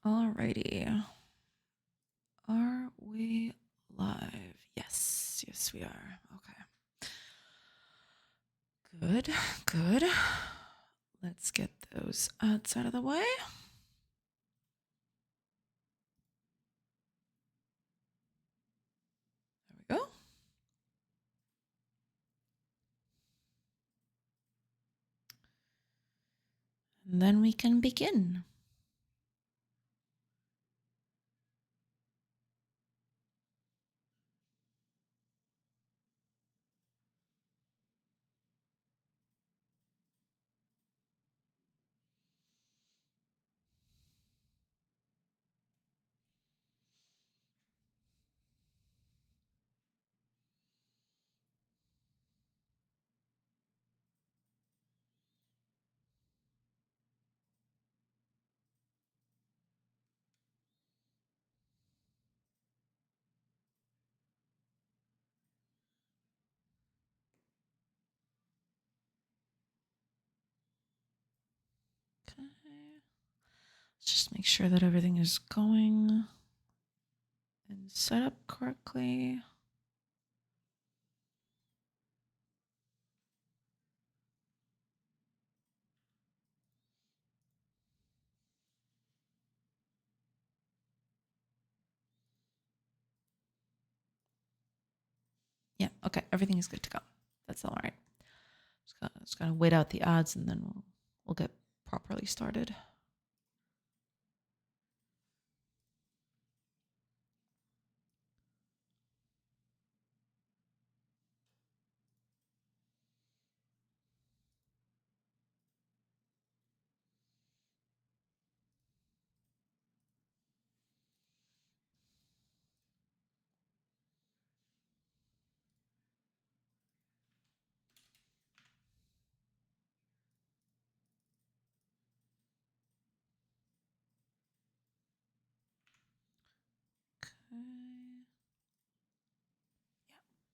Alrighty. Are we live? Yes, yes, we are. Okay. Good, good. Let's get those ads out of the way. There we go. And then we can begin. Okay. Let's just make sure that everything is going and set up correctly. Yeah, okay, everything is good to go. That's all right. Just gotta wait out the ads and then we'll get properly started.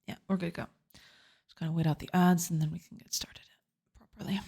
Yeah, we're good to go. Just gonna wait out the ads and then we can get started properly.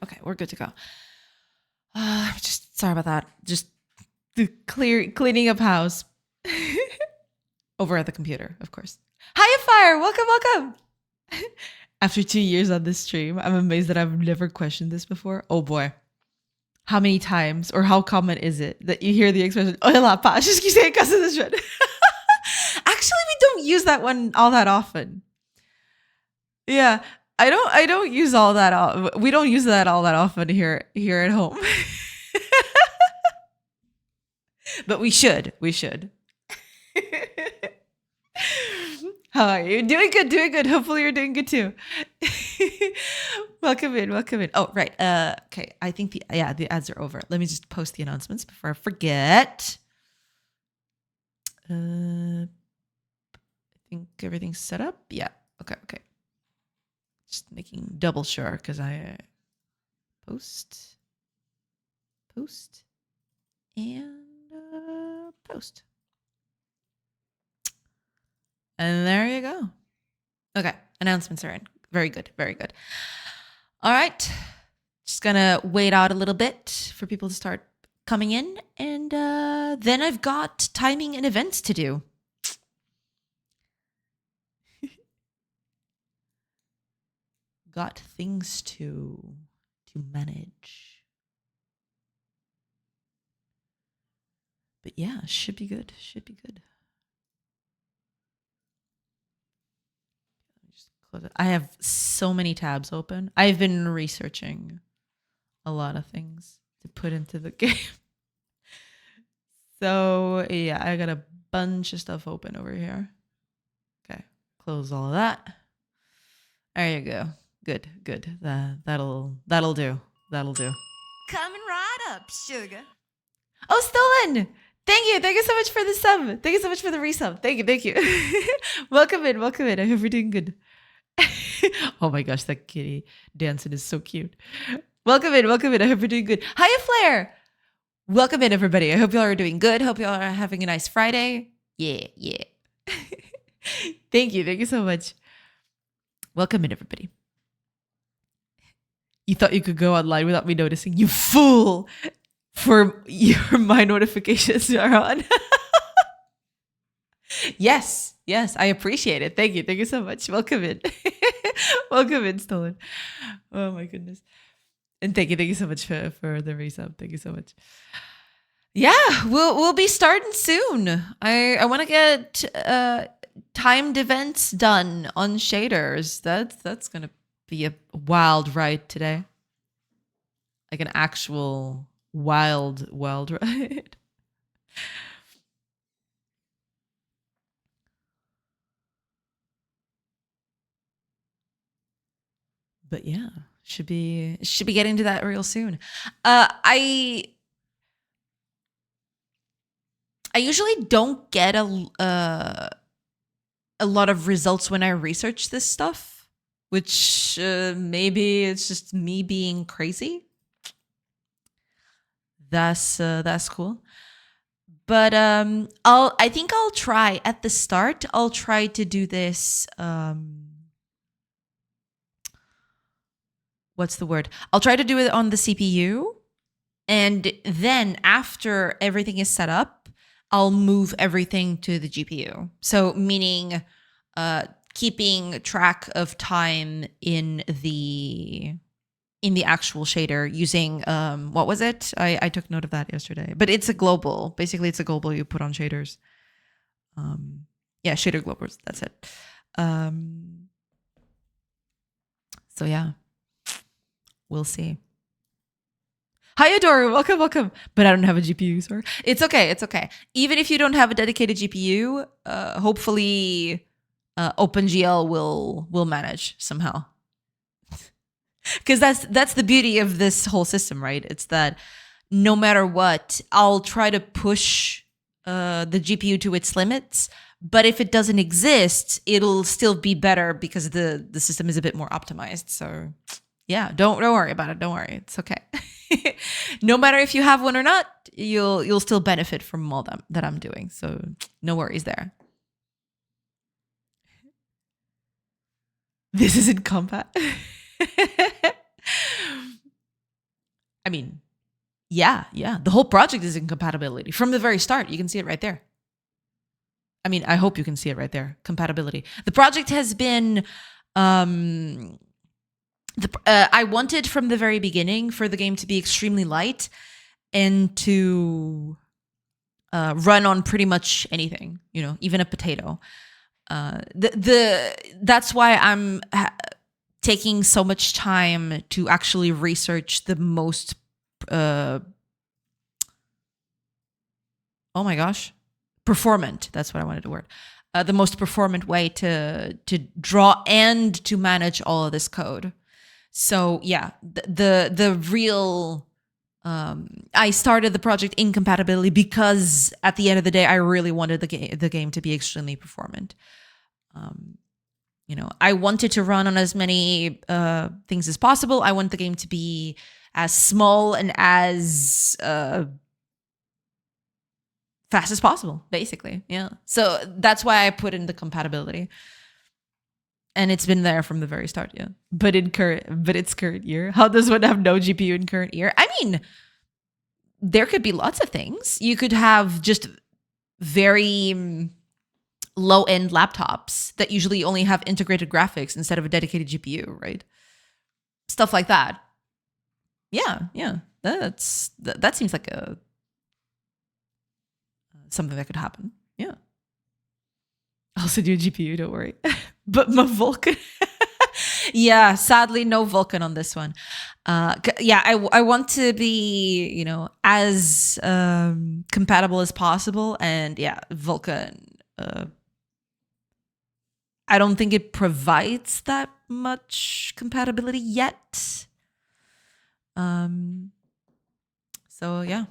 Okay, we're good to go. Just sorry about that. Just cleaning up house over at the computer, of course. Hiya, Fire! Welcome. After 2 years on this stream, I'm amazed that I've never questioned this before. Oh boy. How many times or how common is it that you hear the expression, "Hola, pa, just quise casa de shred." Actually, we don't use that one all that often. Yeah, I don't use all that. We don't use that all that often here at home. But we should. How are you? Doing good. Hopefully you're doing good too. Welcome in. Oh, right. Okay. I think the ads are over. Let me just post the announcements before I forget. I think everything's set up. Yeah. Okay. Just making double sure because I post and post. And there you go. Okay, announcements are in. Very good. All right, just gonna wait out a little bit for people to start coming in, and then I've got timing and events to do. Got things to manage. But yeah, should be good. Let me just close it. I have so many tabs open. I've been researching a lot of things to put into the game. So yeah, I got a bunch of stuff open over here. Okay, close all of that. There you go. Good. That'll do. That'll do. Coming right up, sugar. Oh, Stolen! Thank you so much for the sub. Thank you so much for the resub. Thank you. Welcome in. I hope you're doing good. Oh my gosh, that kitty dancing is so cute. Welcome in. I hope you're doing good. Hiya, Flair. Welcome in, everybody. I hope y'all are doing good. Hope y'all are having a nice Friday. Yeah. Thank you so much. Welcome in, everybody. You thought you could go online without me noticing, you fool! For my notifications are on. Yes, I appreciate it. Thank you so much. Welcome in. Welcome in, Stolen. Oh my goodness. And thank you so much for the resub. Thank you so much. Yeah, we'll be starting soon. I want to get timed events done on shaders. That's gonna be a wild ride today. Like an actual wild ride. But yeah, should be getting to that real soon. I usually don't get a lot of results when I research this stuff, which maybe it's just me being crazy. That's cool. But I think I'll try at the start. I'll try to do this. What's the word? I'll try to do it on the CPU, and then after everything is set up, I'll move everything to the GPU. So meaning, keeping track of time in the actual shader using what was it? I took note of that yesterday. But it's a global. Basically, it's a global you put on shaders. Yeah, shader globals. That's it. So yeah, we'll see. Hi, Adora. Welcome. But I don't have a GPU, sorry. It's okay. Even if you don't have a dedicated GPU, hopefully OpenGL will manage somehow. Because that's the beauty of this whole system, right? It's that no matter what, I'll try to push the GPU to its limits. But if it doesn't exist, it'll still be better because the system is a bit more optimized. So yeah, don't worry about it. Don't worry, it's okay. No matter if you have one or not, you'll still benefit from all that I'm doing. So no worries there. This isn't compat. I mean, yeah. The whole project is in compatibility from the very start. You can see it right there. I mean, I hope you can see it right there. Compatibility. The project has been. I wanted from the very beginning for the game to be extremely light and to run on pretty much anything. Even a potato. That's why I'm taking so much time to actually research the most oh my gosh, performant. That's what I wanted to word. The most performant way to draw and to manage all of this code. So yeah, the real I started the project in compatibility because at the end of the day, I really wanted the game to be extremely performant. I wanted to run on as many things as possible. I want the game to be as small and as fast as possible, basically. Yeah. So that's why I put in the compatibility. And it's been there from the very start, yeah. But it's current year. How does one have no GPU in current year? I mean, there could be lots of things. You could have just very low-end laptops that usually only have integrated graphics instead of a dedicated GPU, right? Stuff like that. Yeah. That seems like something that could happen. Yeah. I'll send you a GPU, don't worry. But my Vulkan, yeah, sadly, no Vulkan on this one. Yeah, I want to be, as compatible as possible. And yeah, Vulkan, I don't think it provides that much compatibility yet. So yeah.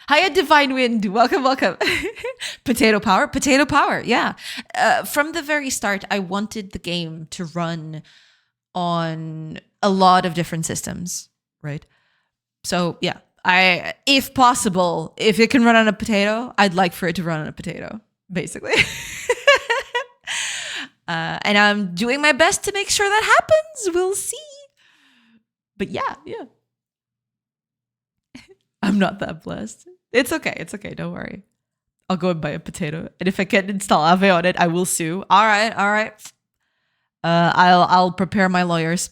Hiya, Divine Wind. Welcome, welcome. Potato power. Yeah. From the very start, I wanted the game to run on a lot of different systems, right? So yeah, if possible, if it can run on a potato, I'd like for it to run on a potato, basically. And I'm doing my best to make sure that happens. We'll see. But yeah. I'm not that blessed. It's okay. Don't worry. I'll go and buy a potato. And if I can't install Aave on it, I will sue. All right. I'll prepare my lawyers.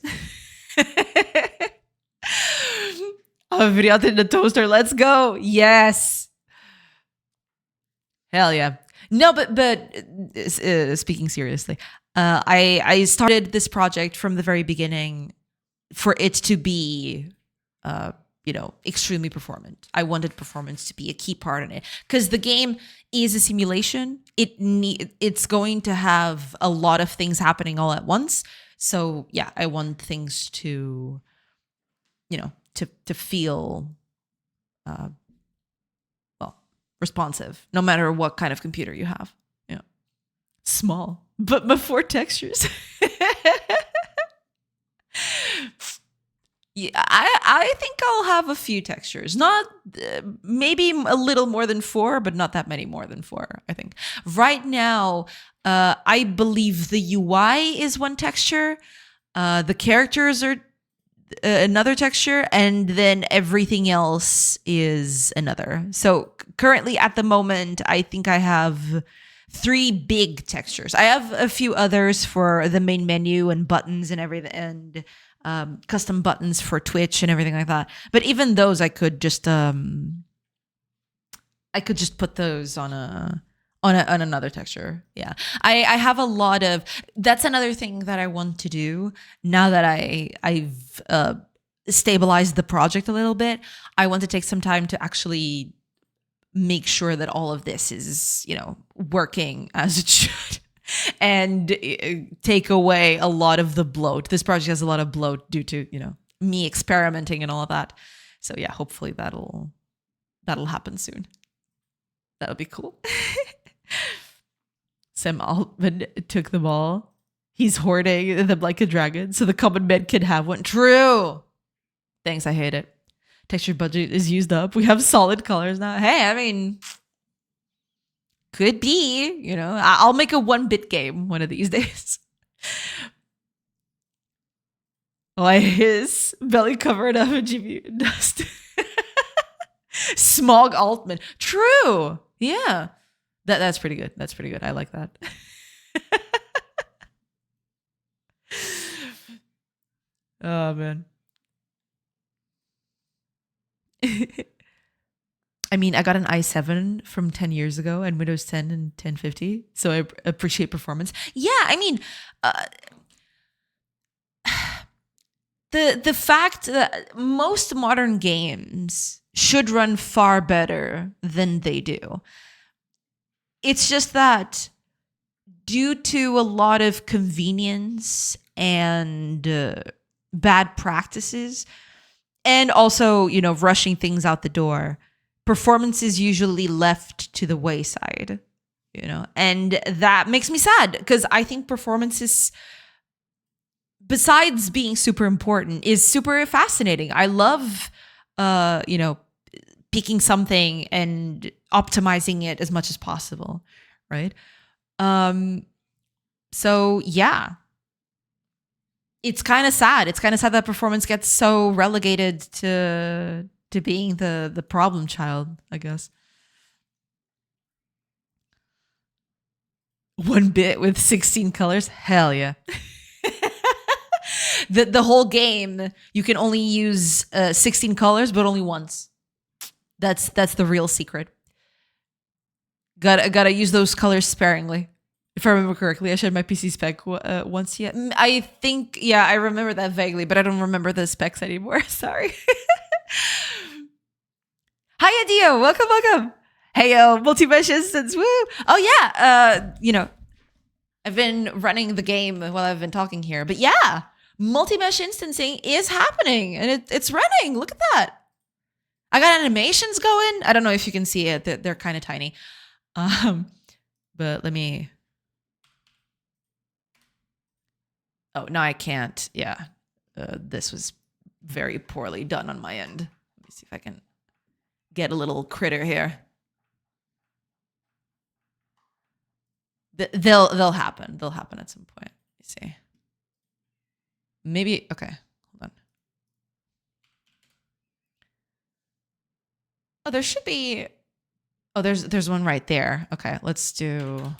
VIRIATE in the toaster. Let's go. Yes. Hell yeah. No, but speaking seriously, I started this project from the very beginning for it to be, extremely performant. I wanted performance to be a key part in it because the game is a simulation. It's going to have a lot of things happening all at once. So yeah, I want things to, to feel, responsive, no matter what kind of computer you have. Yeah, small, but my 4 textures. Yeah, I think I'll have a few textures. Not maybe a little more than 4, but not that many more than 4, I think. Right now, I believe the UI is 1 texture. The characters are another texture, and then everything else is another. So currently at the moment, I think I have 3 big textures. I have a few others for the main menu and buttons and everything, and custom buttons for Twitch and everything like that. But even those, I could just put those on another texture. Yeah, I have a lot of. That's another thing that I want to do now that I've stabilized the project a little bit. I want to take some time to actually make sure that all of this is, working as it should. And take away a lot of the bloat. This project has a lot of bloat due to, me experimenting and all of that. So yeah, hopefully that'll happen soon. That'll be cool. Sam Altman took them all. He's hoarding them like a dragon, so the common man can have one. True. Thanks, I hate it. Texture budget is used up. We have solid colors now. Hey, I mean, could be, I'll make a 1-bit game one of these days. Why is belly covered up in GPU dust? Smog Altman. True. Yeah. That's pretty good. That's pretty good. I like that. Oh, man. I mean, I got an i7 from 10 years ago and Windows 10 and 1050, so I appreciate performance. Yeah, I mean, the fact that most modern games should run far better than they do. It's just that due to a lot of convenience and bad practices, and also, rushing things out the door, performance is usually left to the wayside, and that makes me sad because I think performance is, besides being super important, is super fascinating. I love, picking something and optimizing it as much as possible, right? So yeah, it's kind of sad. It's kind of sad that performance gets so relegated to being the problem child, I guess. 1 bit with 16 colors? Hell yeah. The whole game, you can only use 16 colors, but only once. That's the real secret. Gotta use those colors sparingly. If I remember correctly, I shared my PC spec once yet. I think, yeah, I remember that vaguely, but I don't remember the specs anymore. Sorry. Hi, Adio. Welcome, welcome. Hey, multi-mesh instance. Woo. Oh, yeah. I've been running the game while I've been talking here. But yeah, multi-mesh instancing is happening, and it's running. Look at that. I got animations going. I don't know if you can see it. They're kind of tiny. But let me... Oh, no, I can't. Yeah. This was very poorly done on my end. Let me see if I can get a little critter here. They'll happen. They'll happen at some point. Let me see. Maybe, okay. Hold on. Oh, there should be... Oh, there's one right there. Okay, let's do...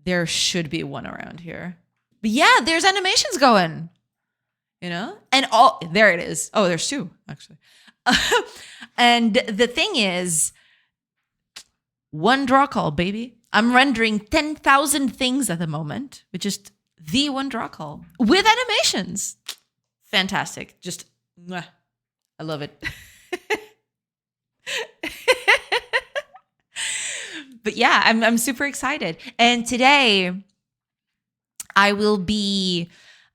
There should be one around here. But yeah, there's animations going. And there it is. Oh, there's two, actually. And the thing is, one draw call, baby. I'm rendering 10,000 things at the moment with just the one draw call with animations. Fantastic. Just, mwah. I love it. But yeah, I'm super excited. And today I will be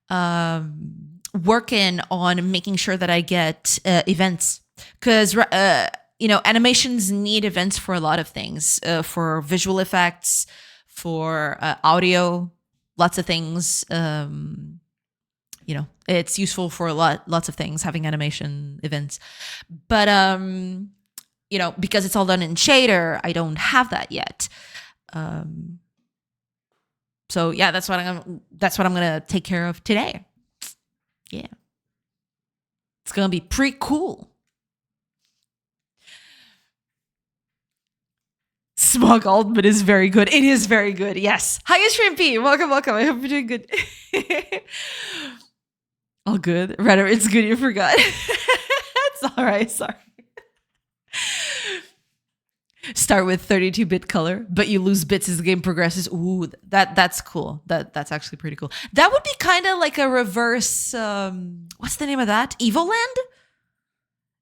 working on making sure that I get events, because animations need events for a lot of things, for visual effects, for audio, lots of things. It's useful for lots of things, having animation events. But because it's all done in shader, I don't have that yet. So yeah, that's what I'm gonna take care of today. Yeah, it's gonna be pretty cool. Smog Altman is very good. It is very good. Yes. Hi, Shrimpy. Welcome. I hope you're doing good. All good. Rather, it's good you forgot. It's all right. Sorry. Start with 32-bit color, but you lose bits as the game progresses. Ooh, that's cool. That's actually pretty cool. That would be kind of like a reverse. What's the name of that? Evoland?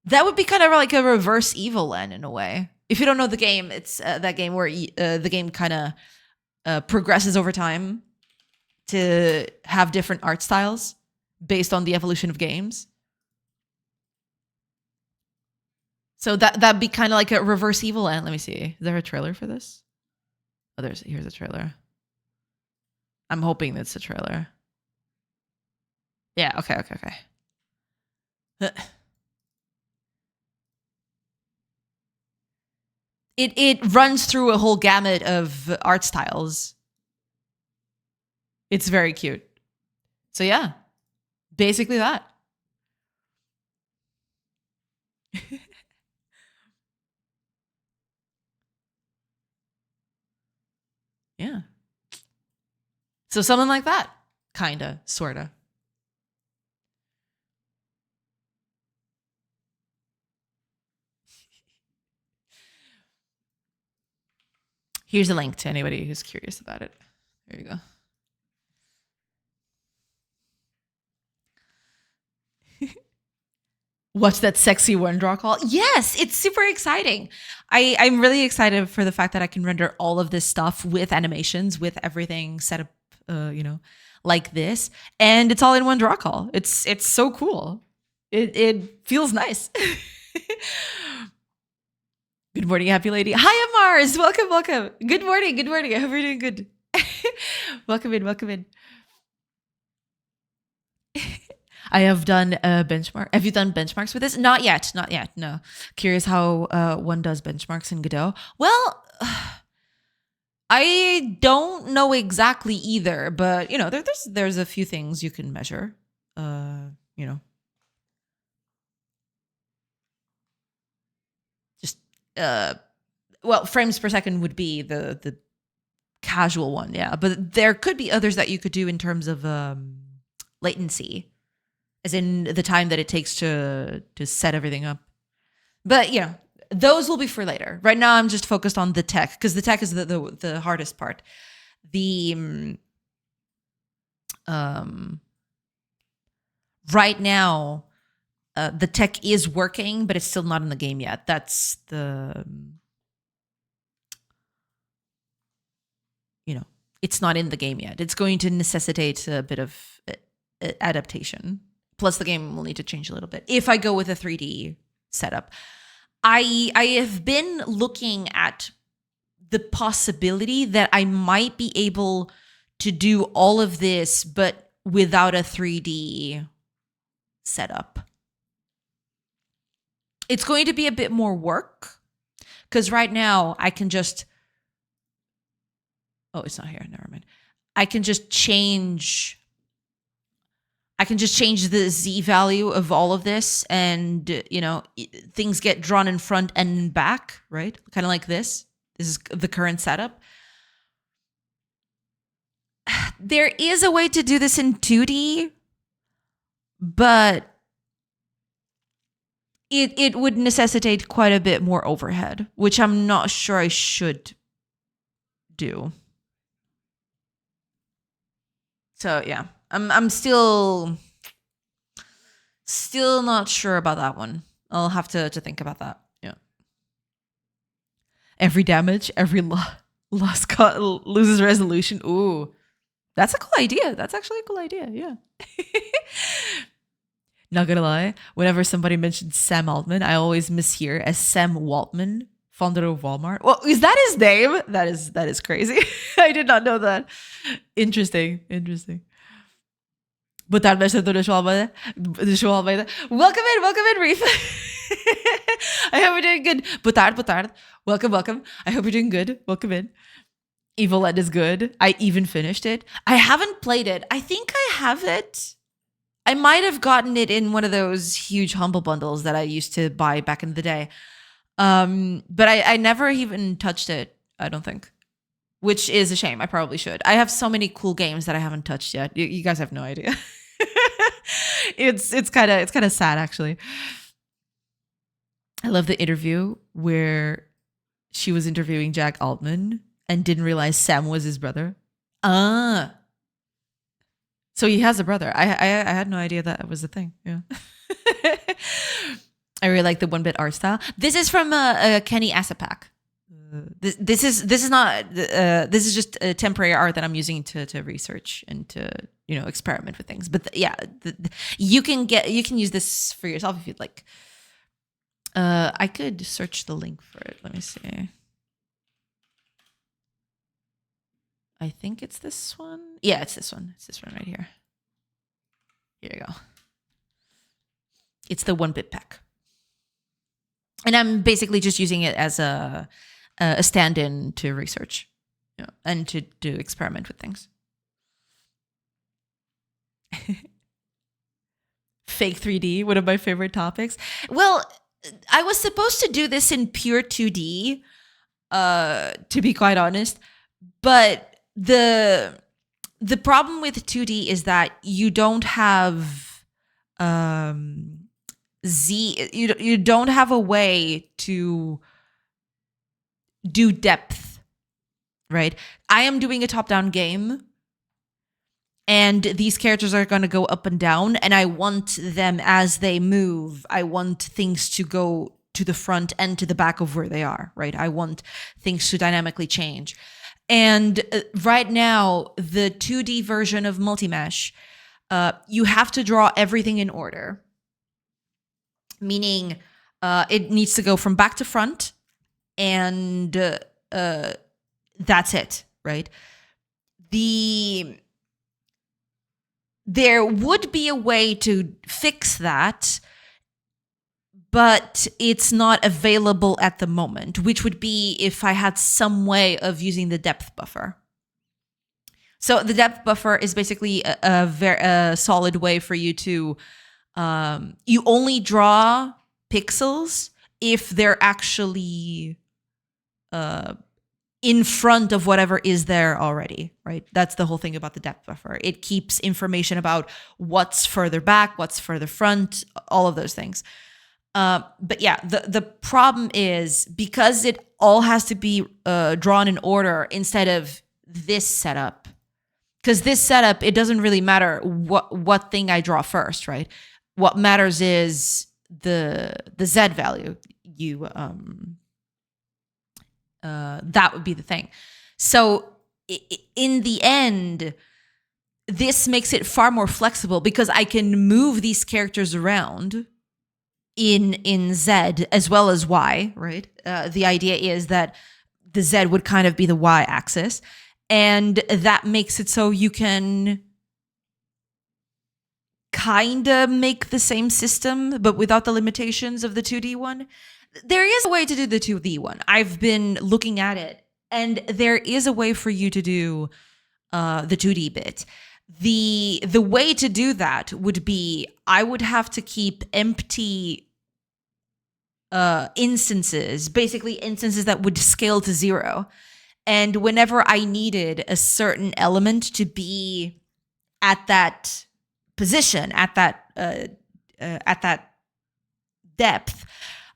That would be kind of like a reverse Evoland in a way. If you don't know the game, it's that game where the game kind of progresses over time to have different art styles based on the evolution of games. So that'd be kind of like a reverse Evoland. Let me see. Is there a trailer for this? Oh, here's a trailer. I'm hoping that's a trailer. Yeah, okay. It runs through a whole gamut of art styles. It's very cute. So yeah, basically that. Yeah. So something like that. Kinda, sorta. Here's a link to anybody who's curious about it. There you go. Watch that sexy one draw call. Yes, it's super exciting. I'm really excited for the fact that I can render all of this stuff with animations, with everything set up, like this, and it's all in one draw call. It's so cool. It feels nice. Good morning, happy lady. Hi, Amars. Welcome. Good morning. I hope you're doing good. Welcome in. I have done a benchmark. Have you done benchmarks with this? Not yet. No. Curious how one does benchmarks in Godot. Well, I don't know exactly either, but there's a few things you can measure. Just frames per second would be the casual one, yeah. But there could be others that you could do in terms of latency, as in the time that it takes to set everything up. But Those will be for later. Right now, I'm just focused on the tech because the tech is the hardest part. Right now, the tech is working, but it's still not in the game yet. That's it's not in the game yet. It's going to necessitate a bit of adaptation. Plus, the game will need to change a little bit if I go with a 3D setup. I have been looking at the possibility that I might be able to do all of this, but without a 3D setup. It's going to be a bit more work because right now I can just... Oh, it's not here. Never mind. I can just change the Z value of all of this and, things get drawn in front and back, right? Kind of like this. This is the current setup. There is a way to do this in 2D, but it would necessitate quite a bit more overhead, which I'm not sure I should do. So yeah, I'm still not sure about that one. I'll have to think about that. Yeah. Every damage, every loss loses resolution. Ooh, that's a cool idea. That's actually a cool idea. Yeah. Not gonna lie, whenever somebody mentions Sam Altman, I always mishear as Sam Waltman, founder of Walmart. Well, is that his name? That is crazy. I did not know that. Interesting. Boa tarde, mestre João Almeida. Welcome in, Reef. I hope you're doing good. Boa tarde. Welcome. I hope you're doing good. Welcome in. Evil End is good. I even finished it. I haven't played it. I think I have it. I might have gotten it in one of those huge Humble Bundles that I used to buy back in the day. But I never even touched it, I don't think. Which is a shame. I probably should. I have so many cool games that I haven't touched yet. You guys have no idea. It's kind of sad, actually. I love the interview where she was interviewing Jack Altman and didn't realize Sam was his brother. So he has a brother. I had no idea that was a thing. Yeah. I really like the 1-bit art style. This is from Kenny Asapak. This is just a temporary art that I'm using to research and to experiment with things. But you can use this for yourself if you'd like. I could search the link for it. Let me see. I think it's this one. Yeah, it's this one. It's this one right here. Here you go. It's the 1-bit pack. And I'm basically just using it as a stand-in to research, and to experiment with things. Fake 3D, one of my favorite topics. Well, I was supposed to do this in pure 2D, to be quite honest, but the problem with 2D is that you don't have you don't have a way to do depth, right? I am doing a top-down game, and these characters are going to go up and down, and I want them, as they move, I want things to go to the front and to the back of where they are, right? I want things to dynamically change. And right now, the 2D version of Multimesh, you have to draw everything in order, meaning it needs to go from back to front, and that's it, right? There would be a way to fix that, but it's not available at the moment, which would be if I had some way of using the depth buffer. So the depth buffer is basically a very solid way for you to, you only draw pixels if they're actually in front of whatever is there already, right? That's the whole thing about the depth buffer. It keeps information about what's further back, what's further front, all of those things. But yeah, the problem is because it all has to be drawn in order instead of this setup. Because this setup, it doesn't really matter what thing I draw first, right? What matters is the Z value. That would be the thing. So in the end, this makes it far more flexible because I can move these characters around in Z as well as Y, right? The idea is that the Z would kind of be the Y axis. And that makes it so you can kind of make the same system, but without the limitations of the 2D one. There is a way to do the 2D one. I've been looking at it, and there is a way for you to do the 2D bit. The way to do that would be I would have to keep empty instances, basically instances that would scale to 0. And whenever I needed a certain element to be at that position, at that depth,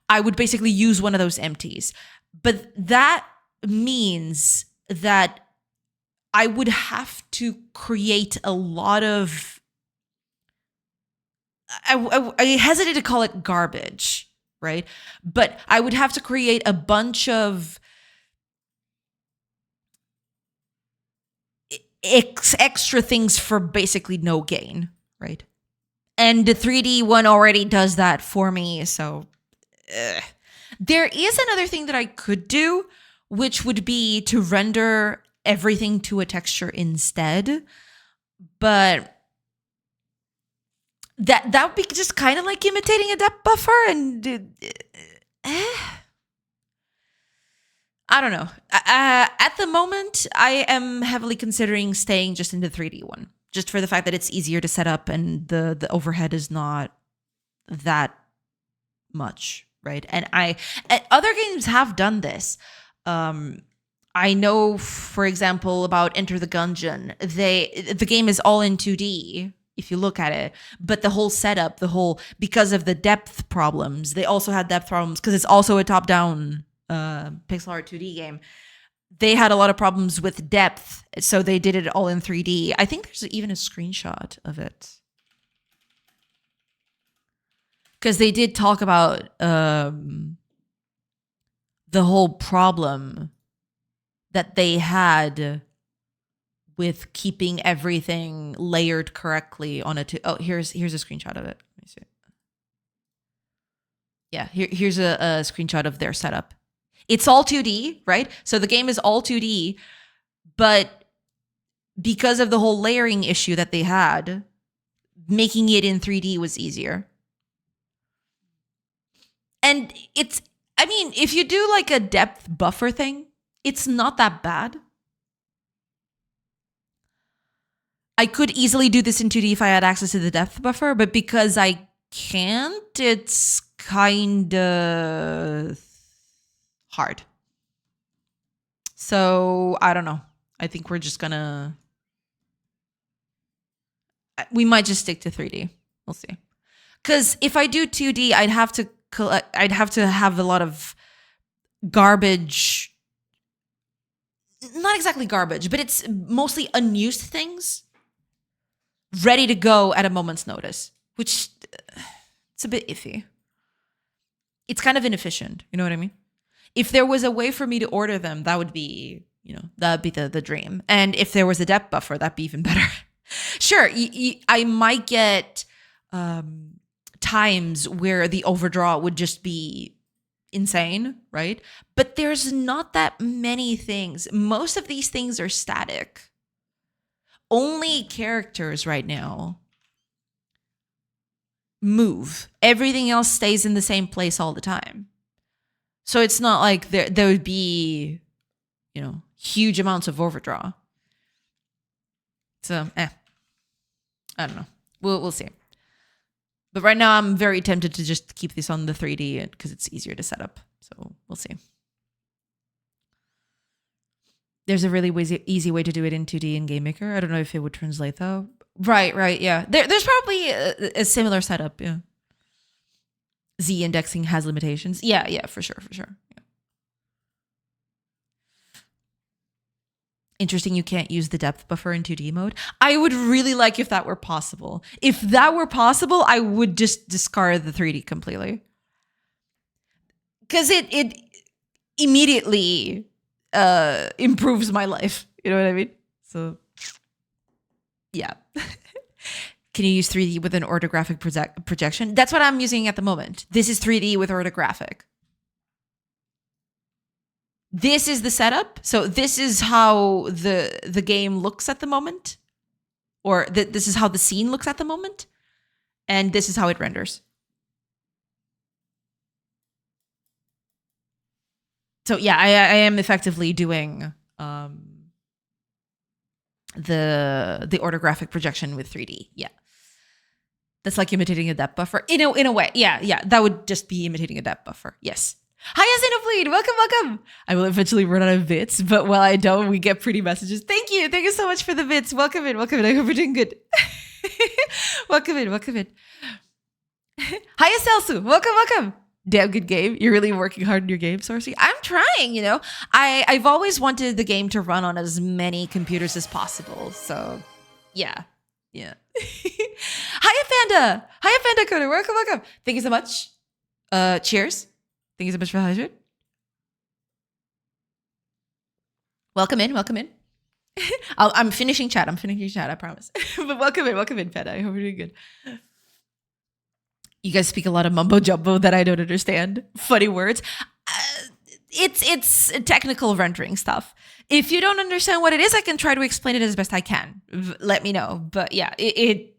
I would basically use one of those empties. But that means that I would have to create a lot of, I hesitate to call it garbage, right? But I would have to create a bunch of extra things for basically no gain, right? And the 3D one already does that for me, so there is another thing that I could do, which would be to render everything to a texture instead, but that would be just kind of like imitating a depth buffer, and I don't know. At the moment, I am heavily considering staying just in the 3D one, just for the fact that it's easier to set up and the overhead is not that much, right? And other games have done this. I know, for example, about Enter the Gungeon. The game is all in 2D if you look at it, but the whole setup, because of the depth problems, they also had depth problems because it's also a top-down pixel art 2D game. They had a lot of problems with depth, so they did it all in 3D. I think there's even a screenshot of it, because they did talk about the whole problem that they had with keeping everything layered correctly on a here's a screenshot of it. Let me see. Yeah, here's a screenshot of their setup. It's all 2D, right? So the game is all 2D, but because of the whole layering issue that they had, making it in 3D was easier. And if you do like a depth buffer thing, it's not that bad. I could easily do this in 2D if I had access to the depth buffer, but because I can't, it's kind of hard. So I don't know. I think we're just we might just stick to 3D. We'll see. Because if I do 2D, I'd have to have a lot of garbage. Not exactly garbage, but it's mostly unused things ready to go at a moment's notice, which it's a bit iffy. It's kind of inefficient. You know what I mean? If there was a way for me to order them, that would be, that'd be the dream. And if there was a depth buffer, that'd be even better. Sure, I might get times where the overdraw would just be insane, right? But there's not that many things. Most of these things are static. Only characters right now move. Everything else stays in the same place all the time. So it's not like there would be, huge amounts of overdraw. So, I don't know. We'll see. But right now, I'm very tempted to just keep this on the 3D because it's easier to set up. So we'll see. There's a really easy way to do it in 2D in GameMaker. I don't know if it would translate though. Right, yeah. There's probably a similar setup, yeah. Z indexing has limitations. Yeah, for sure. Yeah. Interesting, you can't use the depth buffer in 2D mode. I would really like if that were possible. If that were possible, I would just discard the 3D completely. Because it immediately improves my life. You know what I mean? So, yeah. Can you use 3D with an orthographic projection? That's what I'm using at the moment. This is 3D with orthographic. This is the setup. So this is how the game looks at the moment. Or this is how the scene looks at the moment. And this is how it renders. So yeah, I am effectively doing the orthographic projection with 3D. Yeah. That's like imitating a depth buffer. In a way. Yeah. That would just be imitating a depth buffer. Yes. Hi, Xenobleed. Welcome. I will eventually run out of bits, but while I don't, we get pretty messages. Thank you so much for the bits. Welcome in. I hope we're doing good. Welcome in. Hi, Celsu. Welcome. Damn good game. You're really working hard in your game, Sorcy. I'm trying, you know. I've always wanted the game to run on as many computers as possible. So, yeah. Hiya, Panda Coder. Welcome. Thank you so much. Cheers. Thank you so much for the 100. Welcome in. I'm finishing chat, I promise. But welcome in, Panda. I hope you're doing good. You guys speak a lot of mumbo jumbo that I don't understand. Funny words. It's technical rendering stuff. If you don't understand what it is, I can try to explain it as best I can. Let me know. But yeah, it's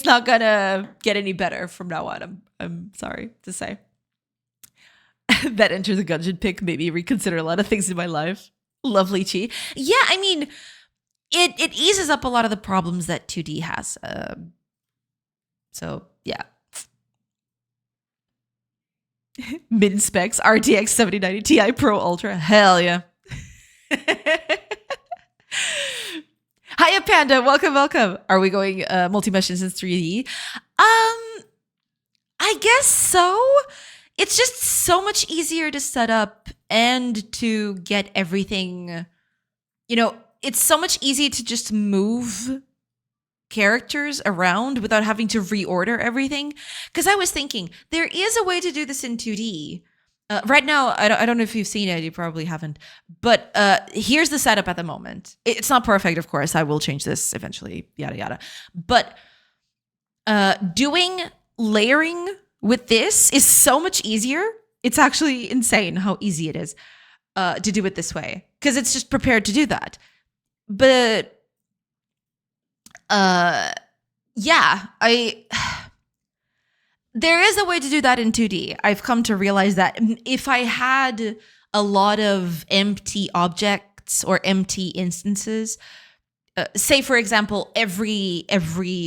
not gonna get any better from now on. I'm sorry to say. That Enter the Gungeon pick made me reconsider a lot of things in my life. Lovely Chi. Yeah, I mean, it eases up a lot of the problems that 2D has. So yeah. Min specs RTX 7090 Ti Pro Ultra. Hell yeah. Hiya, Panda. Welcome. Are we going multi-mesh instance 3D? I guess so. It's just so much easier to set up and to get everything. You know, it's so much easier to just move characters around without having to reorder everything. Because I was thinking, there is a way to do this in 2D. Right now, I don't know if you've seen it. You probably haven't. But here's the setup at the moment. It's not perfect, of course. I will change this eventually, yada, yada. But doing layering with this is so much easier. It's actually insane how easy it is to do it this way. Because it's just prepared to do that. But yeah, there is a way to do that in 2D. I've come to realize that if I had a lot of empty objects or empty instances, say for example, every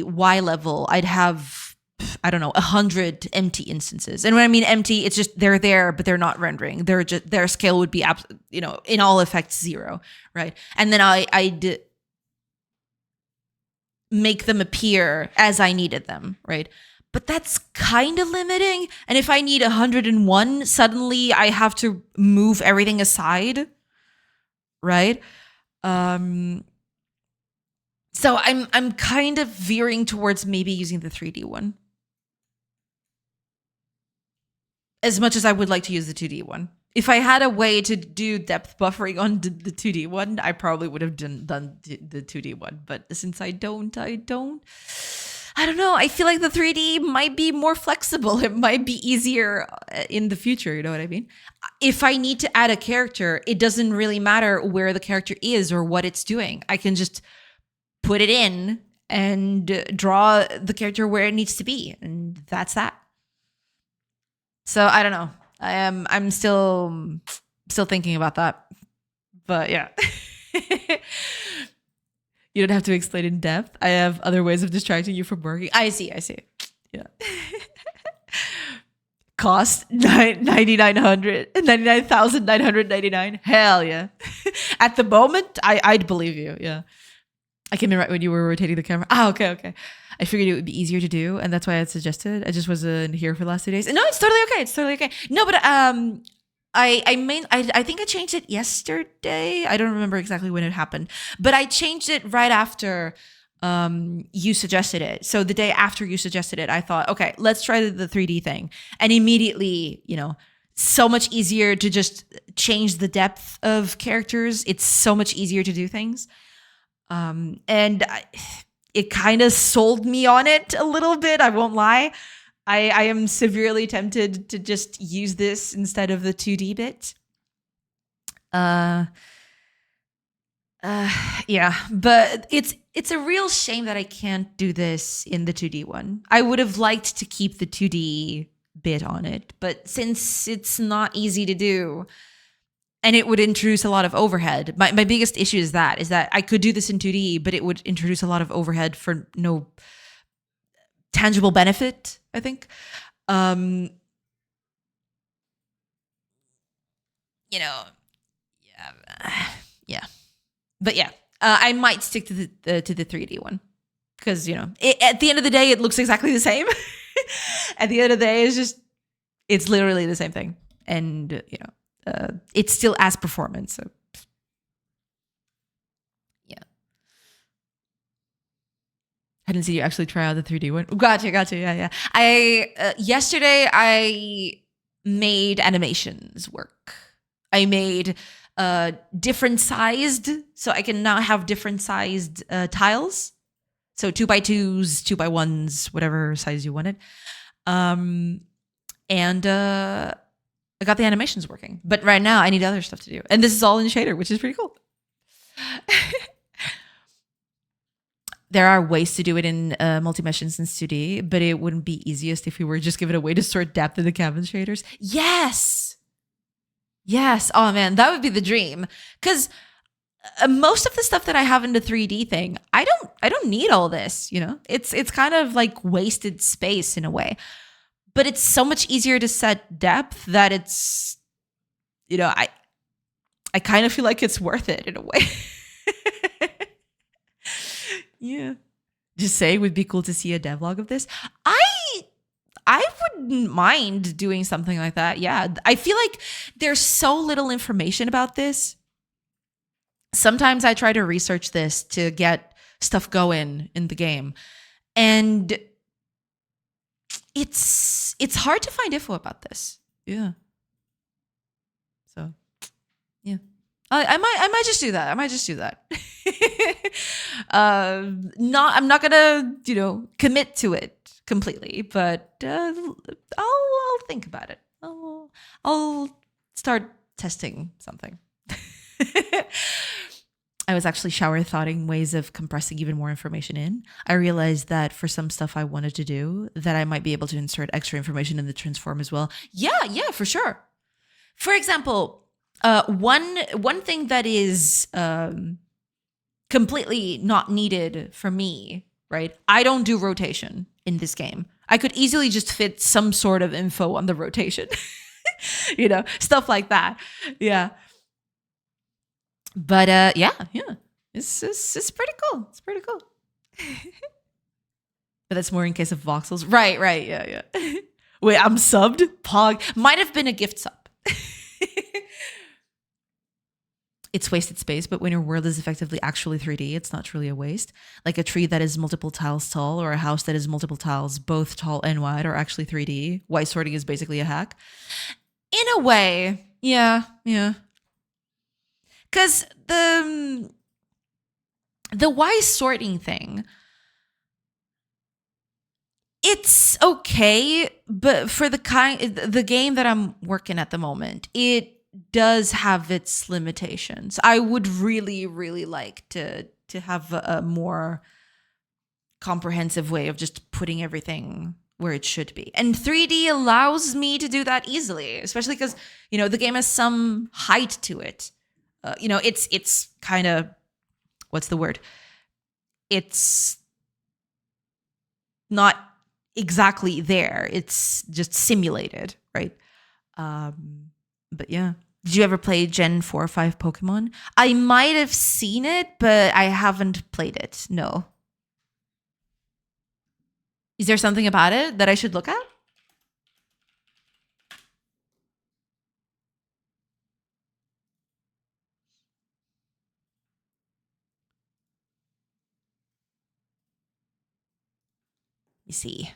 Y level, I'd have, I don't know, 100 empty instances. And when I mean empty, it's just they're there, but they're not rendering. Their scale would be, in all effects 0, right? And then I'd make them appear as I needed them, right? But that's kind of limiting. And if I need 101, suddenly I have to move everything aside, right? So I'm kind of veering towards maybe using the 3D one. As much as I would like to use the 2D one. If I had a way to do depth buffering on the 2D one, I probably would have done the 2D one. But since I don't know. I feel like the 3D might be more flexible. It might be easier in the future. You know what I mean? If I need to add a character, it doesn't really matter where the character is or what it's doing. I can just put it in and draw the character where it needs to be. And that's that. So I don't know. I'm still thinking about that. But yeah. You don't have to explain in depth. I have other ways of distracting you from working. I see. Yeah. Cost $99,999. Hell yeah. At the moment, I'd believe you. Yeah. I came in right when you were rotating the camera. Ah, okay, okay. I figured it would be easier to do, and that's why I suggested. I just wasn't here for the last 2 days. No, it's totally okay. It's totally okay. No, but I think I changed it yesterday. I don't remember exactly when it happened, but I changed it right after you suggested it. So the day after you suggested it, I thought, okay, let's try the 3D thing, and immediately, so much easier to just change the depth of characters. It's so much easier to do things. It kind of sold me on it a little bit. I won't lie. I am severely tempted to just use this instead of the 2D bit. Yeah, but it's a real shame that I can't do this in the 2D one. I would have liked to keep the 2D bit on it, but since it's not easy to do, and it would introduce a lot of overhead. My biggest issue is that I could do this in 2D, but it would introduce a lot of overhead for no tangible benefit, I think. Yeah. But yeah, I might stick to the 3D one because at the end of the day, it looks exactly the same. At the end of the day, it's literally the same thing, and it's still as performance. So yeah, I didn't see you actually try out the 3D one. Gotcha. Yeah. Yesterday I made animations work. I made different sized, so I can now have different sized tiles. So 2x2s, 2x1s, whatever size you wanted. And I got the animations working, but right now I need other stuff to do. And this is all in shader, which is pretty cool. There are ways to do it in multi-mesh instance 2D, but it wouldn't be easiest if we were just given a way to sort depth in the canvas shaders. Yes. Oh man, that would be the dream. Because most of the stuff that I have in the 3D thing, I don't need all this. It's kind of like wasted space in a way. But it's so much easier to set depth that it's, I kind of feel like it's worth it in a way. Yeah. Just say it would be cool to see a devlog of this. I wouldn't mind doing something like that. Yeah. I feel like there's so little information about this. Sometimes I try to research this to get stuff going in the game. And it's hard to find info about this. Yeah. So, yeah. I might just do that. I'm not gonna, commit to it completely, but I'll think about it. I'll start testing something. I was actually shower thoughting ways of compressing even more information in. I realized that for some stuff I wanted to do, that I might be able to insert extra information in the transform as well. Yeah, for sure. For example, one thing that is completely not needed for me, right? I don't do rotation in this game. I could easily just fit some sort of info on the rotation, stuff like that. Yeah. But yeah, it's pretty cool. It's pretty cool. But that's more in case of voxels, right? Yeah. Wait, I'm subbed. Pog might have been a gift sub. It's wasted space, but when your world is effectively actually 3D, it's not truly a waste. Like a tree that is multiple tiles tall, or a house that is multiple tiles, both tall and wide, are actually 3D. White sorting is basically a hack. In a way, yeah. Because the wise sorting thing, it's okay, but for the game that I'm working at the moment, it does have its limitations. I would really, really like to have a more comprehensive way of just putting everything where it should be. And 3D allows me to do that easily, especially because, the game has some height to it. It's kind of, what's the word? It's not exactly there. It's just simulated, right? But yeah. Did you ever play Gen 4 or 5 Pokemon? I might have seen it, but I haven't played it. No. Is there something about it that I should look at? Let me see.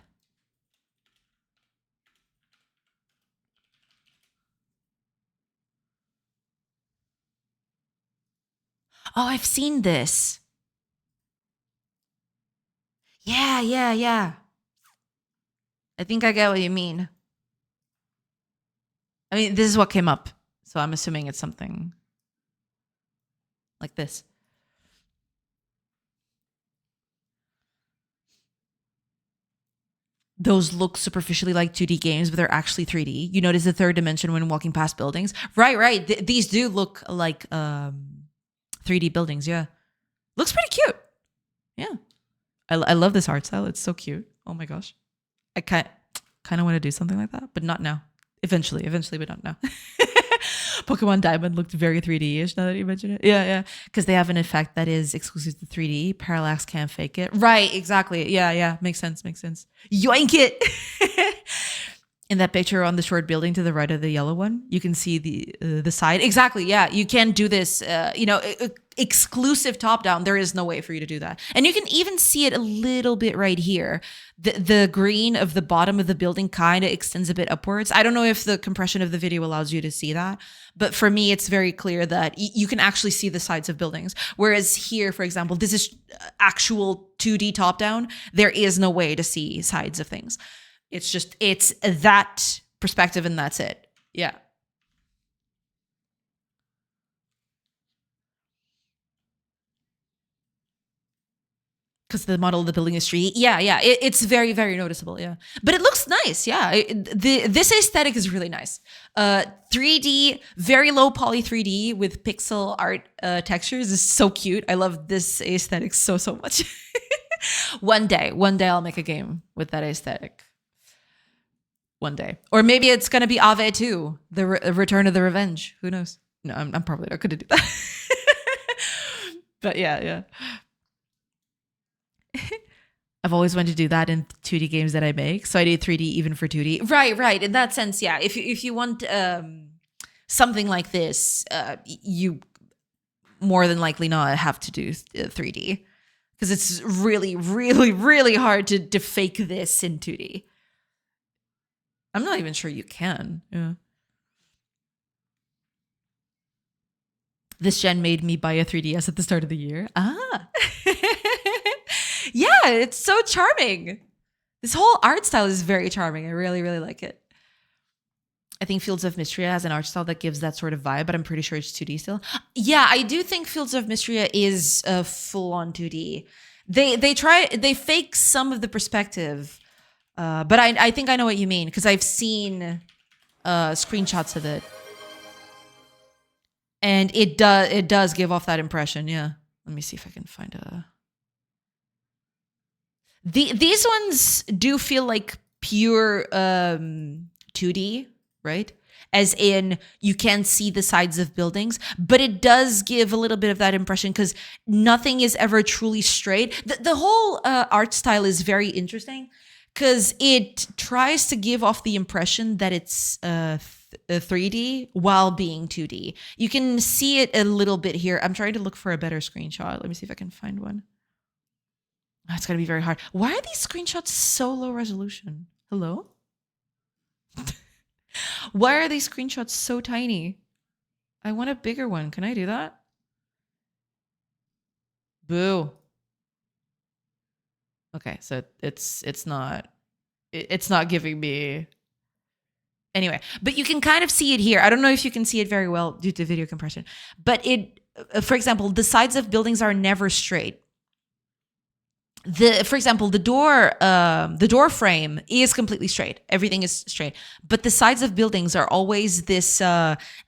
Oh, I've seen this. Yeah. I think I get what you mean. I mean, this is what came up. So I'm assuming it's something like this. Those look superficially like 2D games, but they're actually 3D. You notice the third dimension when walking past buildings. Right. These do look like 3D buildings, yeah. Looks pretty cute. Yeah. I love this art style. It's so cute. Oh my gosh. I kind of want to do something like that, but not now. Eventually, but not now. Pokemon Diamond looked very 3D-ish now that you mention it. Yeah. Because they have an effect that is exclusive to 3D. Parallax can't fake it. Right, exactly. Yeah. Makes sense. Yoink it! In that picture on the short building to the right of the yellow one, you can see the side. Exactly, yeah. You can do this, exclusive top-down. There is no way for you to do that. And you can even see it a little bit right here. The green of the bottom of the building kind of extends a bit upwards. I don't know if the compression of the video allows you to see that, but for me, it's very clear that you can actually see the sides of buildings. Whereas here, for example, this is actual 2D top-down. There is no way to see sides of things. It's that perspective and that's it. Yeah. Because the model of the building is 3D. Yeah. It's very, very noticeable. Yeah. But it looks nice. Yeah. This aesthetic is really nice. 3D, very low poly 3D with pixel art textures is so cute. I love this aesthetic so much. One day I'll make a game with that aesthetic. One day. Or maybe it's going to be Ave 2, the Return of the Revenge. Who knows? No, I'm probably not going to do that. But yeah. I've always wanted to do that in 2D games that I make. So I do 3D even for 2D. Right. In that sense, yeah. If you want something like this, you more than likely not have to do 3D. Because it's really, really, really hard to fake this in 2D. I'm not even sure you can. Yeah. This gen made me buy a 3DS at the start of the year. Yeah, it's so charming. This whole art style is very charming. I really, really like it. I think Fields of Mystria has an art style that gives that sort of vibe, but I'm pretty sure it's 2D still. Yeah, I do think Fields of Mystria is full on 2D. They fake some of the perspective. But I think I know what you mean because I've seen screenshots of it, and it does give off that impression. Yeah, let me see if I can find a. These ones do feel like pure 2D, right? As in you can see the sides of buildings, but it does give a little bit of that impression because nothing is ever truly straight. The whole art style is very interesting. Because it tries to give off the impression that it's 3D while being 2D. You can see it a little bit here. I'm trying to look for a better screenshot. Let me see if I can find one. Oh, it's going to be very hard. Why are these screenshots so low resolution? Hello? Why are these screenshots so tiny? I want a bigger one. Can I do that? Boo. Okay, so it's not giving me anyway, but you can kind of see it here. I don't know if you can see it very well due to video compression, but for example, the sides of buildings are never straight. For example, the door frame is completely straight. Everything is straight, but the sides of buildings are always this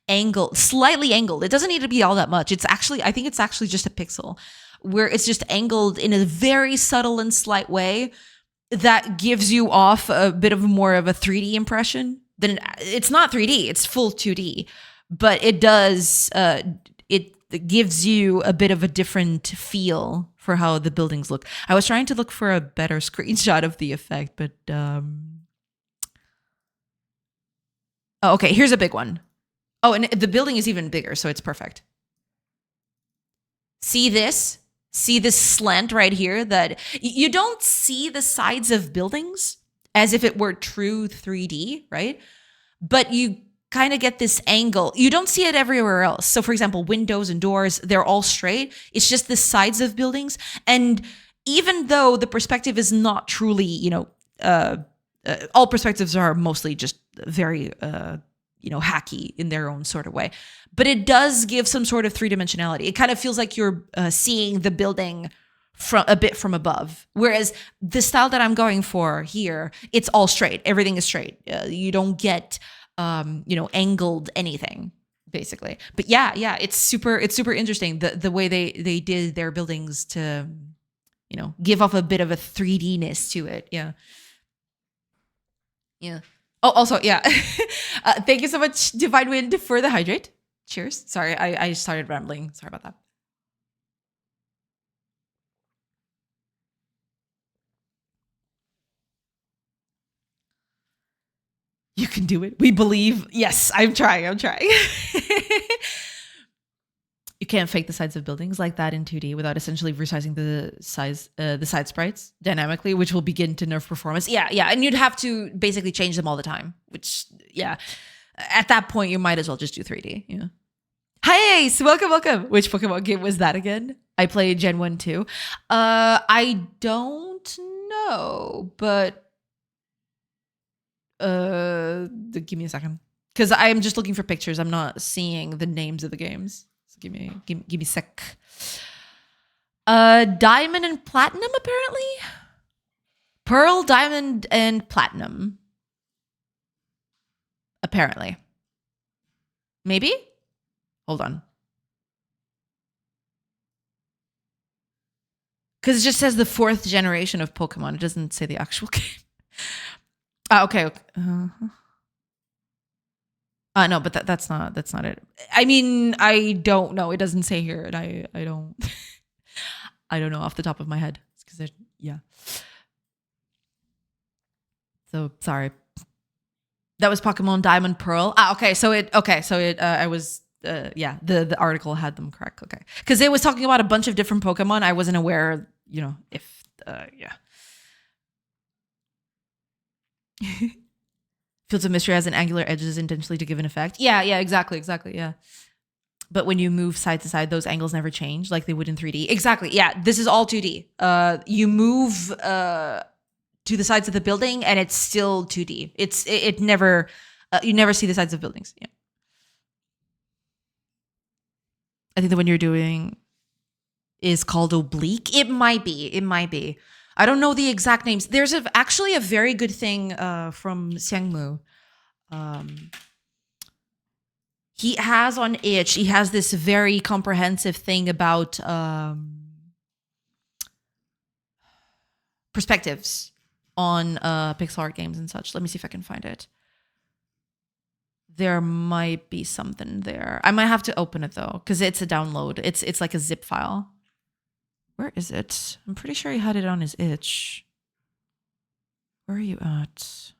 angle, slightly angled. It doesn't need to be all that much. I think it's actually just a pixel where it's just angled in a very subtle and slight way that gives you off a bit of more of a 3D impression. Then it's not 3D, it's full 2D. but it does it gives you a bit of a different feel for how the buildings look. I was trying to look for a better screenshot of the effect, but oh, okay, here's a big one. Oh, and the building is even bigger, so it's perfect. See this? See this slant right here? That you don't see the sides of buildings as if it were true 3D, right? But you kind of get this angle. You don't see it everywhere else. So for example, windows and doors, they're all straight. It's just the sides of buildings. And even though the perspective is not truly, all perspectives are mostly just very, hacky in their own sort of way. But it does give some sort of three-dimensionality. It kind of feels like you're seeing the building from a bit from above. Whereas the style that I'm going for here, it's all straight. Everything is straight. You don't get angled anything, basically. But yeah, it's super interesting the way they did their buildings to, give off a bit of a 3D-ness to it. Yeah. Oh, also, yeah. Thank you so much, Divine Wind, for the hydrate. Cheers. Sorry, I started rambling. Sorry about that. You can do it. We believe. Yes, I'm trying. You can't fake the sides of buildings like that in 2D without essentially resizing the side sprites dynamically, which will begin to nerf performance. Yeah, and you'd have to basically change them all the time. Which, at that point you might as well just do 3D. Yeah. Hi Ace, welcome. Which Pokemon game was that again? I played Gen 1 too. I don't know, but give me a second, because I'm just looking for pictures. I'm not seeing the names of the games. So give me a sec. Diamond and Platinum, apparently. Pearl, Diamond, and Platinum. Apparently. Maybe? Hold on. Because it just says the 4th generation of Pokemon. It doesn't say the actual game. Okay. No, but that's not it. I mean, I don't know. It doesn't say here, and I don't I don't know off the top of my head. Because So sorry. That was Pokemon Diamond Pearl. Okay. So I was the article had them correct. Okay, because it was talking about a bunch of different Pokemon. I wasn't aware, if Fields of Mystery has an angular edges intentionally to give an effect. Yeah, exactly. Yeah. But when you move side to side, those angles never change like they would in 3D. Exactly. Yeah, this is all 2D. You move to the sides of the building, and it's still 2D. It never you never see the sides of buildings. Yeah. I think the one you're doing is called Oblique. It might be. I don't know the exact names. There's actually a very good thing from Xiangmu. He has on Itch, he has this very comprehensive thing about perspectives on pixel art games and such. Let me see if I can find it. There might be something there. I might have to open it though, because it's a download. It's like a zip file. Where is it? I'm pretty sure he had it on his Itch. Where are you at?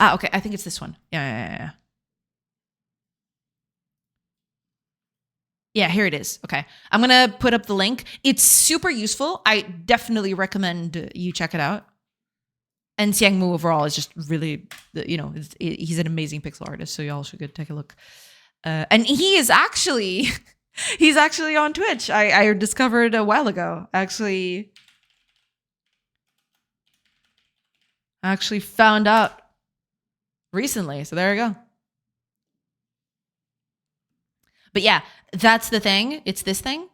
Okay. I think it's this one. Yeah. Yeah, here it is. Okay. I'm going to put up the link. It's super useful. I definitely recommend you check it out. And Xiangmu overall is just really, he's an amazing pixel artist. So y'all should go take a look. And he is actually, he's actually on Twitch. I discovered a while ago. I actually found out recently. So there you go. But yeah, that's the thing. It's this thing,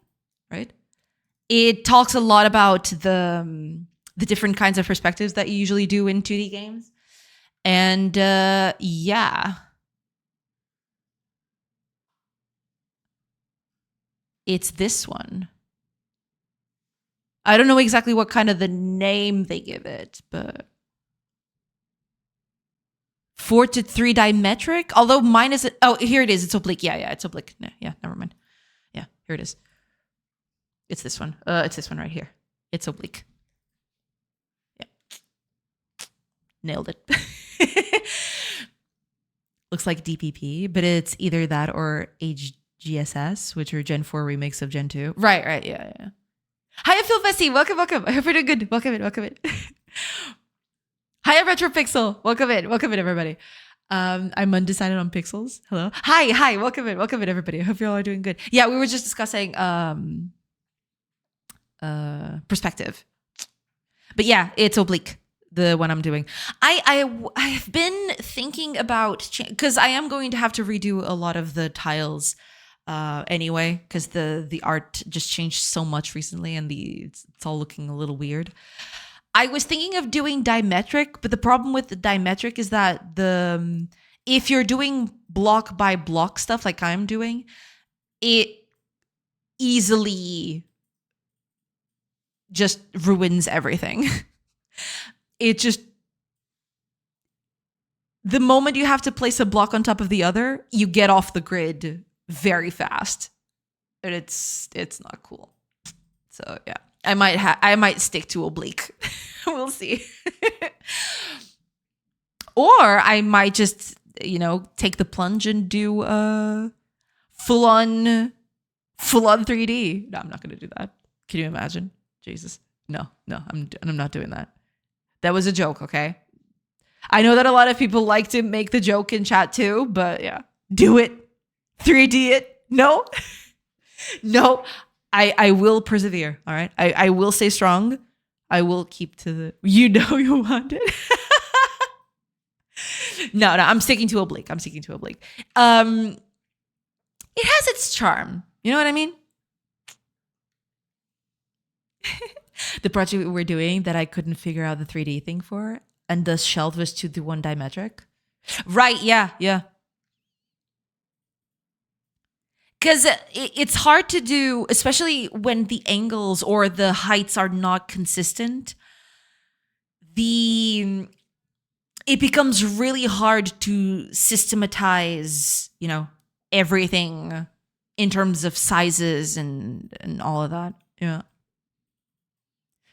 right? It talks a lot about the different kinds of perspectives that you usually do in 2D games. And yeah. It's this one. I don't know exactly what kind of the name they give it, but 4 to 3 diametric. Although mine is, oh, here it is. It's oblique. Yeah, it's oblique. No, yeah, never mind. Yeah, here it is. It's this one. It's this one right here. It's oblique. Yeah. Nailed it. Looks like DPP, but it's either that or HGSS, which are Gen 4 remakes of Gen 2. Right. Yeah. Hiya, Phil Bessie. Welcome. I hope you're doing good. Welcome in. Hiya, Retropixel. Welcome in, everybody. I'm undecided on pixels. Hello. Hi. Welcome in, everybody. I hope you all are doing good. Yeah, we were just discussing perspective. But yeah, it's oblique, the one I'm doing. I've been thinking about, because I am going to have to redo a lot of the tiles anyway, because the art just changed so much recently, and it's all looking a little weird. I was thinking of doing diametric, but the problem with the diametric is that if you're doing block by block stuff like I'm doing, it easily just ruins everything. The moment you have to place a block on top of the other, you get off the grid very fast, and it's not cool. So yeah, I might stick to oblique. We'll see. Or I might just, take the plunge and do full on 3D. No, I'm not going to do that. Can you imagine? Jesus. No, I'm not doing that. That was a joke, okay? I know that a lot of people like to make the joke in chat too, but yeah, do it. 3D it. No. No, I will persevere, all right? I will stay strong. I will keep to the, you want it. No, I'm sticking to oblique. It has its charm. You know what I mean? The project we were doing that I couldn't figure out the 3D thing for, and the shelf was 2:1 diametric. Right, yeah. Because it's hard to do, especially when the angles or the heights are not consistent. It becomes really hard to systematize, everything in terms of sizes and all of that. Yeah.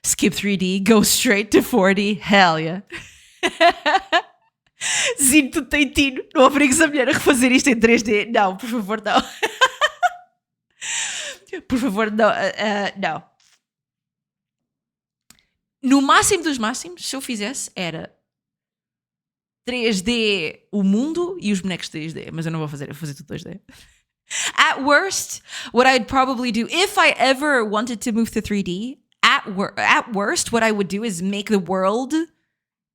Skip 3D, go straight to 4D. Hell yeah. Zinto tem tino. Não obrigues a mulher a refazer isto em 3D. Não, por favor, não. Por favor, não. Não. No máximo dos máximos, se eu fizesse, era 3D o mundo e os bonecos 3D. Mas eu não vou fazer tudo 2D. At worst, what I'd probably do, if I ever wanted to move to 3D, at worst, what I would do is make the world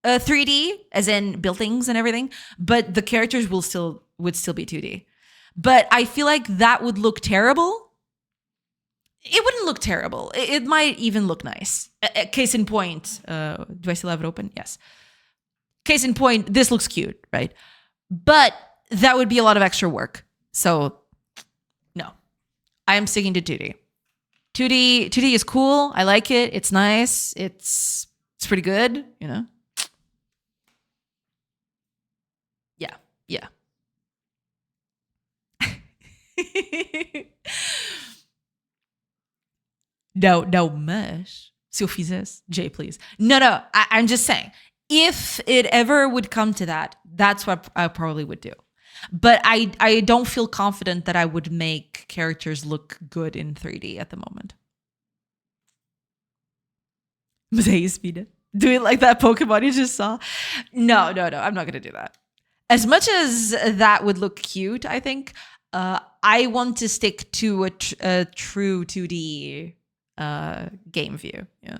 3D, as in buildings and everything, but the characters would still be 2D. But I feel like that would look terrible. It wouldn't look terrible. It might even look nice. Case in point, do I still have it open? Yes. Case in point, this looks cute, right? But that would be a lot of extra work. So, no. I am sticking to 2D. 2D is cool. I like it. It's nice. It's pretty good, Yeah. No, mas se eu fizesse, Jay, please. No. I'm just saying, if it ever would come to that, that's what I probably would do. But I don't feel confident that I would make characters look good in 3D at the moment. Mas é isso, Mina. Do it like that Pokemon you just saw. No. I'm not going to do that. As much as that would look cute, I think, I want to stick to a true 2D game view. Yeah.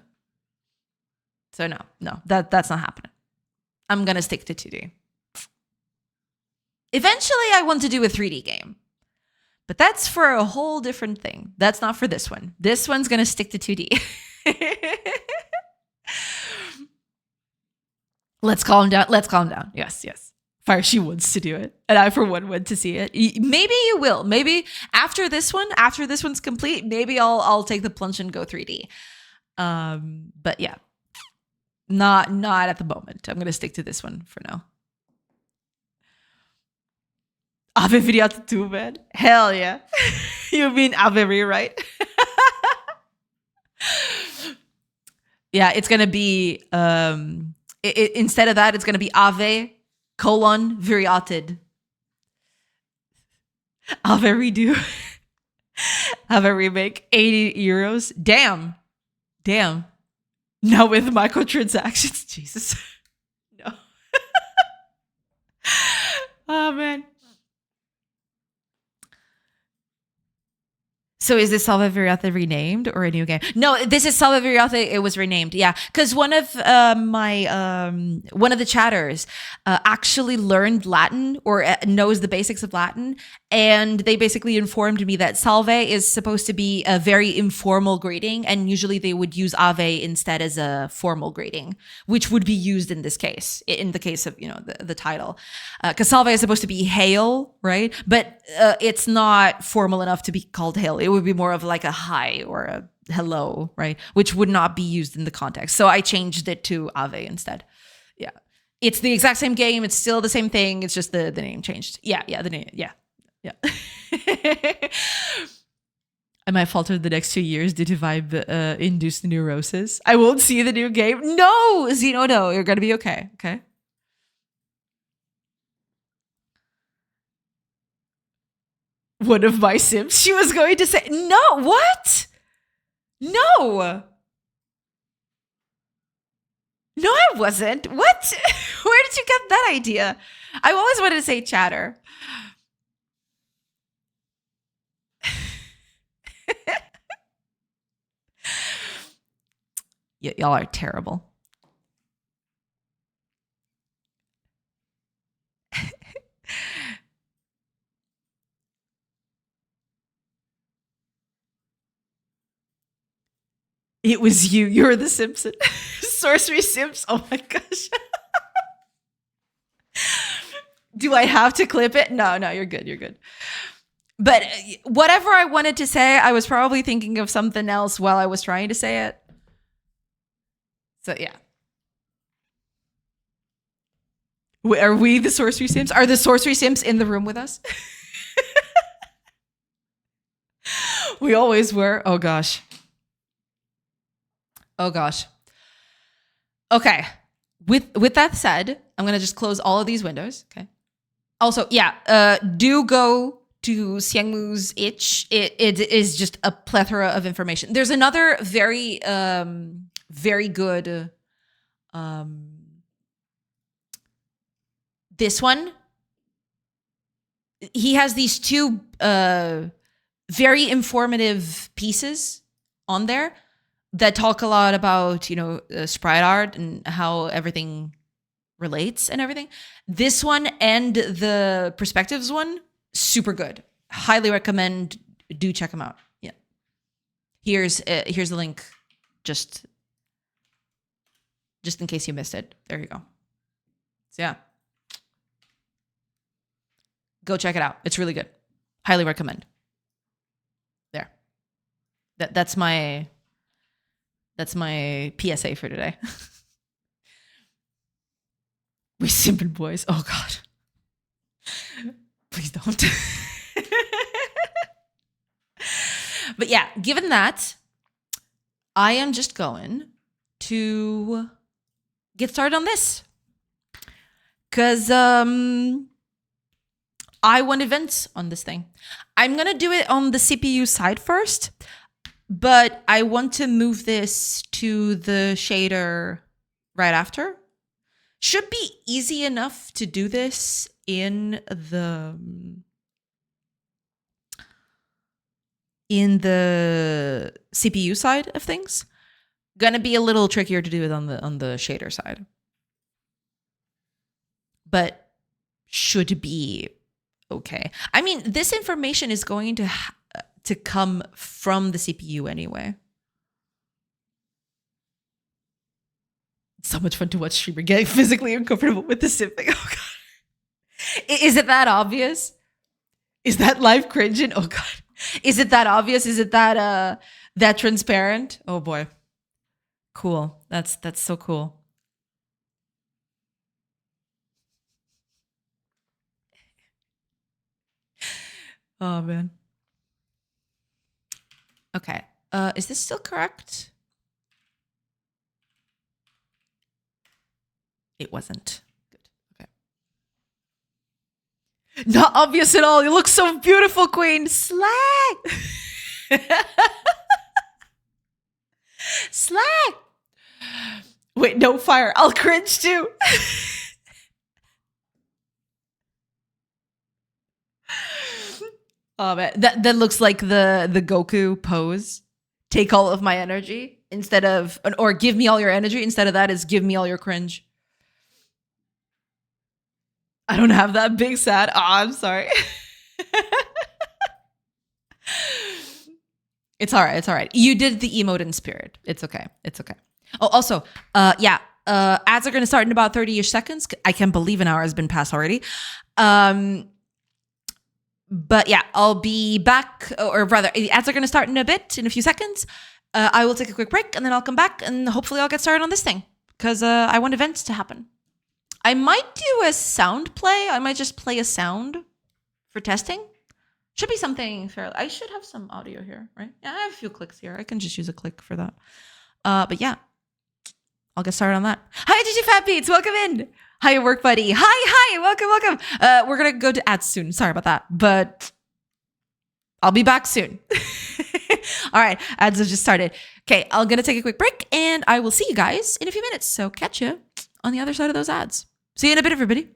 So no, that's not happening. I'm going to stick to 2D. Eventually, I want to do a 3D game. But that's for a whole different thing. That's not for this one. This one's going to stick to 2D. Let's calm down. Yes. Fire, she wants to do it. And I, for one, want to see it. Maybe you will. Maybe after this one's complete, maybe I'll take the plunge and go 3D. But yeah, not at the moment. I'm going to stick to this one for now. Ave Viriate too, man. Hell yeah. You mean Ave, right? Yeah, it's gonna be instead of that, it's gonna be Ave colon Viriated. Ave redo. Ave remake. 80 euros. Damn. Now with microtransactions. Jesus. No. Oh man. So is this Salve Viriate renamed or a new game? No, this is Salve Viriate. It was renamed. Yeah, because one of one of the chatters actually learned Latin or knows the basics of Latin, and they basically informed me that Salve is supposed to be a very informal greeting, and usually they would use Ave instead as a formal greeting, which would be used in this case, in the case of the title, because Salve is supposed to be hail, right? But it's not formal enough to be called hail. It would be more of like a hi or a hello, right? Which would not be used in the context. So I changed it to Ave instead. Yeah. It's the exact same game. It's still the same thing. It's just the name changed. Yeah, the name. Yeah. I might falter the next 2 years due to vibe induced neurosis. I won't see the new game. No, Zeno, no. You're going to be okay. Okay. One of my Sims. She was going to say, no, what? No. No, I wasn't. What? Where did you get that idea? I always wanted to say chatter. Y'all are terrible. It was you. You're the Simpson. Sorcery Sims. Oh my gosh. Do I have to clip it? No, you're good. You're good. But whatever I wanted to say, I was probably thinking of something else while I was trying to say it. So yeah. Are we the Sorcery Sims? Are the Sorcery Sims in the room with us? We always were. Oh gosh. Okay. With that said, I'm gonna just close all of these windows. Okay. Also, yeah, do go to Xiangmu's itch. It is just a plethora of information. There's another very good this one. He has these two very informative pieces on there that talk a lot about, sprite art and how everything relates and everything. This one and the perspectives one, super good. Highly recommend. Do check them out. Yeah. Here's the link, just in case you missed it. There you go. So yeah, go check it out. It's really good. Highly recommend. There. That's my PSA for today. We simple boys. Oh God. Please don't. But yeah, given that, I am just going to get started on this. Because I want events on this thing. I'm going to do it on the CPU side first, but I want to move this to the shader right after. Should be easy enough to do this in the CPU side of things. Gonna be a little trickier to do it on the shader side, but should be okay. I mean, this information is going to come from the CPU anyway. It's so much fun to watch streamer getting physically uncomfortable with the sim thing. Oh God. Is it that obvious? Is that live cringing? Oh God. Is it that obvious? Is it that transparent? Oh boy. Cool. That's so cool. Oh man. Okay. Is this still correct? It wasn't. Good. Okay. Not obvious at all. You look so beautiful, Queen. Slag. Slag. Wait, no fire. I'll cringe too. Oh man, that looks like the Goku pose. Take all of my energy instead of, or give me all your energy instead of that is give me all your cringe. I don't have that big sad. Oh, I'm sorry. It's all right. It's all right. You did the emote in spirit. It's okay. It's okay. Oh, also, yeah. Ads are going to start in about 30-ish seconds. I can't believe an hour has been passed already. But yeah, I'll be back, or rather, ads are going to start in a few seconds. I will take a quick break and then I'll come back and hopefully I'll get started on this thing because I want events to happen. I might do a sound play. I might just play a sound for testing. Should be something fairly. I should have some audio here, right? Yeah, I have a few clicks here. I can just use a click for that. But yeah, I'll get started on that. Hi, GG Fat Beats. Welcome in. Hi, work buddy. Hi. Welcome. We're going to go to ads soon. Sorry about that. But I'll be back soon. All right. Ads have just started. Okay. I'm going to take a quick break and I will see you guys in a few minutes. So catch you on the other side of those ads. See you in a bit, everybody.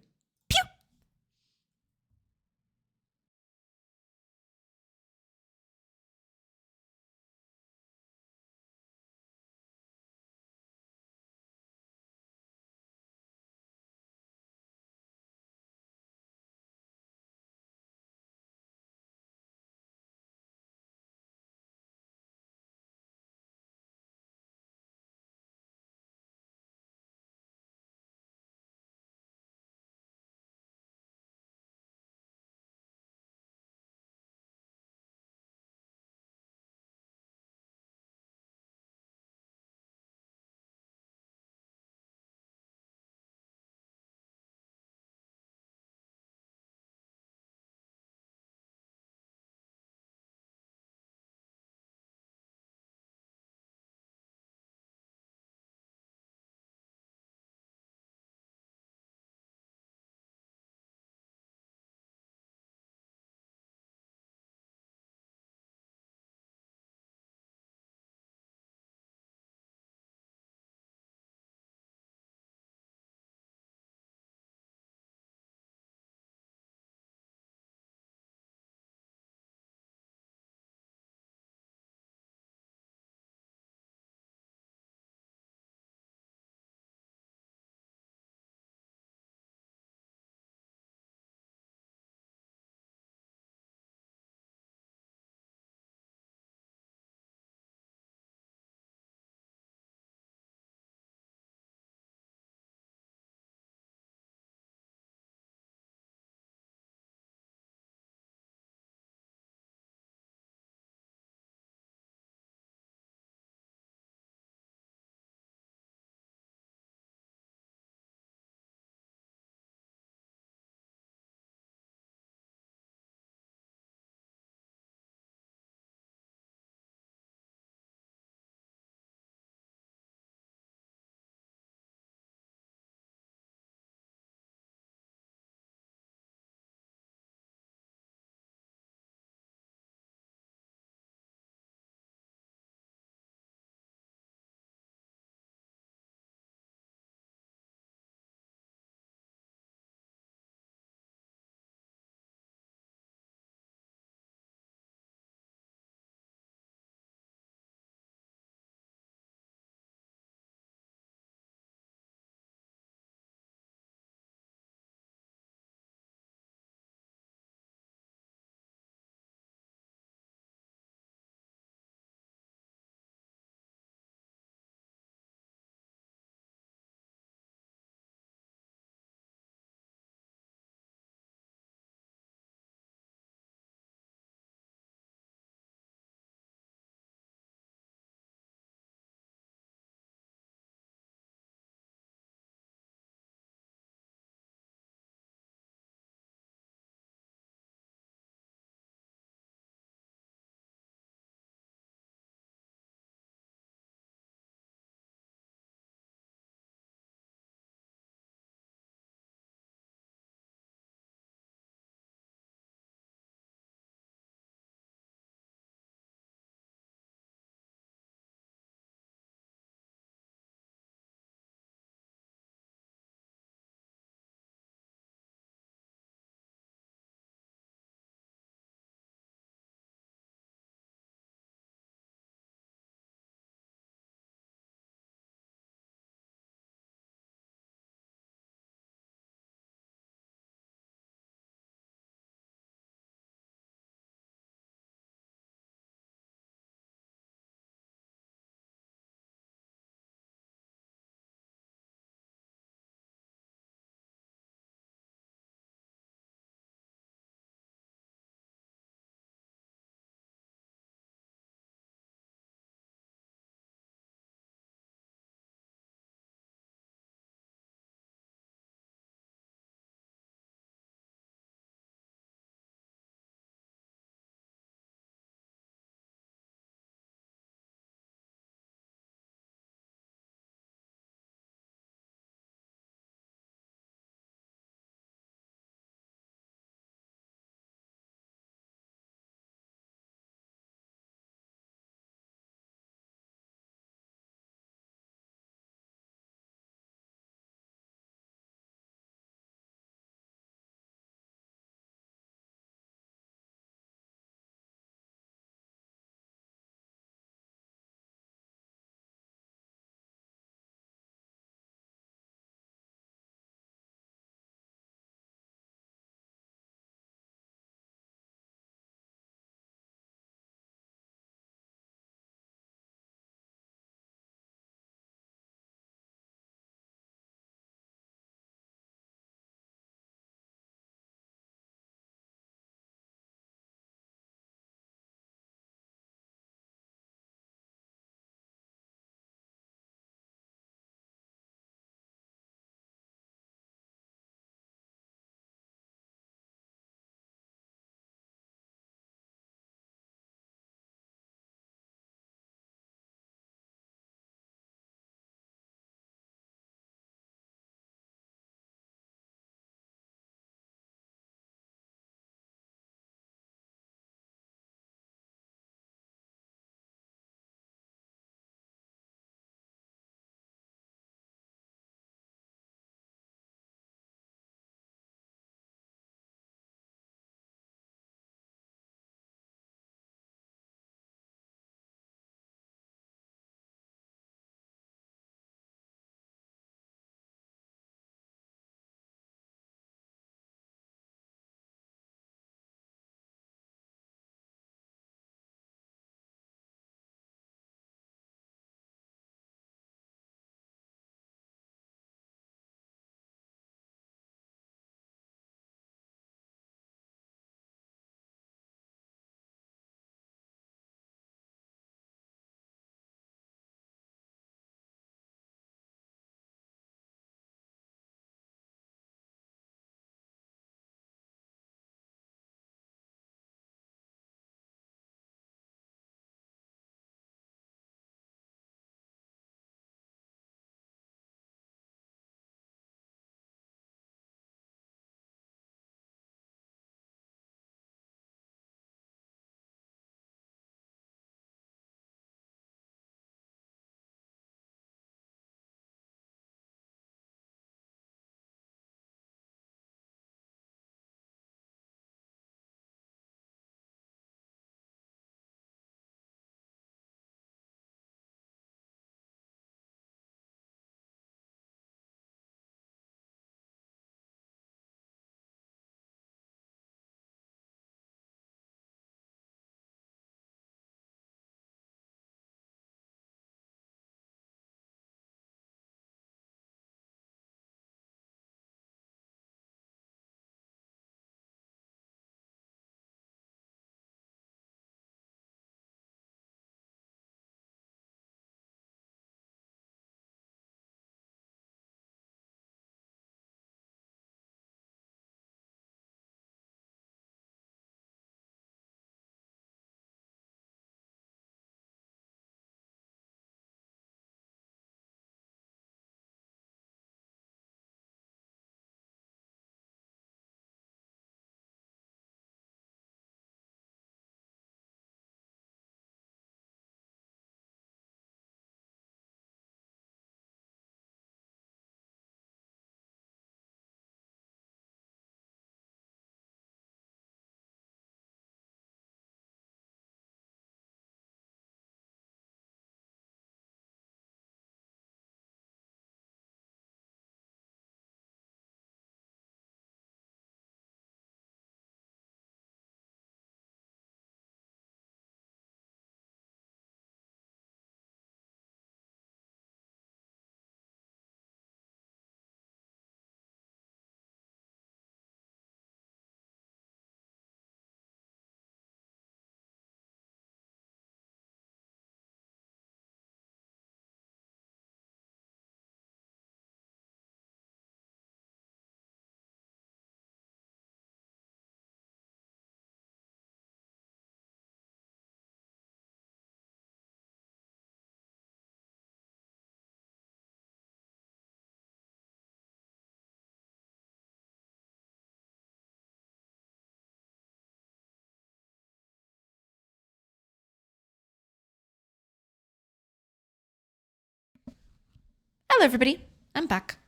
Hello, everybody. I'm back.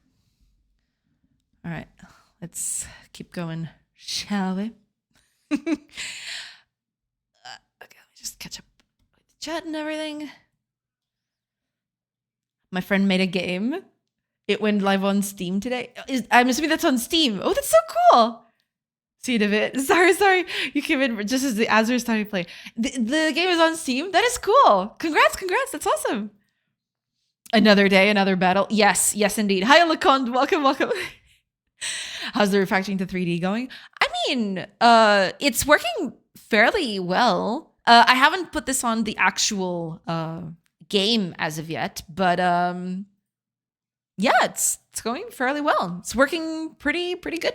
All right, let's keep going, shall we? Okay, let me just catch up with the chat and everything. My friend made a game. It went live on Steam today. I'm assuming that's on Steam. Oh, that's so cool. See it a bit. Sorry. You came in just as the ads were starting to play. The game is on Steam. That is cool. Congrats. That's awesome. Another day, another battle. Yes, indeed. Hi, Laconde. Welcome. How's the refactoring to 3D going? I mean, it's working fairly well. I haven't put this on the actual game as of yet, but yeah, it's going fairly well. It's working pretty good.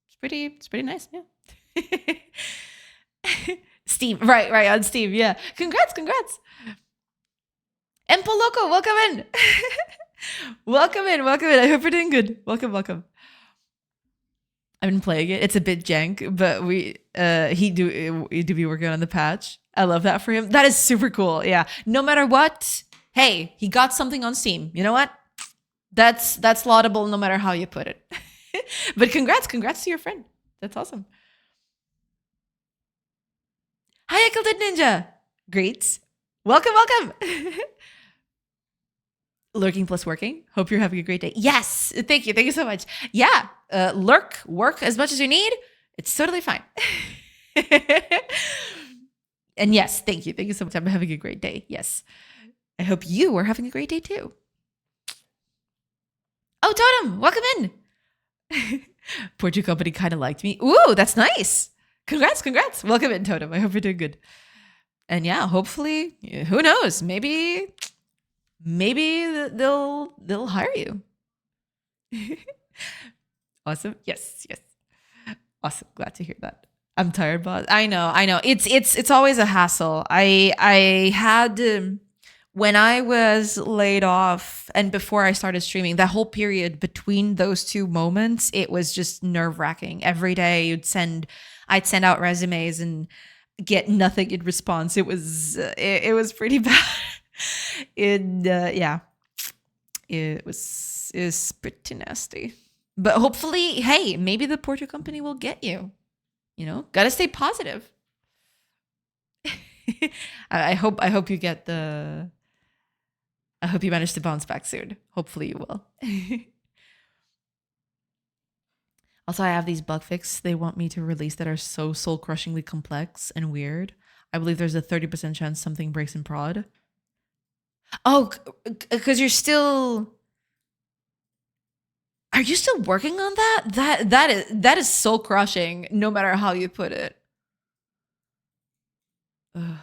It's pretty nice, yeah. Steam, right on Steam, yeah. Congrats. Empo Loco, welcome in. welcome in. I hope you're doing good. Welcome. I've been playing it. It's a bit jank, but he do be working on the patch. I love that for him. That is super cool. Yeah. No matter what, hey, he got something on Steam. You know what? That's laudable no matter how you put it. But congrats to your friend. That's awesome. Hi, Eckleton Ninja. Greets. Welcome. Lurking plus working. Hope you're having a great day. Yes. Thank you so much. Yeah. Work as much as you need. It's totally fine. And yes, thank you so much. I'm having a great day. Yes. I hope you are having a great day too. Oh, Totem, welcome in. Portrait company kind of liked me. Ooh, that's nice. Congrats. Welcome in, Totem. I hope you're doing good. And yeah, hopefully, who knows? Maybe they'll hire you. Awesome. Yes. Awesome. Glad to hear that. I'm tired, boss. I know. It's always a hassle. I had when I was laid off and before I started streaming, that whole period between those two moments, it was just nerve-wracking. Every day I'd send out resumes and get nothing in response. It was pretty bad. Yeah, it was pretty nasty. But hopefully, hey, maybe the portrait company will get you. You know, gotta stay positive. I hope you get the. I hope you manage to bounce back soon. Hopefully you will. Also, I have these bug fixes they want me to release that are so soul-crushingly complex and weird. I believe there's a 30% chance something breaks in prod. Oh, because you're still... Are you still working on that? That is soul-crushing, no matter how you put it. Ugh.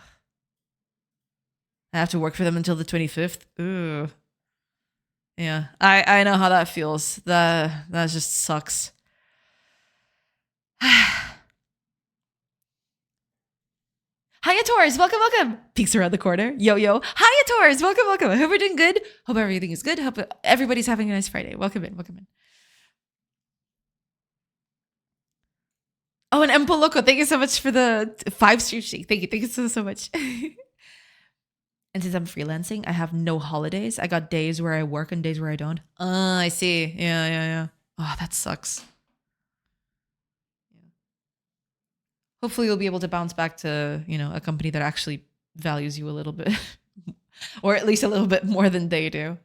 I have to work for them until the 25th. Ooh. Yeah, I know how that feels. That just sucks. Hiya Taurus, welcome. Peeks around the corner. Yo. Hiya Taurus, welcome. I hope you're doing good. Hope everything is good. Hope everybody's having a nice Friday. Welcome in. Oh, and Empo Loco, thank you so much for the 5 stream sheet. Thank you so much. And since I'm freelancing, I have no holidays. I got days where I work and days where I don't. I see. Yeah. Oh, that sucks. Hopefully you'll be able to bounce back to, a company that actually values you a little bit. Or at least a little bit more than they do.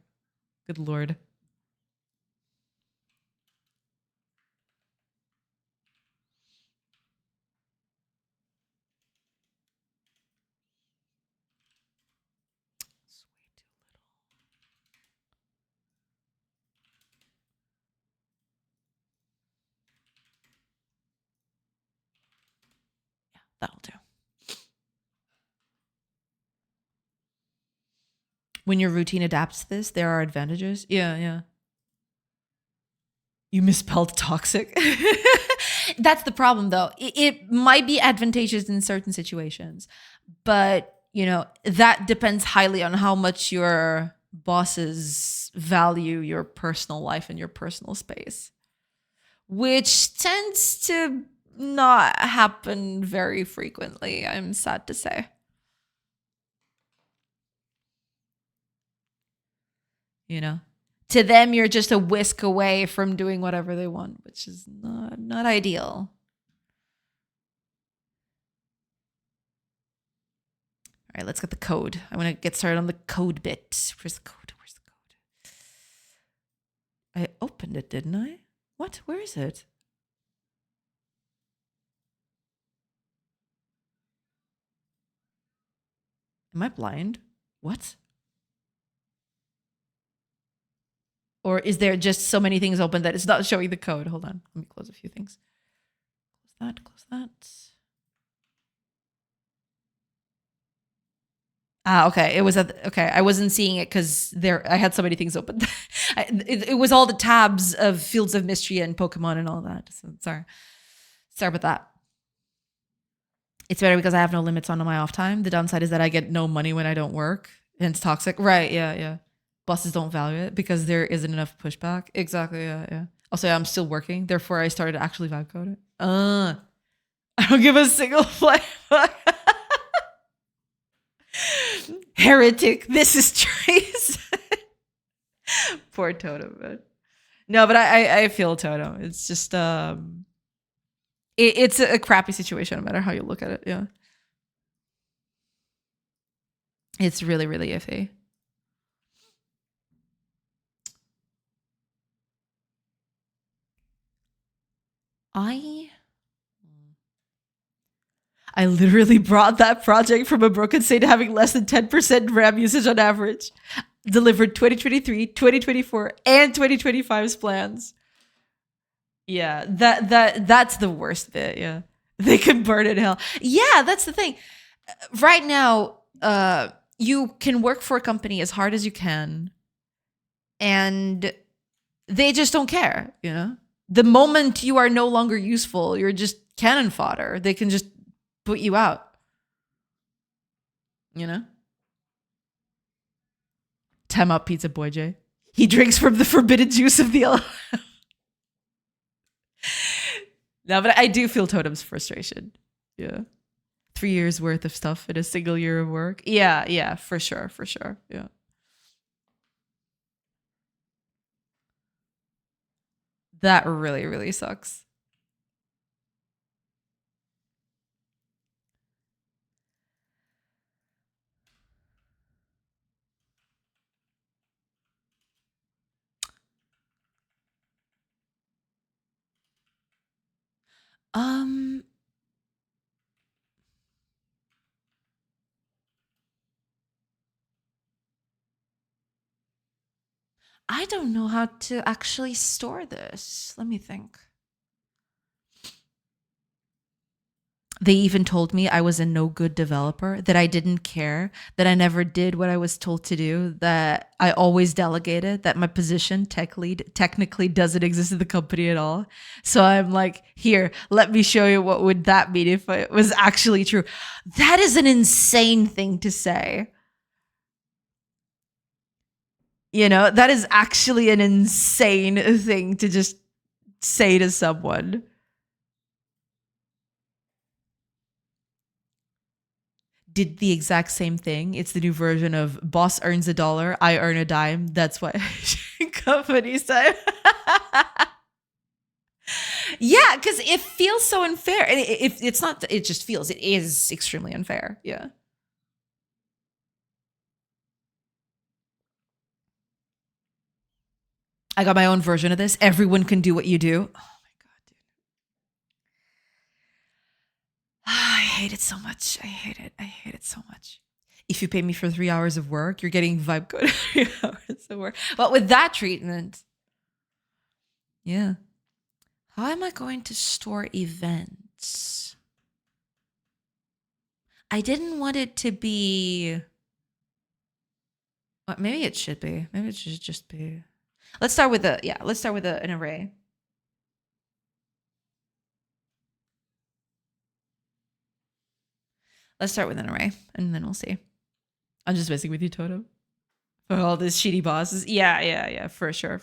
Good Lord. That'll do. When your routine adapts to this, there are advantages. Yeah. You misspelled toxic. That's the problem, though. It might be advantageous in certain situations, but, that depends highly on how much your bosses value your personal life and your personal space, which tends to not happen very frequently, I'm sad to say. To them, you're just a whisk away from doing whatever they want, which is not ideal. All right, let's get the code. I want to get started on the code bit. Where's the code? Where's the code? I opened it, didn't I? What? Where is it? Am I blind? What? Or is there just so many things open that it's not showing the code? Hold on. Let me close a few things. Close that, close that. Ah, okay. It was okay. I wasn't seeing it because I had so many things open. It was all the tabs of Fields of Mystery and Pokemon and all that. So sorry about that. It's better because I have no limits on my off time. The downside is that I get no money when I don't work, and it's toxic. Right? Yeah. Bosses don't value it because there isn't enough pushback. Exactly. Yeah. Also, I'm still working. Therefore, I started to actually vibe code it. I don't give a single flying fuck. Heretic. This is treason. Poor Totem, man. No, but I feel Totem. It's just it's a crappy situation no matter how you look at it. Yeah. It's really, really iffy. I literally brought that project from a broken state to having less than 10% RAM usage on average. Delivered 2023, 2024, and 2025's plans. Yeah, that's the worst bit. Yeah, they can burn in hell. Yeah, that's the thing. Right now, you can work for a company as hard as you can, and they just don't care. You know, the moment you are no longer useful, you're just cannon fodder. They can just put you out. You know. Time out, Pizza Boy J. He drinks from the forbidden juice of the No, but I do feel Totem's frustration. Yeah. 3 years worth of stuff in a single year of work. Yeah, for sure. Yeah. That really, really sucks. Um, I don't know how to actually store this. Let me think. They even told me I was a no good developer, that I didn't care, that I never did what I was told to do, that I always delegated, that my position, tech lead, technically doesn't exist in the company at all. So I'm like, here, let me show you what would that mean if it was actually true. That is an insane thing to say. You know, that is actually an insane thing to just say to someone. Did the exact same thing. It's the new version of boss earns $1, I earn a dime. That's what companies say. Yeah, because it feels so unfair. And it's not, it just feels, it is extremely unfair. Yeah. I got my own version of this. Everyone can do what you do. Oh my God, dude. I hate it so much. I hate it so much. If you pay me for 3 hours of work, you're getting vibe code 3 hours of work. But with that treatment, yeah. How am I going to store events? I didn't want it to be. Well, maybe it should be. Maybe it should just be. Let's start with an array. Let's start with an array, and then we'll see. I'm just messing with you, Toto. For all these shitty bosses. Yeah, for sure.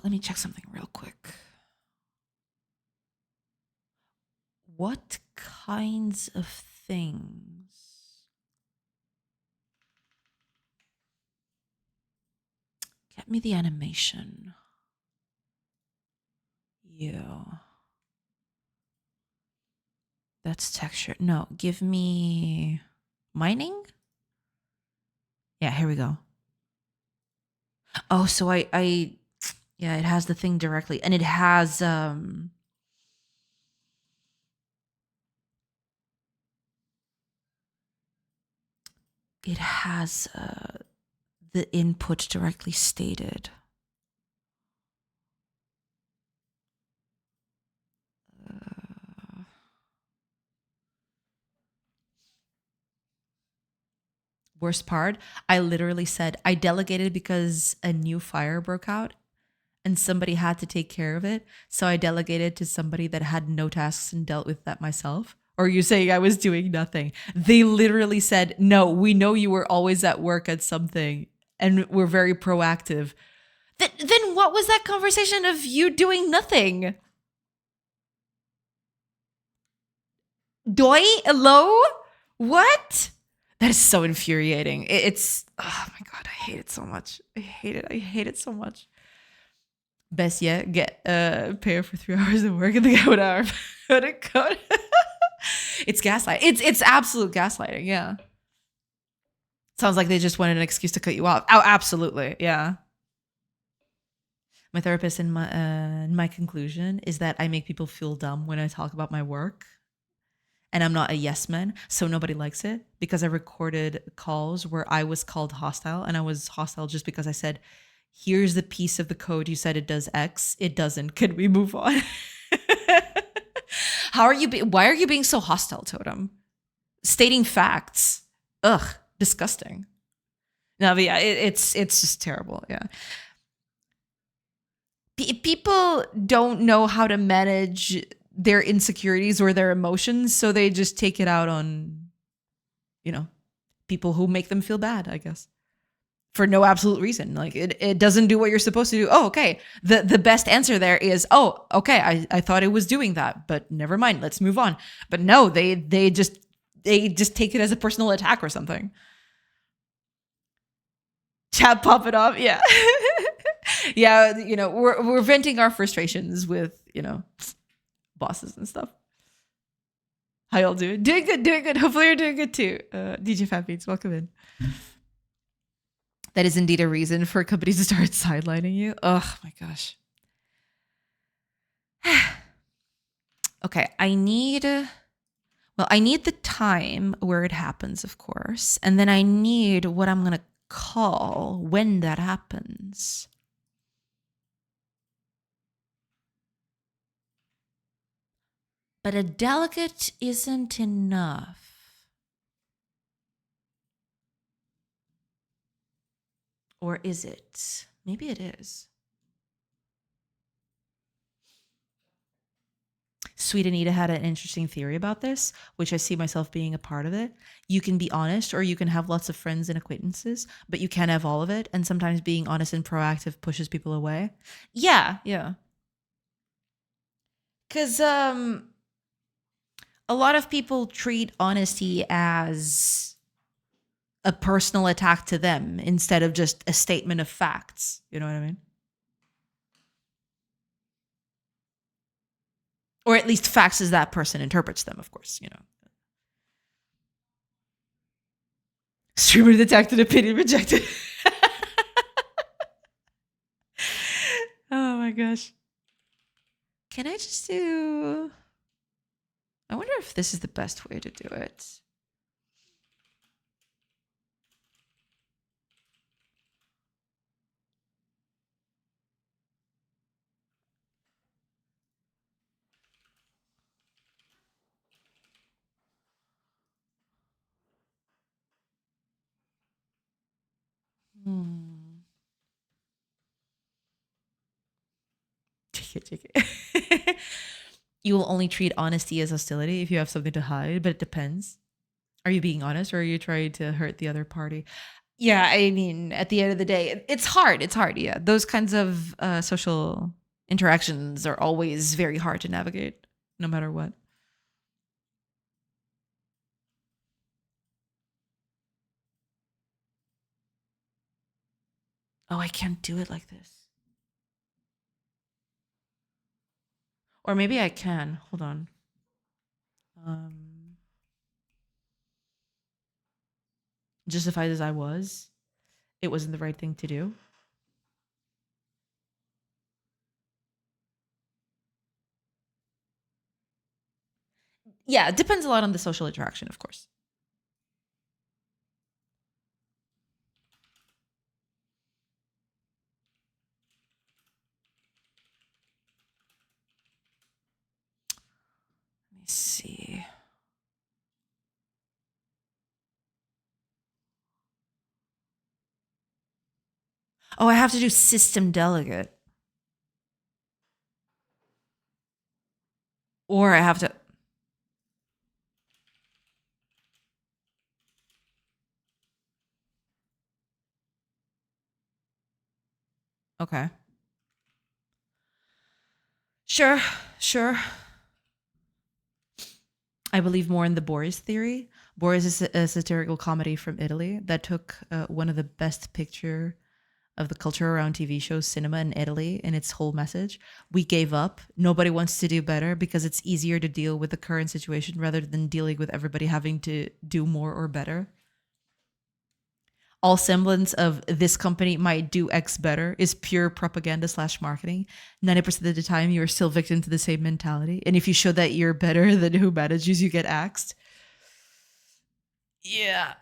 Let me check something real quick. What kinds of things? Get me the animation. Yeah. That's texture. No, give me mining? Yeah, here we go. Oh, so yeah, it has the thing directly, and it has the input directly stated. Worst part, I literally said I delegated because a new fire broke out and somebody had to take care of it. So I delegated to somebody that had no tasks and dealt with that myself. Or are you saying I was doing nothing? They literally said, no, we know you were always at work at something and we're very proactive. Then what was that conversation of you doing nothing? Doi? Hello? What? That is so infuriating. It's, oh my God, I hate it so much. I hate it. I hate it so much. Best yet, get pay her for 3 hours of work and then go to code. It's gaslighting. It's absolute gaslighting. Yeah. Sounds like they just wanted an excuse to cut you off. Oh, absolutely. Yeah. My therapist and my conclusion is that I make people feel dumb when I talk about my work. And I'm not a yes man, so nobody likes it because I recorded calls where I was called hostile, and I was hostile just because I said, here's the piece of the code you said it does X. It doesn't. Can we move on? Why are you being so hostile, Totem? Stating facts. Ugh, disgusting. No, but yeah, it's just terrible. Yeah. People don't know how to manage their insecurities or their emotions, so they just take it out on, people who make them feel bad, I guess, for no absolute reason. Like it doesn't do what you're supposed to do. Oh, okay. The best answer there is, oh, okay, I thought it was doing that, but never mind, let's move on. But no, they just take it as a personal attack or something. Chat pop it off, yeah. Yeah, we're venting our frustrations with, bosses and stuff. How y'all doing? Doing good. Hopefully you're doing good too. DJ Fat Beats, welcome in. That is indeed a reason for companies to start sidelining you. Oh my gosh. Okay, I need the time where it happens, of course. And then I need what I'm going to call when that happens. But a delegate isn't enough. Or is it? Maybe it is. Sweet Anita had an interesting theory about this, which I see myself being a part of it. You can be honest, or you can have lots of friends and acquaintances, but you can't have all of it. And sometimes being honest and proactive pushes people away. Yeah. Because a lot of people treat honesty as a personal attack to them instead of just a statement of facts. You know what I mean? Or at least facts as that person interprets them, of course, Streamer detected, opinion rejected. Oh my gosh. Can I just do... I wonder if this is the best way to do it. JK. You will only treat honesty as hostility if you have something to hide, but it depends. Are you being honest or are you trying to hurt the other party? Yeah, I mean, at the end of the day, it's hard. It's hard. Yeah, those kinds of social interactions are always very hard to navigate, no matter what. Oh, I can't do it like this. Or maybe I can. Hold on. Um, Justified as I was, it wasn't the right thing to do. Yeah, it depends a lot on the social interaction, of course. Let me see. Oh, I have to do system delegate. Or I have to. Okay. Sure, sure. I believe more in the Boris theory. Boris is a satirical comedy from Italy that took one of the best picture of the culture around TV shows, cinema in Italy, and its whole message. We gave up. Nobody wants to do better because it's easier to deal with the current situation rather than dealing with everybody having to do more or better. All semblance of this company might do X better is pure propaganda slash marketing. 90% of the time, you're still victim to the same mentality. And if you show that you're better than who manages, you get axed. Yeah.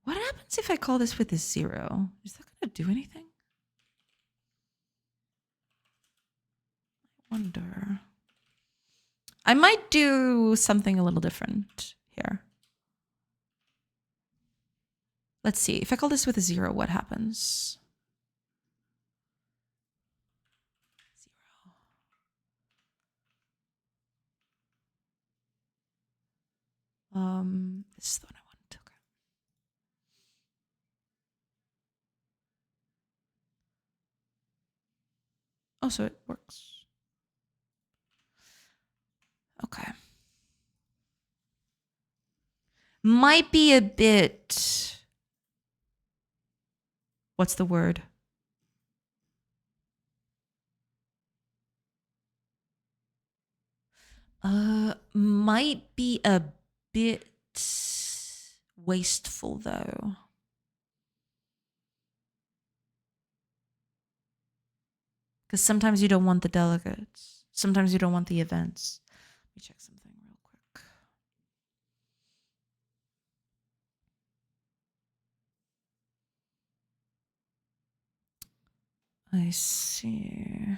What happens if I call this with a 0? Is that going to do anything? I wonder. I might do something a little different here. Let's see. If I call this with a 0, what happens? 0. This is the one I want. Okay. Oh, so it works. Okay. Might be a bit. What's the word? Might be a bit wasteful though. Because sometimes you don't want the delegates. Sometimes you don't want the events. Let me check something real quick. I see.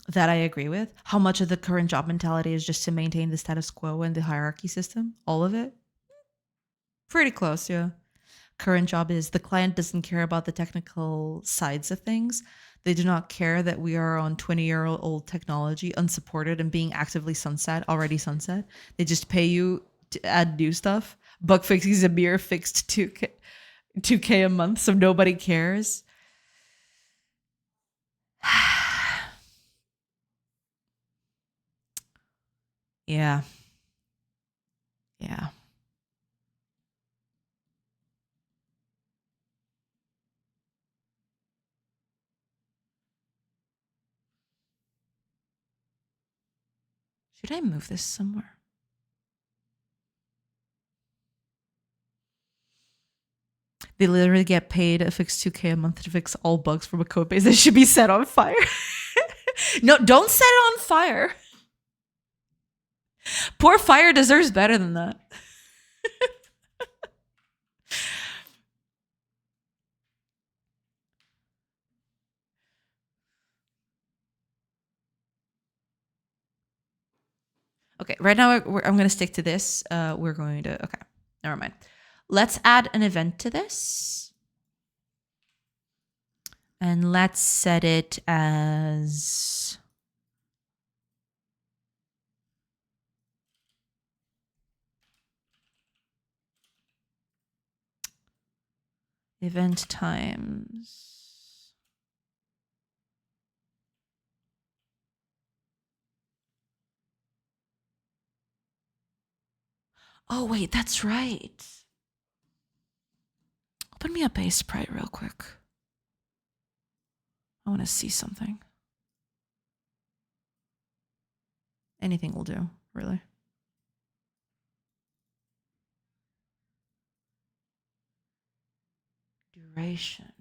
That I agree with. How much of the current job mentality is just to maintain the status quo and the hierarchy system? All of it? Pretty close, yeah. Current job is the client doesn't care about the technical sides of things. They do not care that we are on 20-year-old technology, unsupported and being actively already sunset. They just pay you to add new stuff. Bug fixing is a mere fixed 2K a month, so nobody cares. Yeah. Yeah. Should I move this somewhere? They literally get paid a fixed 2K a month to fix all bugs from a code base that should be set on fire. No, don't set it on fire. Poor fire deserves better than that. Okay, right now I'm going to stick to this. We're going to, okay, never mind. Let's add an event to this. And let's set it as event times. Oh, wait, that's right. Open me a base sprite real quick. I want to see something. Anything will do, really. Duration.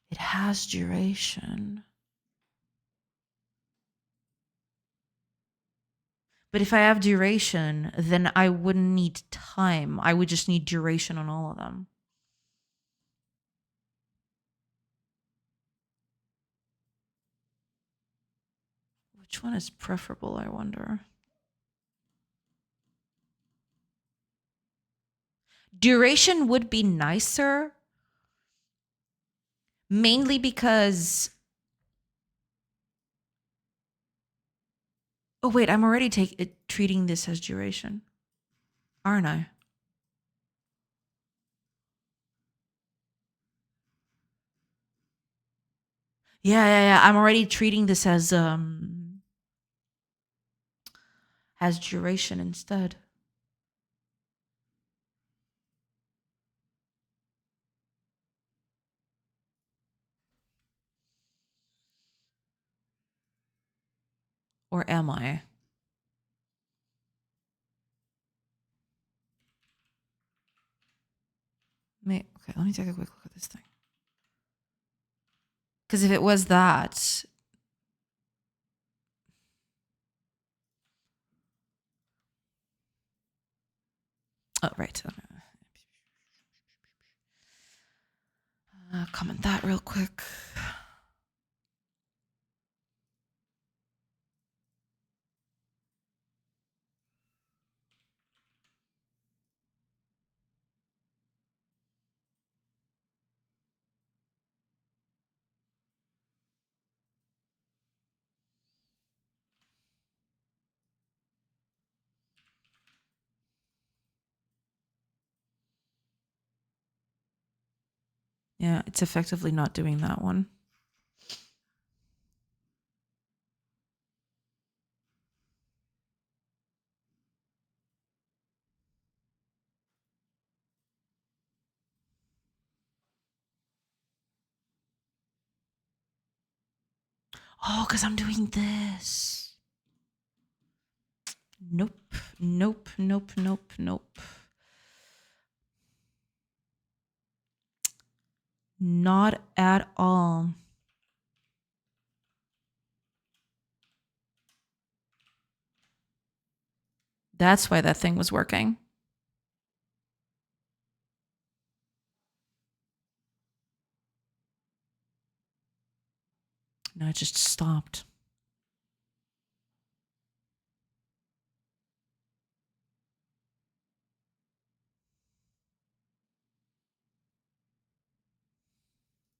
It has duration. But if I have duration, then I wouldn't need time. I would just need duration on all of them. Which one is preferable, I wonder? Duration would be nicer. Mainly because... Oh, wait, I'm already treating this as duration. Aren't I? Yeah. I'm already treating this as duration instead. Or am I? Okay, let me take a quick look at this thing. Because if it was that... Oh, right. Comment that real quick. Yeah, it's effectively not doing that one. Oh, because I'm doing this. Nope. Not at all. That's why that thing was working. No, it just stopped. What?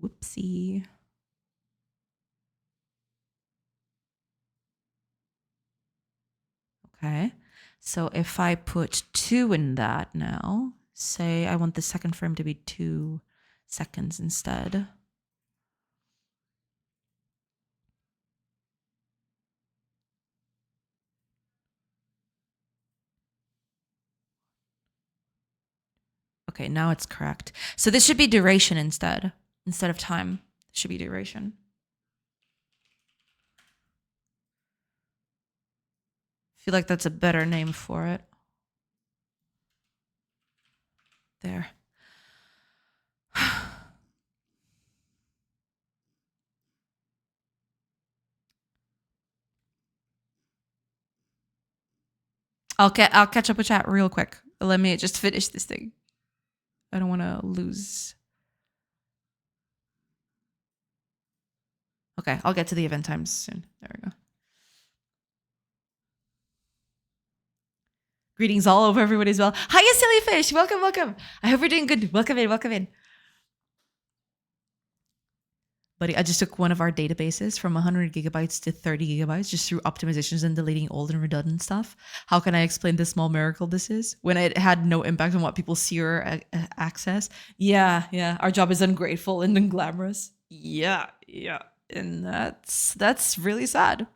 Whoopsie. Okay. So if I put 2 in that now, say I want the second frame to be 2 seconds instead. Okay, now it's correct. So this should be duration instead of time. It should be duration. I feel like that's a better name for it. There. I'll catch up with chat real quick. Let me just finish this thing. I don't want to lose. Okay, I'll get to the event times soon. There we go. Greetings all over everybody as well. Hiya, silly fish. Welcome, welcome. I hope you're doing good. Welcome in, welcome in. Buddy, I just took one of our databases from 100 gigabytes to 30 gigabytes just through optimizations and deleting old and redundant stuff. How can I explain the small miracle this is when it had no impact on what people see or access? Yeah. Our job is ungrateful and unglamorous. Yeah. And that's really sad.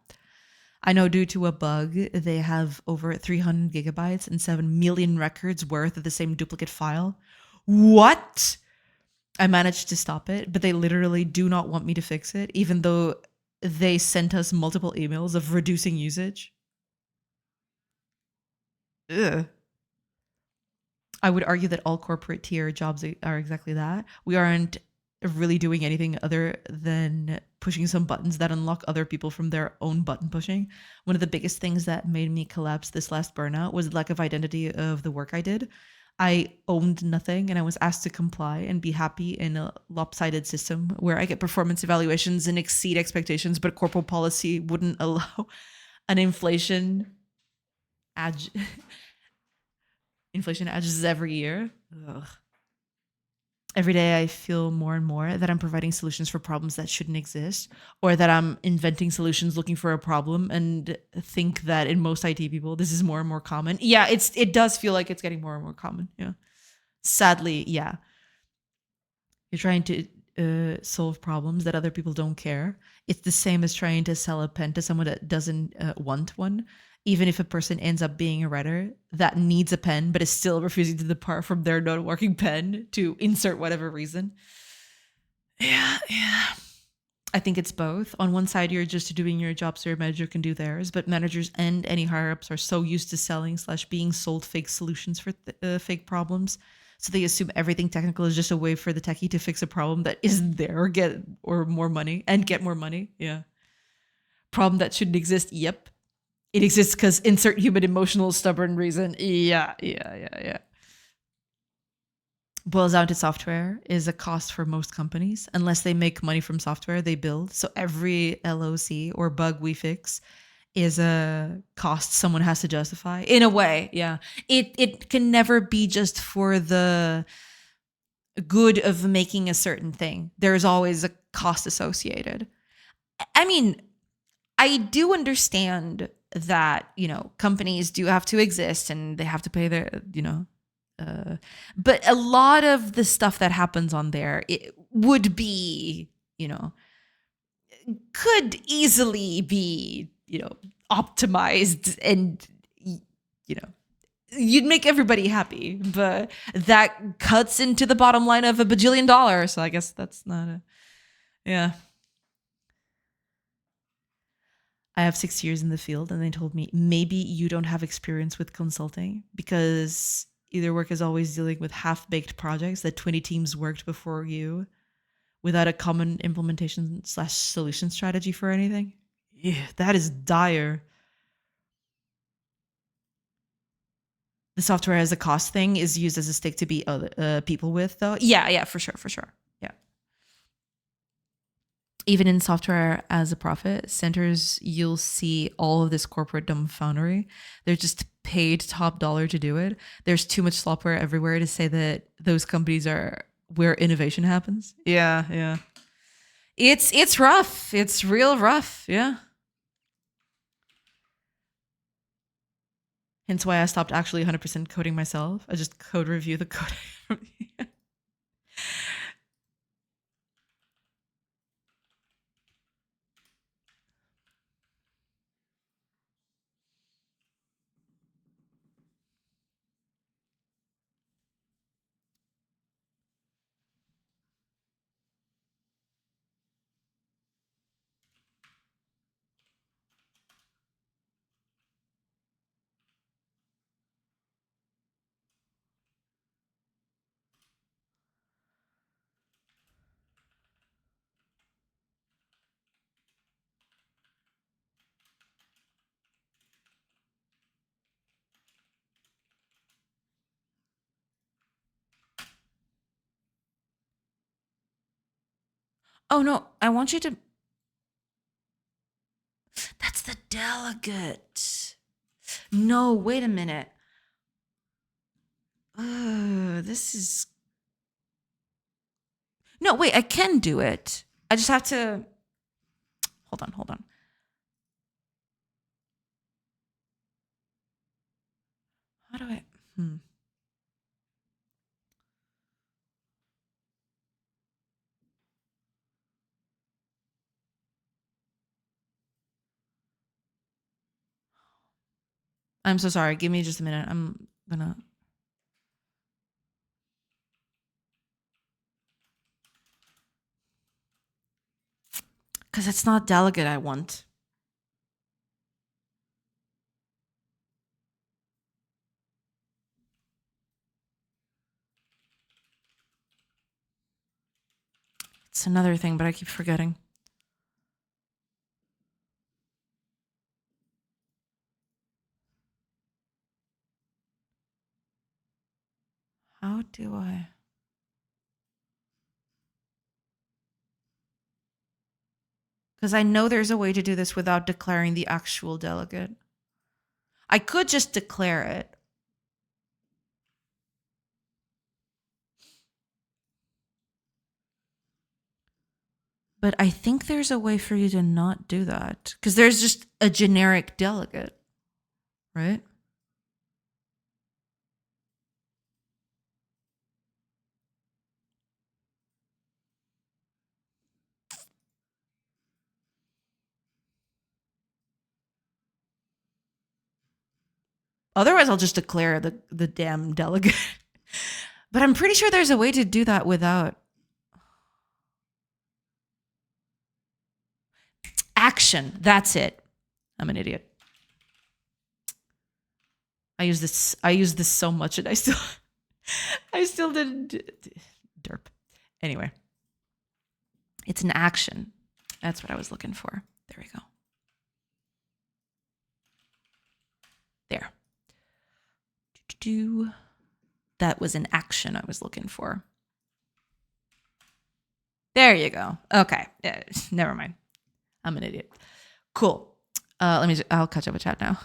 I know due to a bug, they have over 300 gigabytes and 7 million records worth of the same duplicate file. What? I managed to stop it, but they literally do not want me to fix it, even though they sent us multiple emails of reducing usage. Ugh. I would argue that all corporate tier jobs are exactly that. We aren't really doing anything other than pushing some buttons that unlock other people from their own button pushing. One of the biggest things that made me collapse this last burnout was the lack of identity of the work I did. I owned nothing and I was asked to comply and be happy in a lopsided system where I get performance evaluations and exceed expectations, but corporate policy wouldn't allow an inflation edges every year. Ugh. Every day I feel more and more that I'm providing solutions for problems that shouldn't exist, or that I'm inventing solutions looking for a problem, and think that in most IT people, this is more and more common. Yeah, it does feel like it's getting more and more common. Yeah. Sadly, yeah. You're trying to solve problems that other people don't care. It's the same as trying to sell a pen to someone that doesn't want one. Even if a person ends up being a writer that needs a pen, but is still refusing to depart from their not working pen to insert whatever reason. Yeah. I think it's both. On one side, you're just doing your job so your manager can do theirs, but managers and any higher ups are so used to selling / being sold fake solutions for fake problems. So they assume everything technical is just a way for the techie to fix a problem that isn't there or get more money. Yeah. Problem that shouldn't exist. Yep. It exists because insert human emotional stubborn reason. Yeah. Boils down to software is a cost for most companies unless they make money from software they build. So every LOC or bug we fix is a cost someone has to justify in a way. Yeah. It can never be just for the good of making a certain thing. There's always a cost associated. I mean, I do understand that, companies do have to exist and they have to pay their, but a lot of the stuff that happens on there, it would be, could easily be, optimized and, you'd make everybody happy, but that cuts into the bottom line of $1 bajillion. So I guess that's not yeah. I have 6 years in the field and they told me maybe you don't have experience with consulting because either work is always dealing with half-baked projects that 20 teams worked before you without a common implementation / solution strategy for anything. Yeah, that is dire. The software as a cost thing is used as a stick to beat other people with, though. Yeah, for sure. Yeah. Even in software as a profit centers, you'll see all of this corporate dumbfoundery. They're just paid top dollar to do it. There's too much software everywhere to say that those companies are where innovation happens. Yeah. It's rough. It's real rough. Yeah. Hence why I stopped actually 100% coding myself. I just code review the code. Oh no, I want you to. That's the delegate. No, wait a minute. This is. No, wait, I can do it. I just have to. Hold on. How do I. I'm so sorry. Give me just a minute. I'm gonna. Because it's not delegate I want. It's another thing, but I keep forgetting. How do I? Because I know there's a way to do this without declaring the actual delegate. I could just declare it. But I think there's a way for you to not do that. Because there's just a generic delegate, right? Otherwise, I'll just declare the damn delegate. But I'm pretty sure there's a way to do that without. Action. That's it. I'm an idiot. I use this so much and I still didn't. Derp. Anyway. It's an action. That's what I was looking for. There we go. There. That was an action I was looking for. There you go. Okay. Yeah, never mind. I'm an idiot. Cool. I'll catch up with chat now.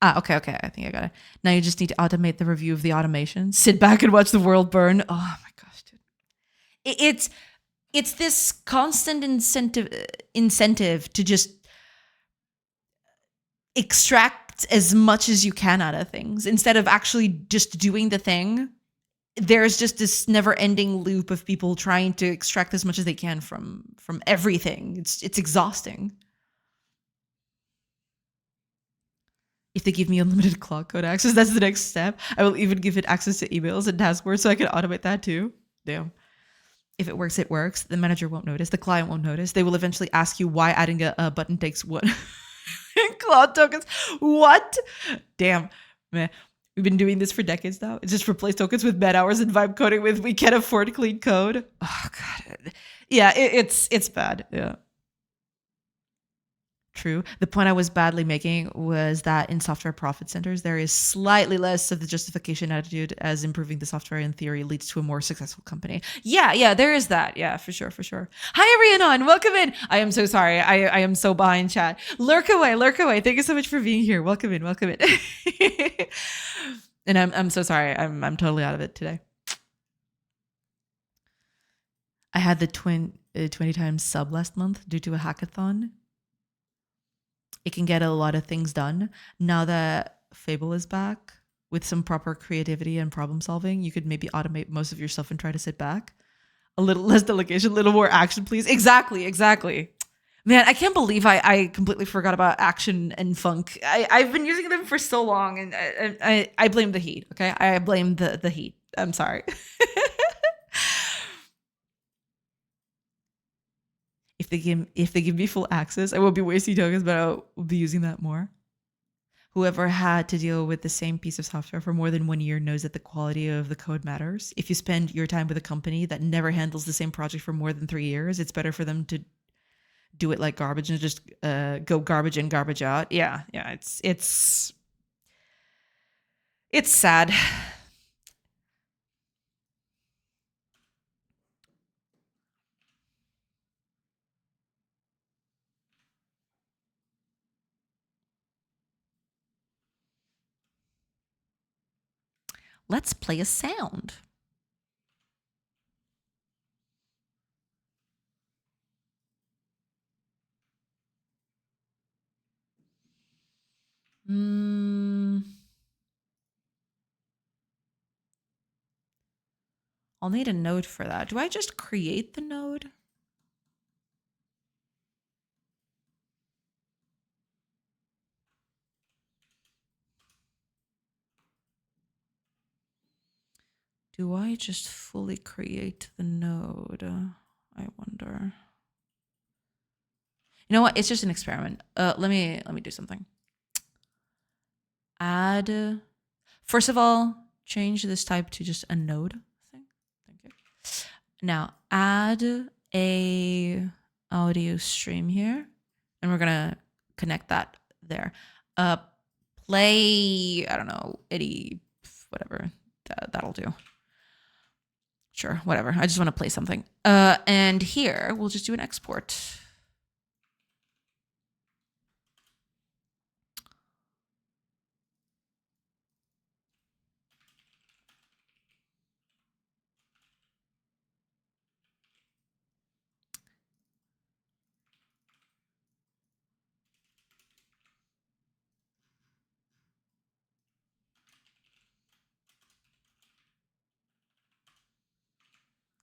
Okay. I think I got it. Now you just need to automate the review of the automation. Sit back and watch the world burn. Oh my gosh, dude. It's this constant incentive to just extract as much as you can out of things instead of actually just doing the thing. There's just this never-ending loop of people trying to extract as much as they can from everything. It's exhausting. If they give me unlimited cloud code access, that's the next step. I will even give it access to emails and taskboards so I can automate that too. Damn. If it works, it works. The manager won't notice. The client won't notice. They will eventually ask you why adding a button takes what? Cloud tokens. What? Damn. Man. We've been doing this for decades now. It's just replace tokens with man hours and vibe coding with we can't afford clean code. Oh, God. Yeah, it's bad. Yeah. True. The point I was badly making was that in software profit centers, there is slightly less of the justification attitude as improving the software in theory leads to a more successful company. Yeah, there is that. Yeah, for sure. Hi, Rhiannon. Welcome in. I am so sorry. I am so behind chat. Lurk away. Thank you so much for being here. Welcome in. And I'm so sorry. I'm totally out of it today. I had the 20 times sub last month due to a hackathon. It can get a lot of things done. Now that Fable is back with some proper creativity and problem solving, you could maybe automate most of your stuff and try to sit back. A little less delegation, a little more action, please. Exactly. Man, I can't believe I completely forgot about action and funk. I've been using them for so long, and I blame the heat, okay? I blame the heat. I'm sorry. If they give me full access, I won't be wasting tokens, but I'll be using that more. Whoever had to deal with the same piece of software for more than 1 year knows that the quality of the code matters. If you spend your time with a company that never handles the same project for more than 3 years, it's better for them to do it like garbage and just go garbage in, garbage out. Yeah, it's sad. Let's play a sound. I'll need a node for that. Do I just create the node? Do I just fully create the node? I wonder. You know what? It's just an experiment. Let me do something. Add. First of all, change this type to just a node thing. Thank you. Now add a audio stream here, and we're gonna connect that there. Play. I don't know. Whatever. That'll do. Sure, whatever. I just want to play something. And here we'll just do an export.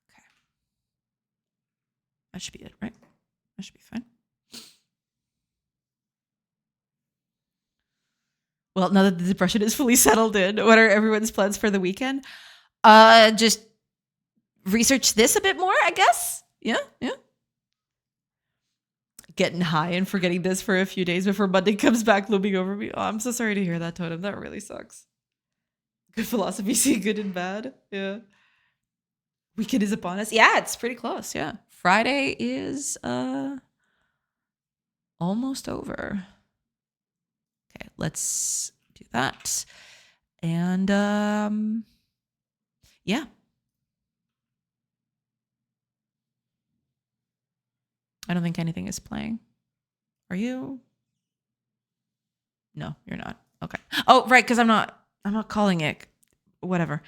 Okay. That should be it, right? That should be fine. Well, now that the depression is fully settled in, what are everyone's plans for the weekend? Just research this a bit more, I guess. Yeah. Getting high and forgetting this for a few days before Monday comes back looming over me. Oh, I'm so sorry to hear that, Totem. That really sucks. Good philosophy, see good and bad. Yeah. Weekend is upon us. Yeah, it's pretty close. Yeah. Friday is almost over. Okay, let's do that. And yeah. I don't think anything is playing. Are you? No, you're not. Okay. Oh, right, because I'm not calling it. Whatever.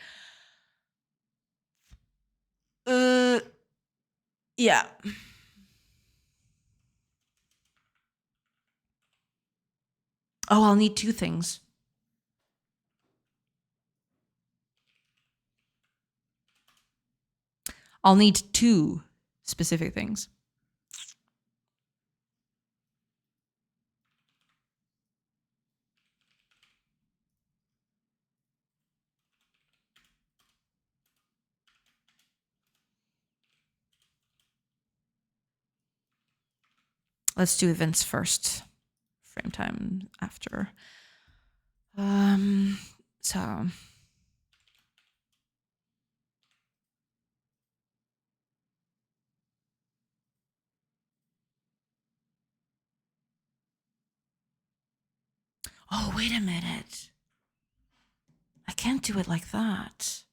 Yeah. Oh, I'll need two things. I'll need two specific things. Let's do events first. Frame time after. So. Oh, wait a minute. I can't do it like that.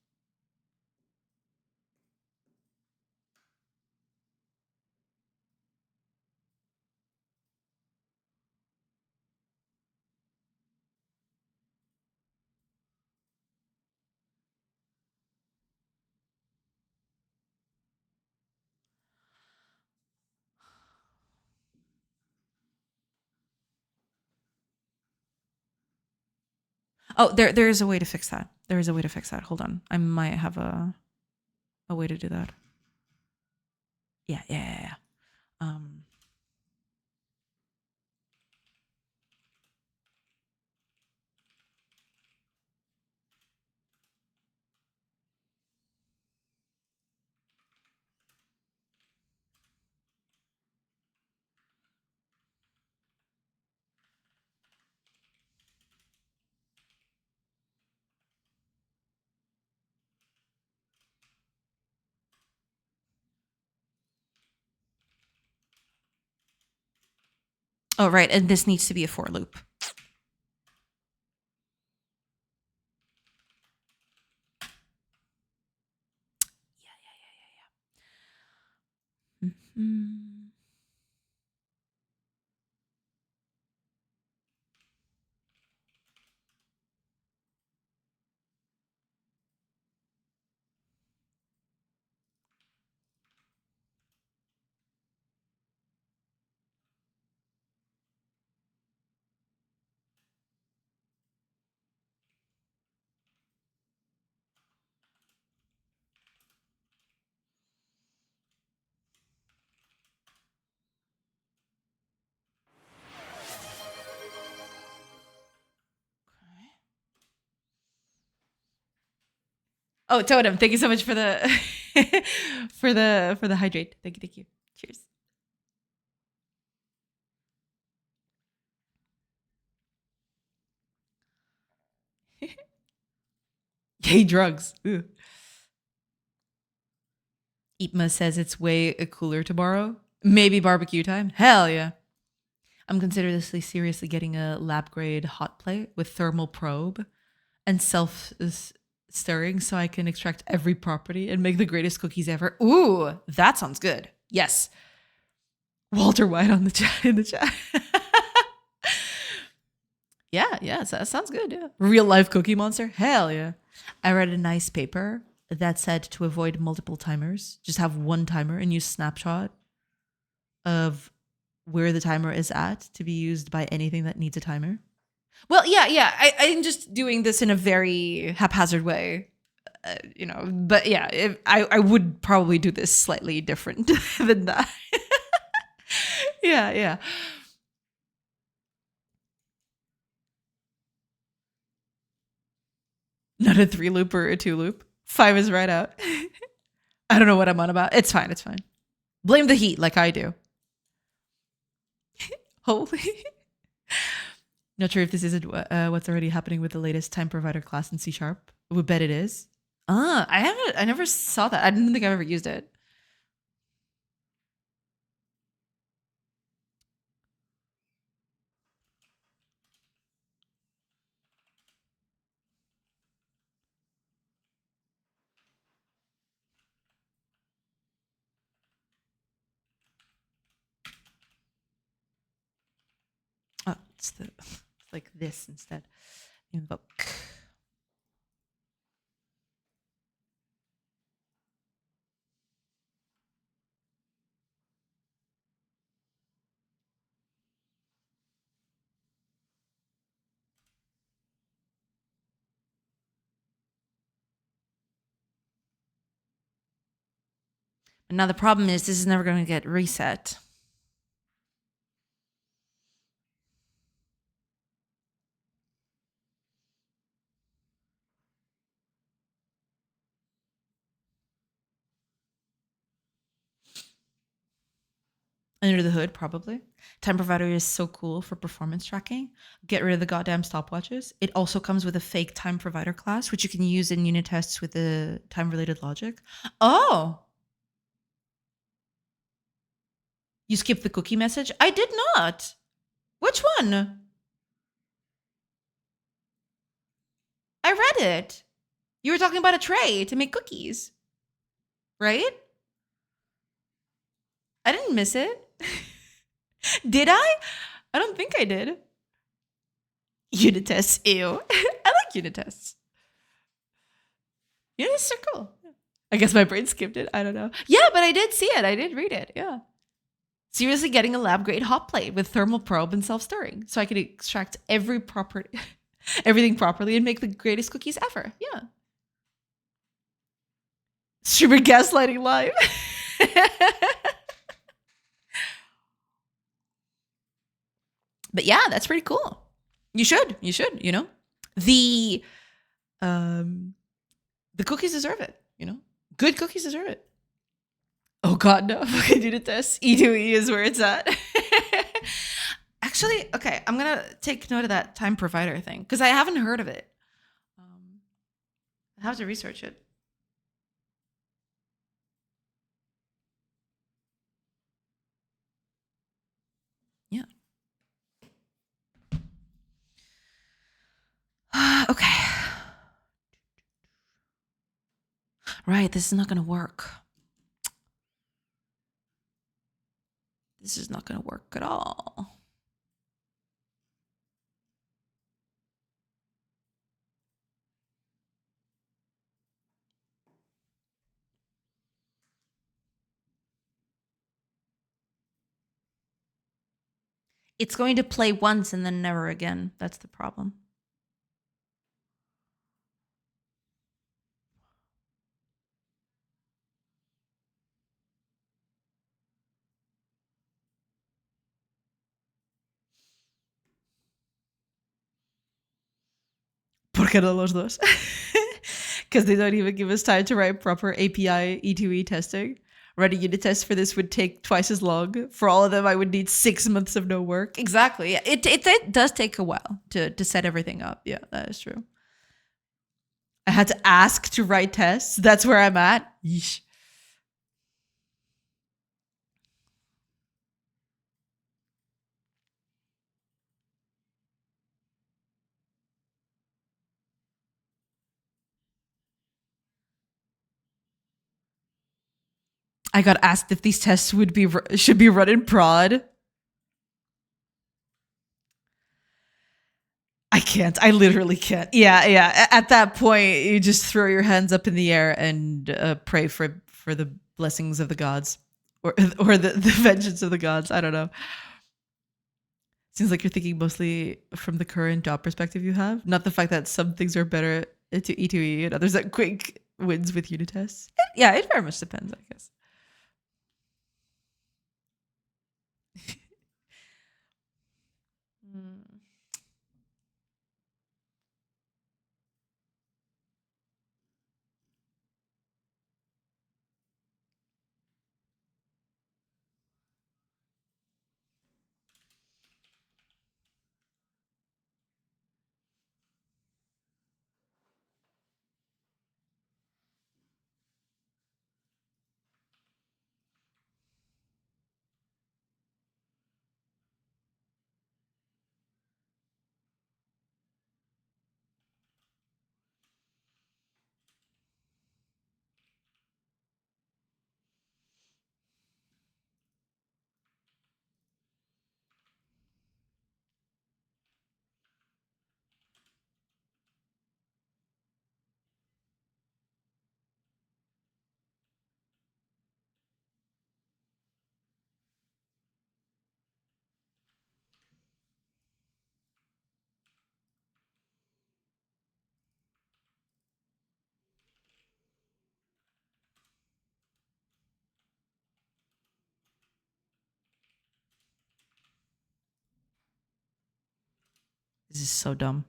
Oh, there is a way to fix that. There is a way to fix that. Hold on. I might have a way to do that. Yeah. Oh, right. And this needs to be a for loop. Mhm. Oh, Totem, thank you so much for the for the hydrate. Thank you, thank you. Cheers. Yay, drugs. Ooh. Ipma says it's way cooler tomorrow. Maybe barbecue time. Hell yeah. I'm considerously seriously getting a lab grade hot plate with thermal probe and self stirring so I can extract every property and make the greatest cookies ever. Ooh, that sounds good. Yes. Walter White on the chat in the chat. Yeah, so that sounds good. Yeah. Real life Cookie Monster. Hell yeah. I read a nice paper that said to avoid multiple timers, just have one timer and use snapshot of where the timer is at to be used by anything that needs a timer. Well, yeah. I'm just doing this in a very haphazard way, But yeah, I would probably do this slightly different than that. Yeah. Not a 3 loop or a 2 loop. 5 is right out. I don't know what I'm on about. It's fine. It's fine. Blame the heat like I do. Holy. Not sure if this isn't what's already happening with the latest time provider class in C#. Would bet it is. I never saw that. I didn't think I've ever used it. Oh, it's like this instead. Invoke. And now the problem is this is never going to get reset. Under the hood, probably. Time Provider is so cool for performance tracking. Get rid of the goddamn stopwatches. It also comes with a fake Time Provider class, which you can use in unit tests with the time-related logic. Oh! You skipped the cookie message? I did not. Which one? I read it. You were talking about a tray to make cookies, right? I didn't miss it. Did I? I don't think I did. Unit tests, ew. I like unit tests. Unit tests are cool. I guess my brain skipped it. I don't know. Yeah, but I did see it. I did read it. Yeah. Seriously getting a lab grade hot plate with thermal probe and self stirring so I could extract every property, everything properly and make the greatest cookies ever. Yeah. Streamer gaslighting live. But yeah, that's pretty cool. You should, The the cookies deserve it, Good cookies deserve it. Oh god, no. Fucking unit test. E2E is where it's at. Actually, okay, I'm gonna take note of that time provider thing because I haven't heard of it. I have to research it. Yeah. Right, this is not gonna work. This is not gonna work at all. It's going to play once and then never again. That's the problem. ¿Por qué no los dos? Because they don't even give us time to write proper API E2E testing. Writing unit tests for this would take twice as long. For all of them, I would need 6 months of no work. Exactly. Yeah. It does take a while to set everything up. Yeah, that is true. I had to ask to write tests. That's where I'm at. Yeesh. I got asked if these tests should be run in prod. I can't. I literally can't. Yeah. At that point, you just throw your hands up in the air and pray for the blessings of the gods, or the vengeance of the gods. I don't know. Seems like you're thinking mostly from the current job perspective you have, not the fact that some things are better to E2E and others that quick wins with unit tests. Yeah, it very much depends, I guess. This is so dumb.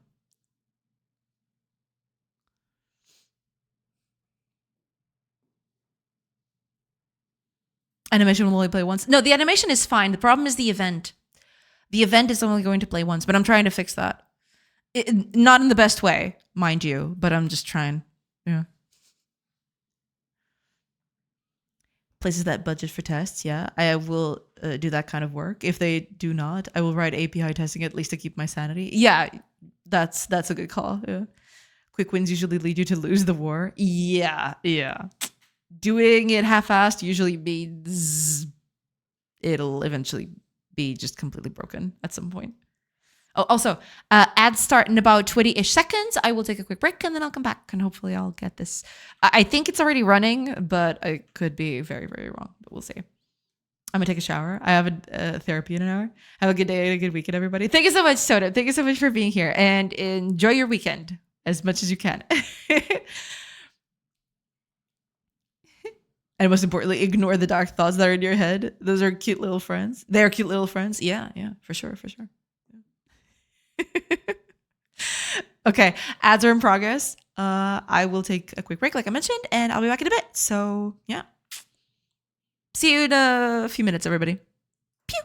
Animation will only play once. No, the animation is fine. The problem is the event. The event is only going to play once, but I'm trying to fix that. Not in the best way, mind you, but I'm just trying. Yeah. Places that budget for tests, yeah, I will do that kind of work. If they do not, I will write API testing at least to keep my sanity. Yeah, that's a good call. Yeah. Quick wins usually lead you to lose the war. Yeah. Doing it half-assed usually means it'll eventually be just completely broken at some point. Oh, also, ads start in about 20-ish seconds. I will take a quick break and then I'll come back and hopefully I'll get this. I think it's already running, but I could be very, very wrong. But we'll see. I'm gonna take a shower. I have a therapy in an hour. Have a good day and a good weekend, everybody. Thank you so much, Soda. Thank you so much for being here and enjoy your weekend as much as you can. And most importantly, ignore the dark thoughts that are in your head. Those are cute little friends. They're cute little friends. Yeah, for sure. Okay, ads are in progress. I will take a quick break, like I mentioned, and I'll be back in a bit. So, yeah. See you in a few minutes, everybody. Pew!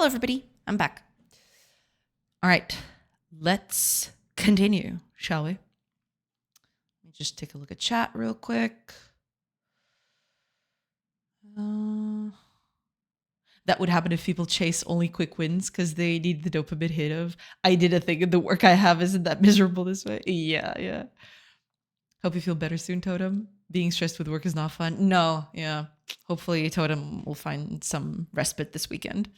Hello, everybody. I'm back. All right. Let's continue, shall we? Let me just take a look at chat real quick. That would happen if people chase only quick wins because they need the dopamine hit of, I did a thing and the work I have isn't that miserable this way. Yeah. Hope you feel better soon, Totem. Being stressed with work is not fun. No, yeah. Hopefully Totem will find some respite this weekend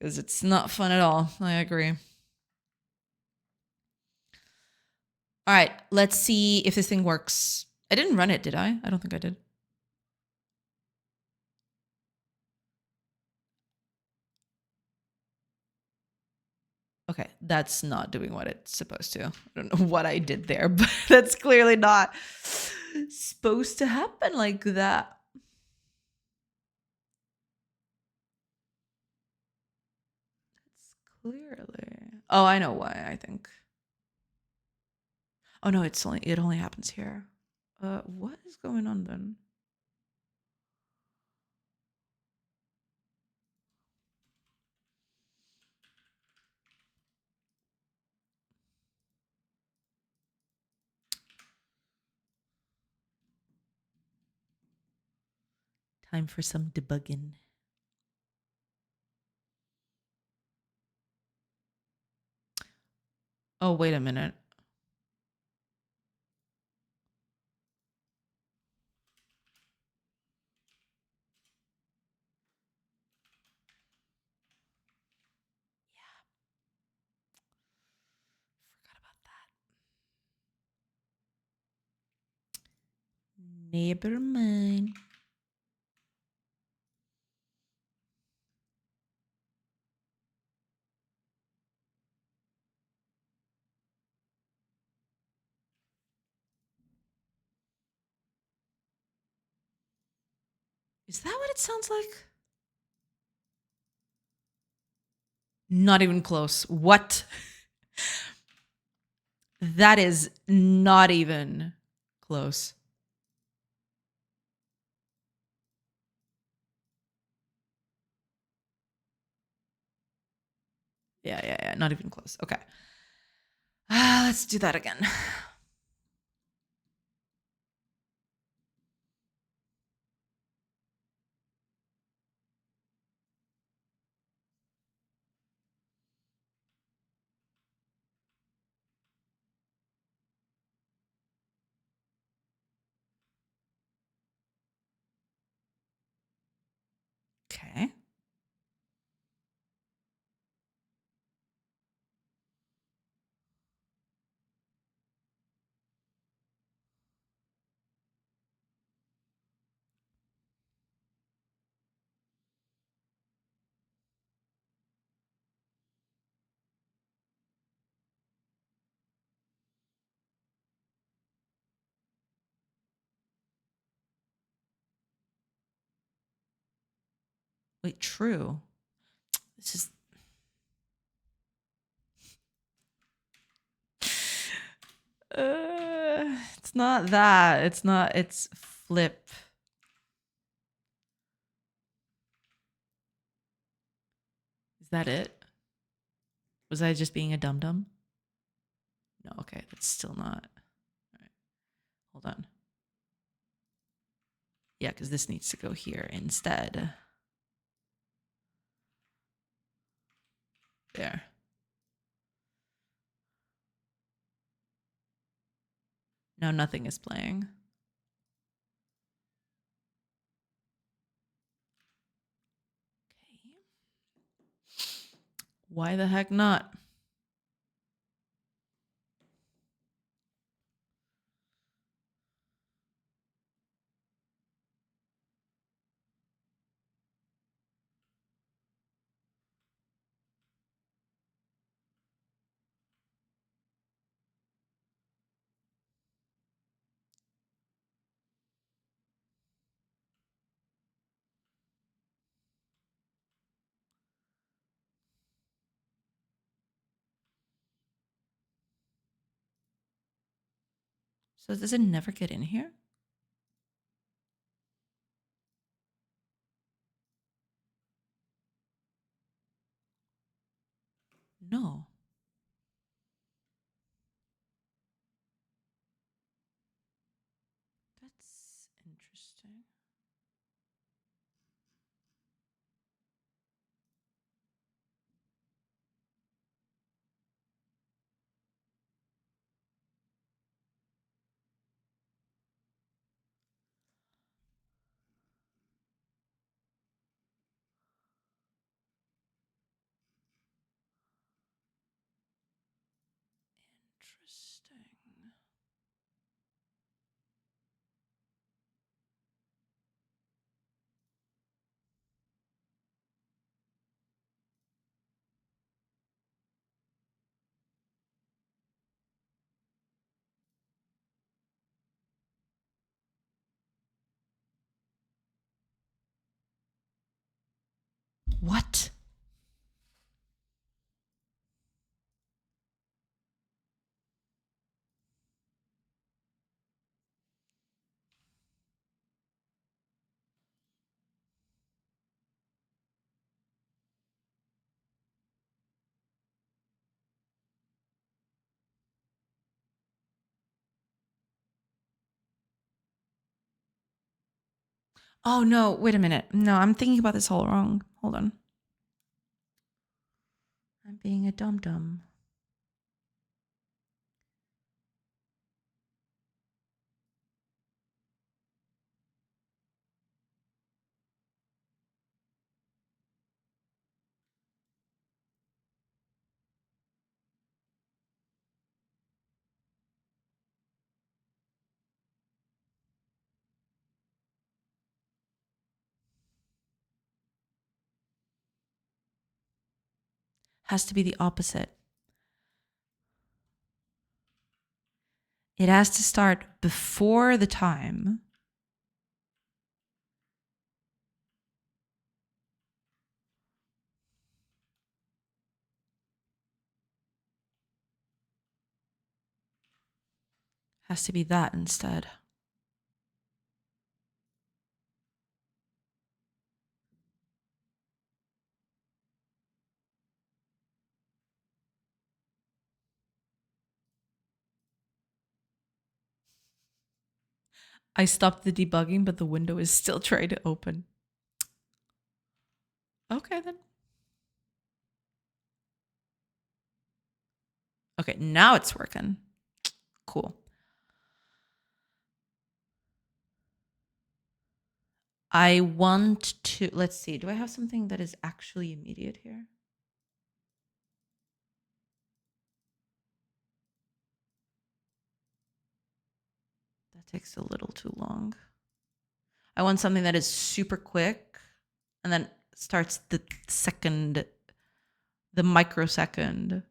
because it's not fun at all. I agree. All right, let's see if this thing works. I didn't run it, did I? I don't think I did. Okay, that's not doing what it's supposed to. I don't know what I did there, but that's clearly not supposed to happen like that. That's clearly. Oh, I know why, I think. Oh no, it only happens here. What is going on then? Time for some debugging. Oh, wait a minute. Yeah. Forgot about that. Never mind. Is that what it sounds like? Not even close. What? That is not even close. Yeah. Not even close. Okay. Let's do that again. Okay. Wait, true. This is. It's not that. It's not. It's flip. Is that it? Was I just being a dum dum? No. Okay, that's still not. All right. Hold on. Yeah, because this needs to go here instead. There. Now nothing is playing. Okay. Why the heck not? So does it never get in here? No. That's interesting. Interesting. What? Oh no, wait a minute. No, I'm thinking about this all wrong. Hold on. I'm being a dum-dum. Has to be the opposite. It has to start before the time. Has to be that instead. I stopped the debugging, but the window is still trying to open. Okay, then. Okay, now it's working. Cool. I want to, let's see, do I have something that is actually immediate here? That takes a little too long. I want something that is super quick and then starts the second, the microsecond.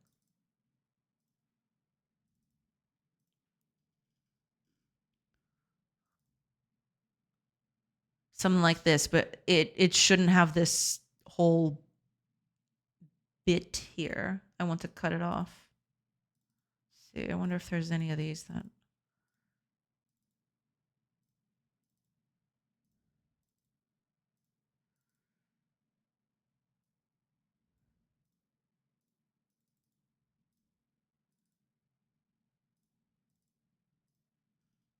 Something like this, but it shouldn't have this whole bit here. I want to cut it off. See, I wonder if there's any of these that.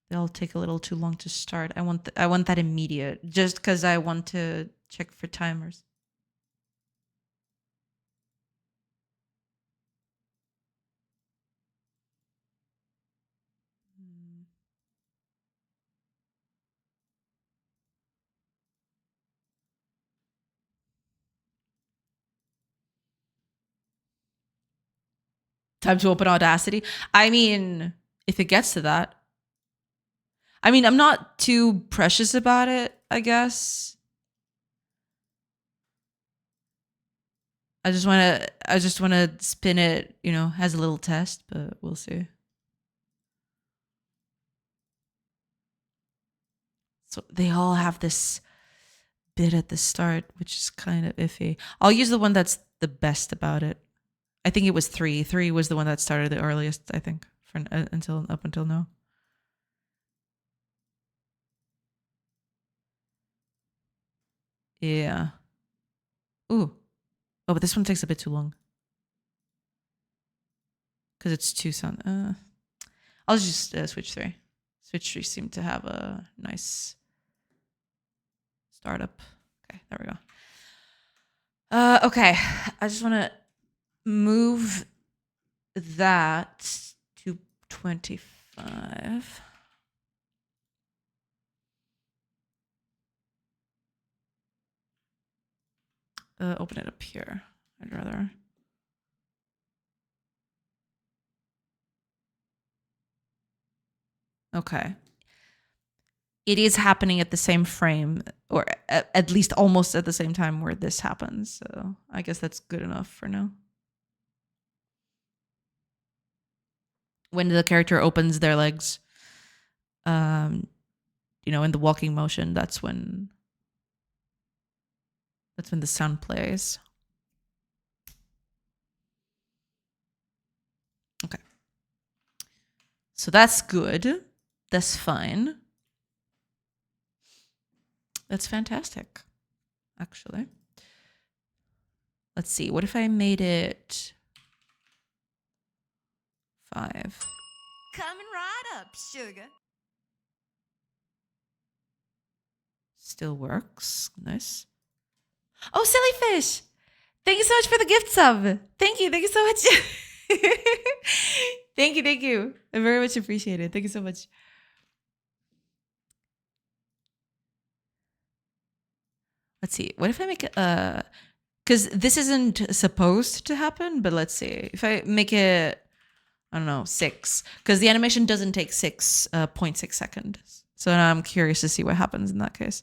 They'll take a little too long to start. I want that immediate, just because I want to check for timers. Time to open Audacity. I mean, if it gets to that. I mean, I'm not too precious about it, I guess. I just want to spin it, as a little test, but we'll see. So they all have this bit at the start, which is kind of iffy. I'll use the one that's the best about it. I think it was 3. 3 was the one that started the earliest, I think, for up until now. Yeah. Ooh. Oh, but this one takes a bit too long. because it's two sound. I'll just switch 3. Switch 3 seemed to have a nice startup. Okay, there we go. Okay, I just want to move that to 25. Open it up here. I'd rather. Okay. It is happening at the same frame, or at least almost at the same time where this happens. So I guess that's good enough for now. When the character opens their legs, in the walking motion, that's when the sound plays. Okay. So that's good. That's fine. That's fantastic, actually. Let's see. What if I made it 5? Coming right up, sugar. Still works. Nice. Oh, Silly Fish! Thank you so much for the gift sub. Thank you so much. Thank you. I very much appreciate it. Thank you so much. Let's see. What if I make it because this isn't supposed to happen, but let's see. If I make it, I don't know, 6, because the animation doesn't take 0.6 seconds. So now I'm curious to see what happens in that case.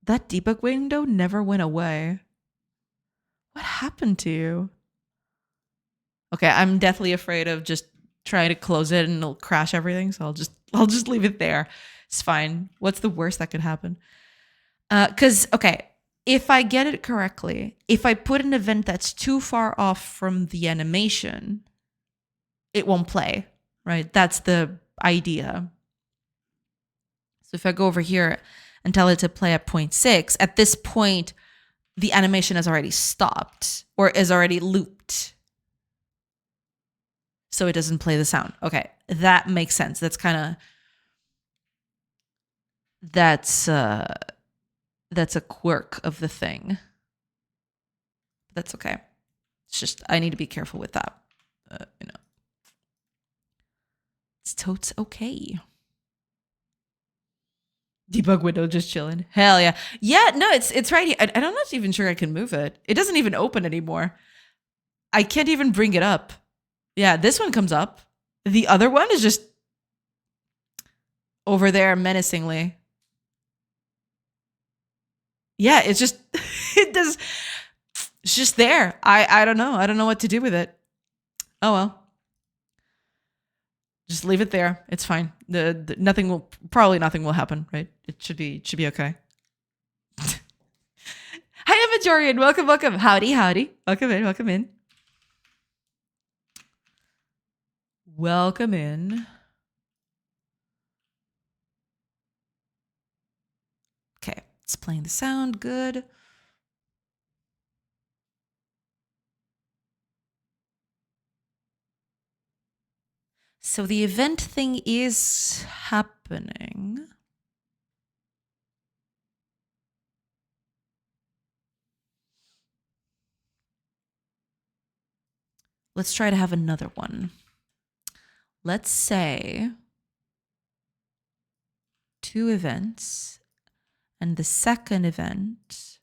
That debug window never went away. What happened to you? Okay, I'm deathly afraid of just trying to close it and it'll crash everything. So I'll just leave it there. It's fine. What's the worst that could happen? Because okay, if I get it correctly, if I put an event that's too far off from the animation, it won't play, right? That's the idea. So if I go over here and tell it to play at 0.6, at this point, the animation has already stopped or is already looped. So it doesn't play the sound. Okay, that makes sense. That's a quirk of the thing. That's okay. It's just I need to be careful with that. It's totes okay. Debug window just chilling. Hell yeah. Yeah, no, it's right here. I'm not even sure I can move it. It doesn't even open anymore. I can't even bring it up. Yeah, this one comes up. The other one is just over there menacingly. Yeah, it's just it's just there. I don't know. I don't know what to do with it. Oh well. Just leave it there. It's fine. Nothing will happen, right? It should be okay. Hi, Majorian. Welcome. Howdy. Welcome in. Welcome in. Okay, it's playing the sound. Good. So the event thing is happening. Let's try to have another one. Let's say 2 events, and the second event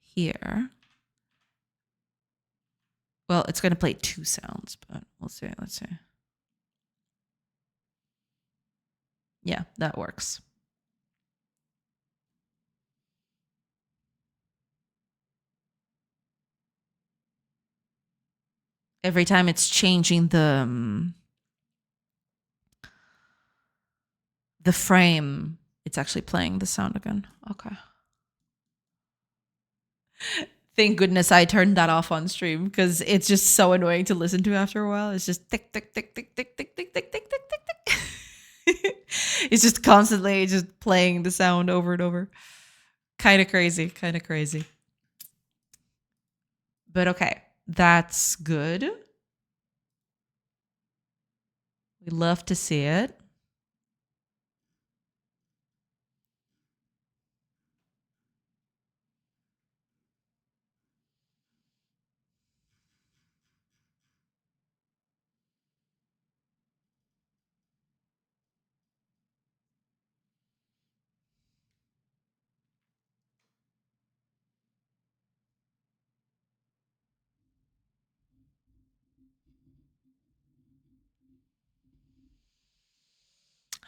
here. Well, it's going to play 2 sounds, but we'll see. Let's see. Yeah, that works. Every time it's changing the frame, it's actually playing the sound again. Okay. Thank goodness I turned that off on stream because it's just so annoying to listen to after a while. It's just tick, tick, tick, tick, tick, tick, tick, tick, tick, tick, tick, tick. It's just constantly just playing the sound over and over. Kind of crazy, kind of crazy. But okay, that's good. We love to see it.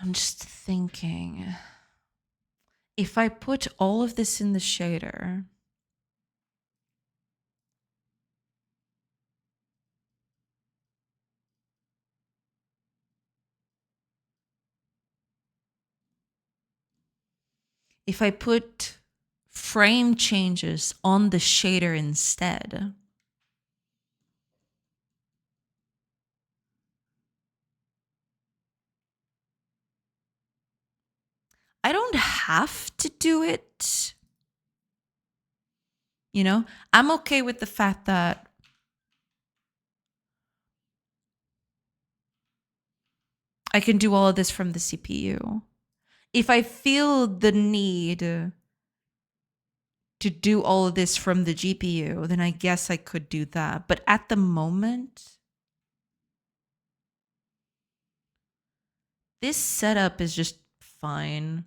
I'm just thinking, if I put all of this in the shader, if I put frame changes on the shader instead, I don't have to do it. You know, I'm okay with the fact that I can do all of this from the CPU. If I feel the need to do all of this from the GPU, then I guess I could do that. But at the moment, this setup is just fine.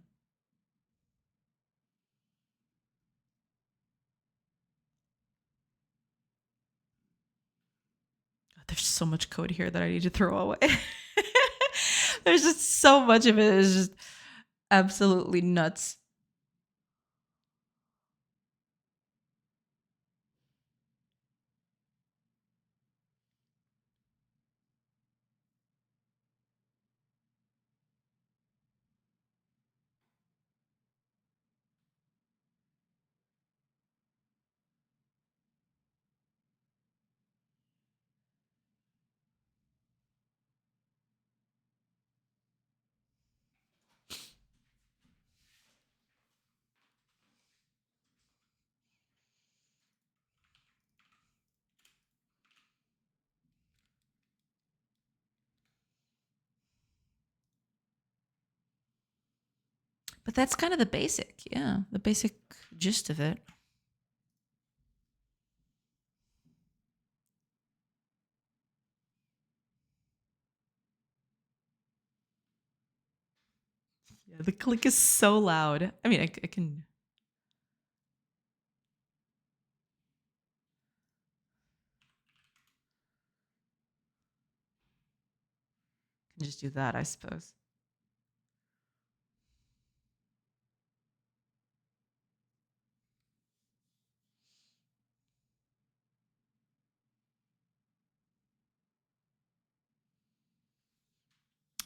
There's so much code here that I need to throw away. There's just so much of it. It's just absolutely nuts. But that's kind of the basic, yeah, the basic gist of it. Yeah, the click is so loud. I mean, I can just do that, I suppose.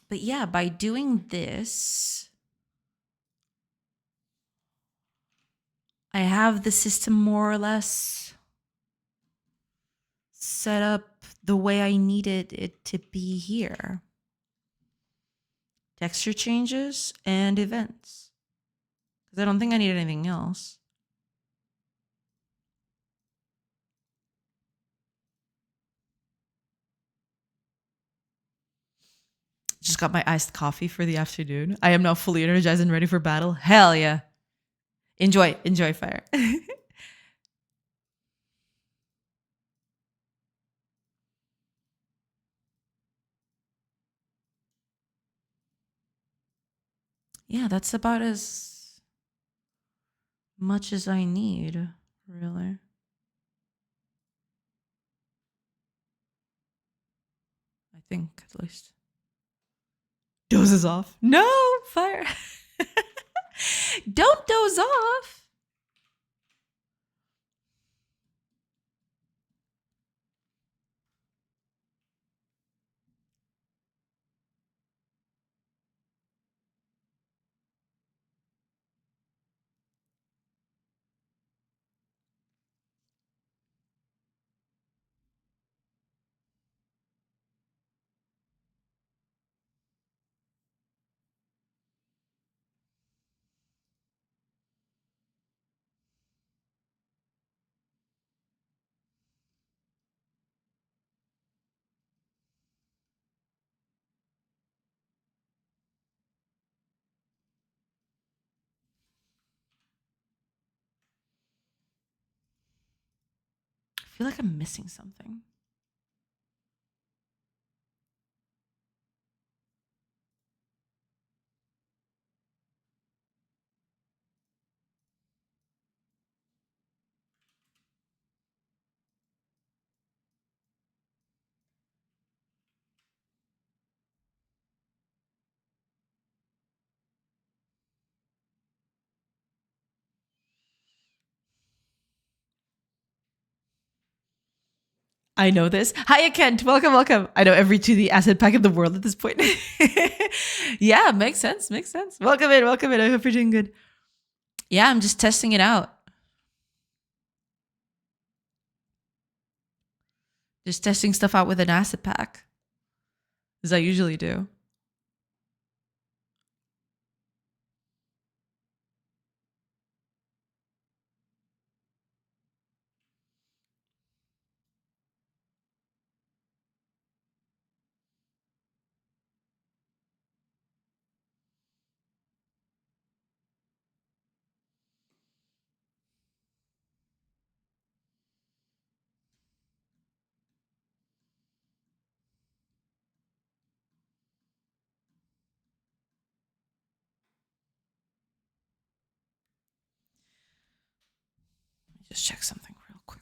But yeah, by doing this, I have the system more or less set up the way I needed it to be here. Texture changes and events. Because I don't think I need anything else. Just got my iced coffee for the afternoon. I am now fully energized and ready for battle. Hell yeah. Enjoy fire. Yeah, that's about as much as I need, really. I think, at least. Dozes off. No, fire. Don't doze off. feel like I'm missing something. I know this. Hiya, Kent. Welcome, welcome. I know every 2D asset pack in the world at this point. Yeah, makes sense. Makes sense. Welcome in. Welcome in. I hope you're doing good. Yeah, I'm just testing it out. Just testing stuff out with an asset pack, as I usually do. Let me just check something real quick.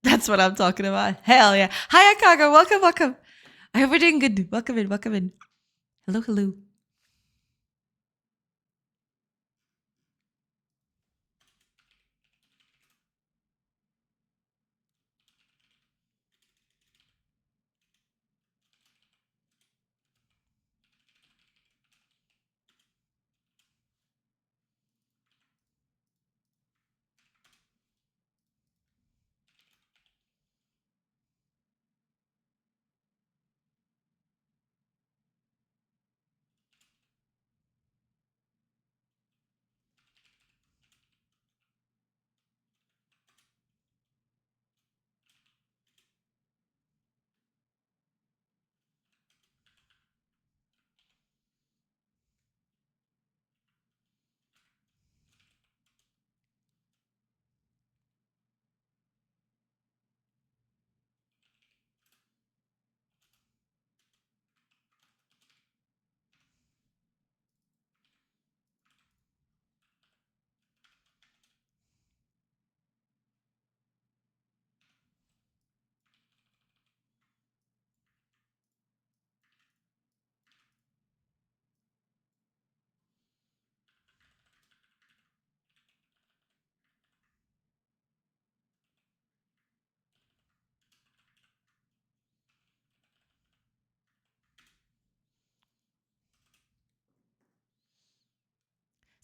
That's what I'm talking about. Hell yeah. Hi, Akaga. Welcome, welcome. I hope you're doing good. Welcome in, welcome in. Hello, hello.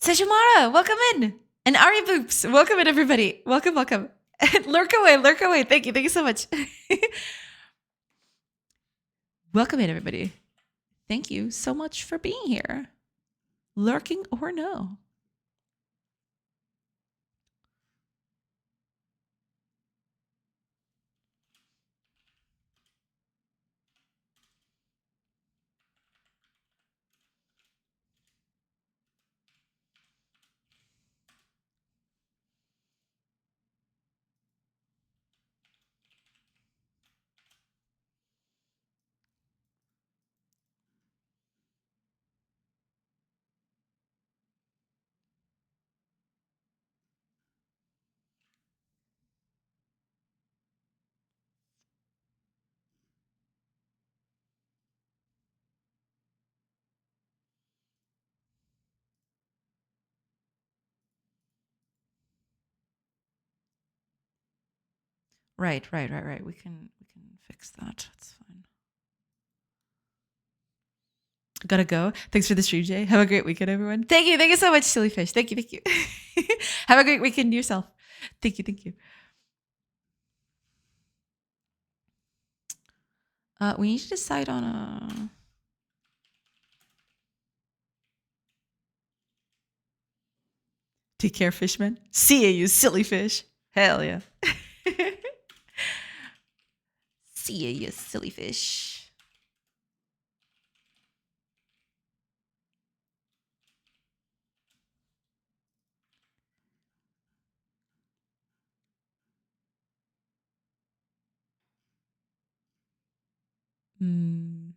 Sejumara, welcome in. And Ari Boops, welcome in, everybody. Welcome, welcome. Lurk away, lurk away. Thank you so much. Welcome in, everybody. Thank you so much for being here. Lurking or no. Right. We can fix that. That's fine. Gotta go. Thanks for the stream, Jay. Have a great weekend, everyone. Thank you so much, silly fish. Thank you. Have a great weekend yourself. Thank you. We need to decide on a. Take care, fishman. See ya, you silly fish. Hell yeah. See ya, you silly fish. Hmm.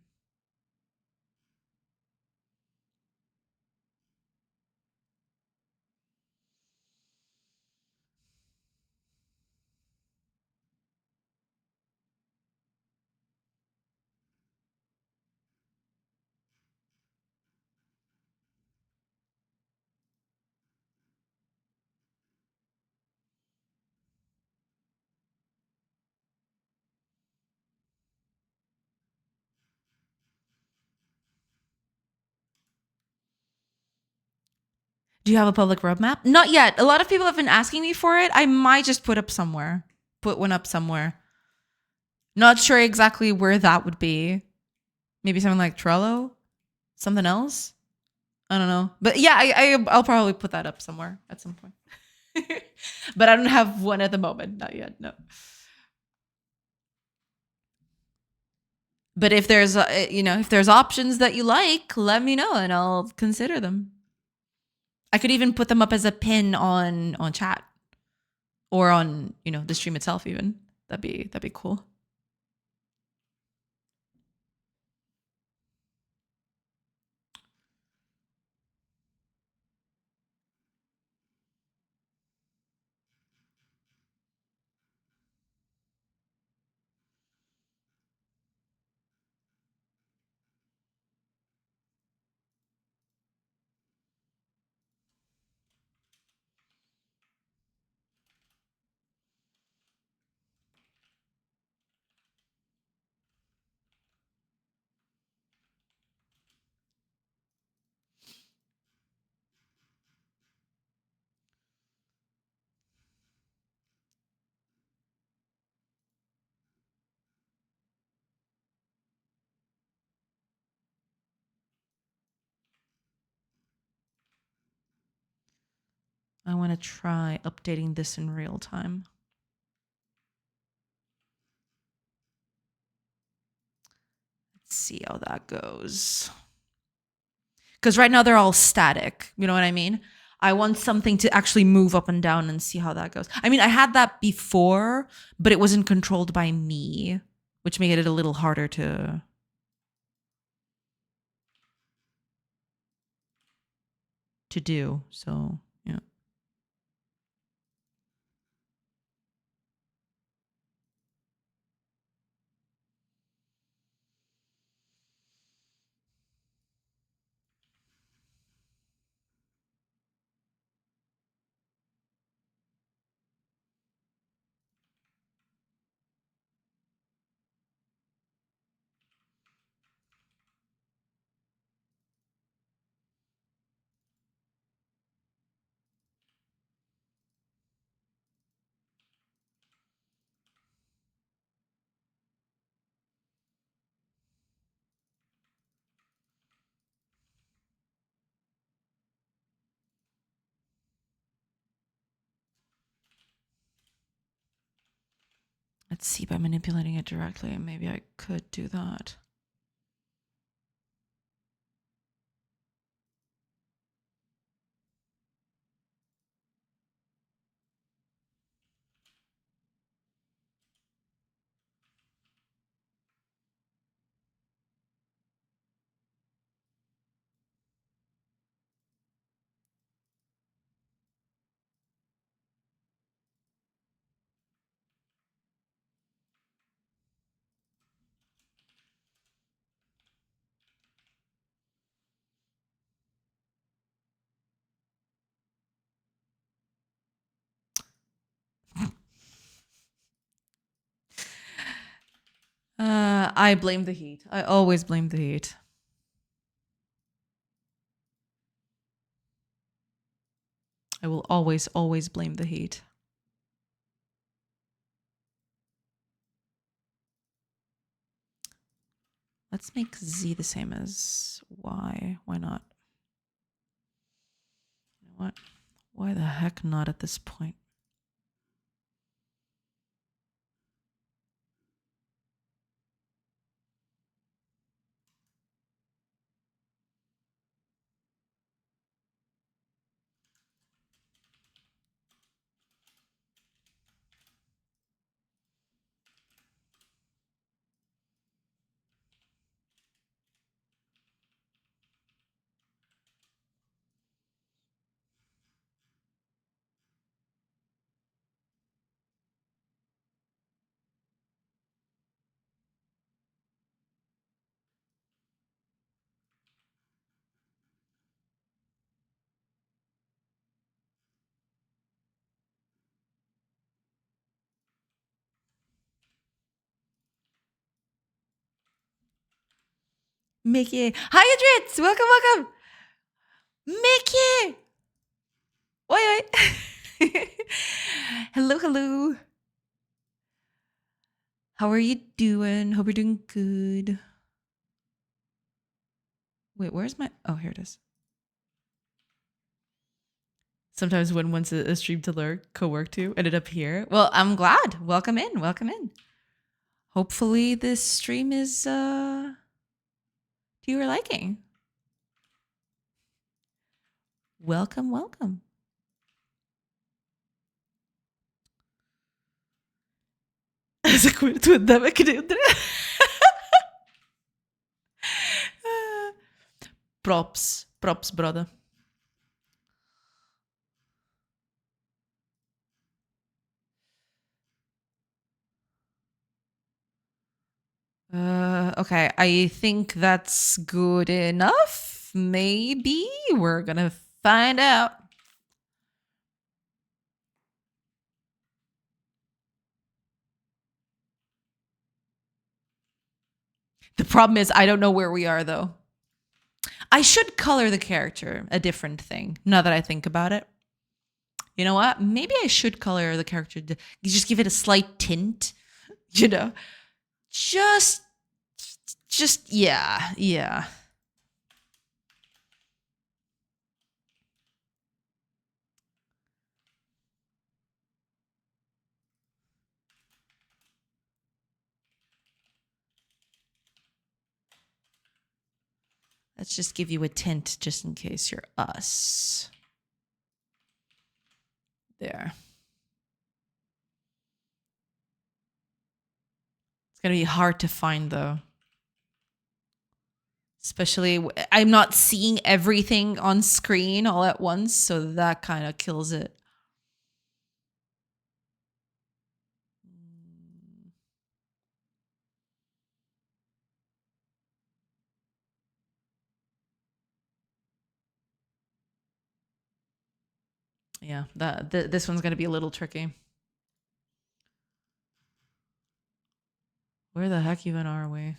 Do you have a public roadmap? Not yet. A lot of people have been asking me for it. I might just put one up somewhere. Not sure exactly where that would be. Maybe something like Trello? Something else? I don't know. But yeah, I'll probably put that up somewhere at some point. But I don't have one at the moment. Not yet. No. But if there's if there's options that you like, let me know and I'll consider them. I could even put them up as a pin on chat or on, the stream itself even. That'd be cool. I want to try updating this in real time. Let's see how that goes. Because right now they're all static. You know what I mean? I want something to actually move up and down and see how that goes. I mean, I had that before, but it wasn't controlled by me, which made it a little harder to do. So, yeah. Let's see, by manipulating it directly, maybe I could do that. I blame the heat. I always blame the heat. I will always blame the heat. Let's make Z the same as Y. Why not? You know what? Why the heck not at this point? Mickey. Hi, Adritz. Welcome, welcome. Mickey. Oi, oi. Hello, hello. How are you doing? Hope you're doing good. Wait, where's my... Oh, here it is. Sometimes one wants a stream to lurk, co-work to, ended up here. Well, I'm glad. Welcome in. Welcome in. Hopefully this stream is to your liking. Welcome, welcome. Så kul med knuddare. Props, brother. Okay, I think that's good enough. Maybe we're gonna find out. The problem is I don't know where we are though. I should color the character a different thing now that I think about it. You know what? Maybe I should color the character. Just give it a slight tint. You know, just yeah. Let's just give you a tint just in case you're us. There. It's gonna be hard to find though. Especially, I'm not seeing everything on screen all at once, so that kind of kills it. Yeah, this one's gonna be a little tricky. Where the heck even are we?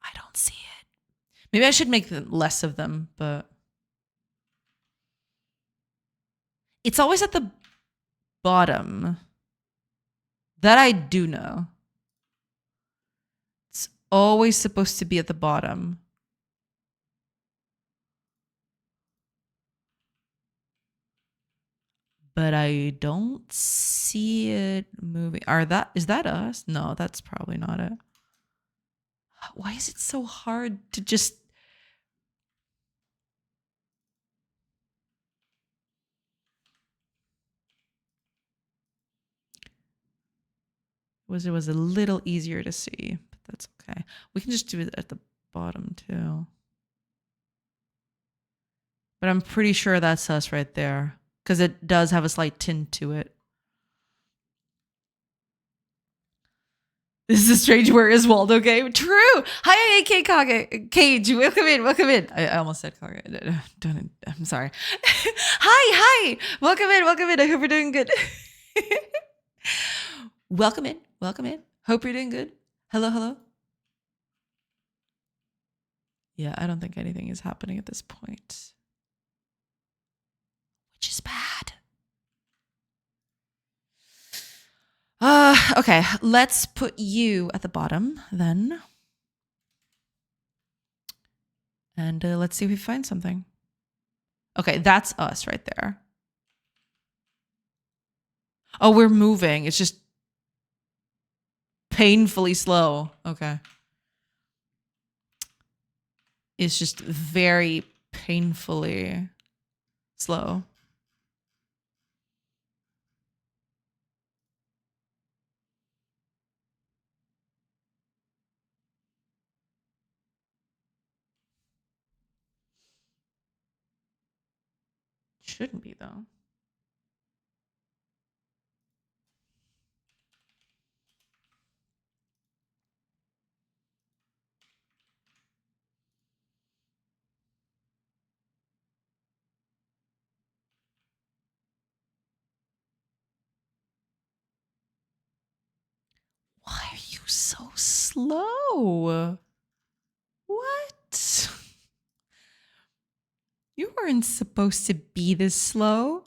I don't see it. Maybe I should make less of them, but It's always at the bottom. That I do know. It's always supposed to be at the bottom. But I don't see it moving. Is that us? No, that's probably not it. Why is it so hard to just... It was a little easier to see, but that's okay. We can just do it at the bottom too. But I'm pretty sure that's us right there, because it does have a slight tint to it. This is a strange Where is Waldo game. True. Hi, AK Kage. Cage. Welcome in. Welcome in. I almost said Kage. I'm sorry. Hi. Welcome in. Welcome in. I hope you're doing good. Welcome in. Welcome in. Hope you're doing good. Hello. Yeah, I don't think anything is happening at this point, which is bad. Okay, let's put you at the bottom then. And let's see if we find something. Okay, that's us right there. Oh, we're moving. It's just painfully slow. Okay. It's just very painfully slow. Shouldn't be, though. Why are you so slow? What? You weren't supposed to be this slow.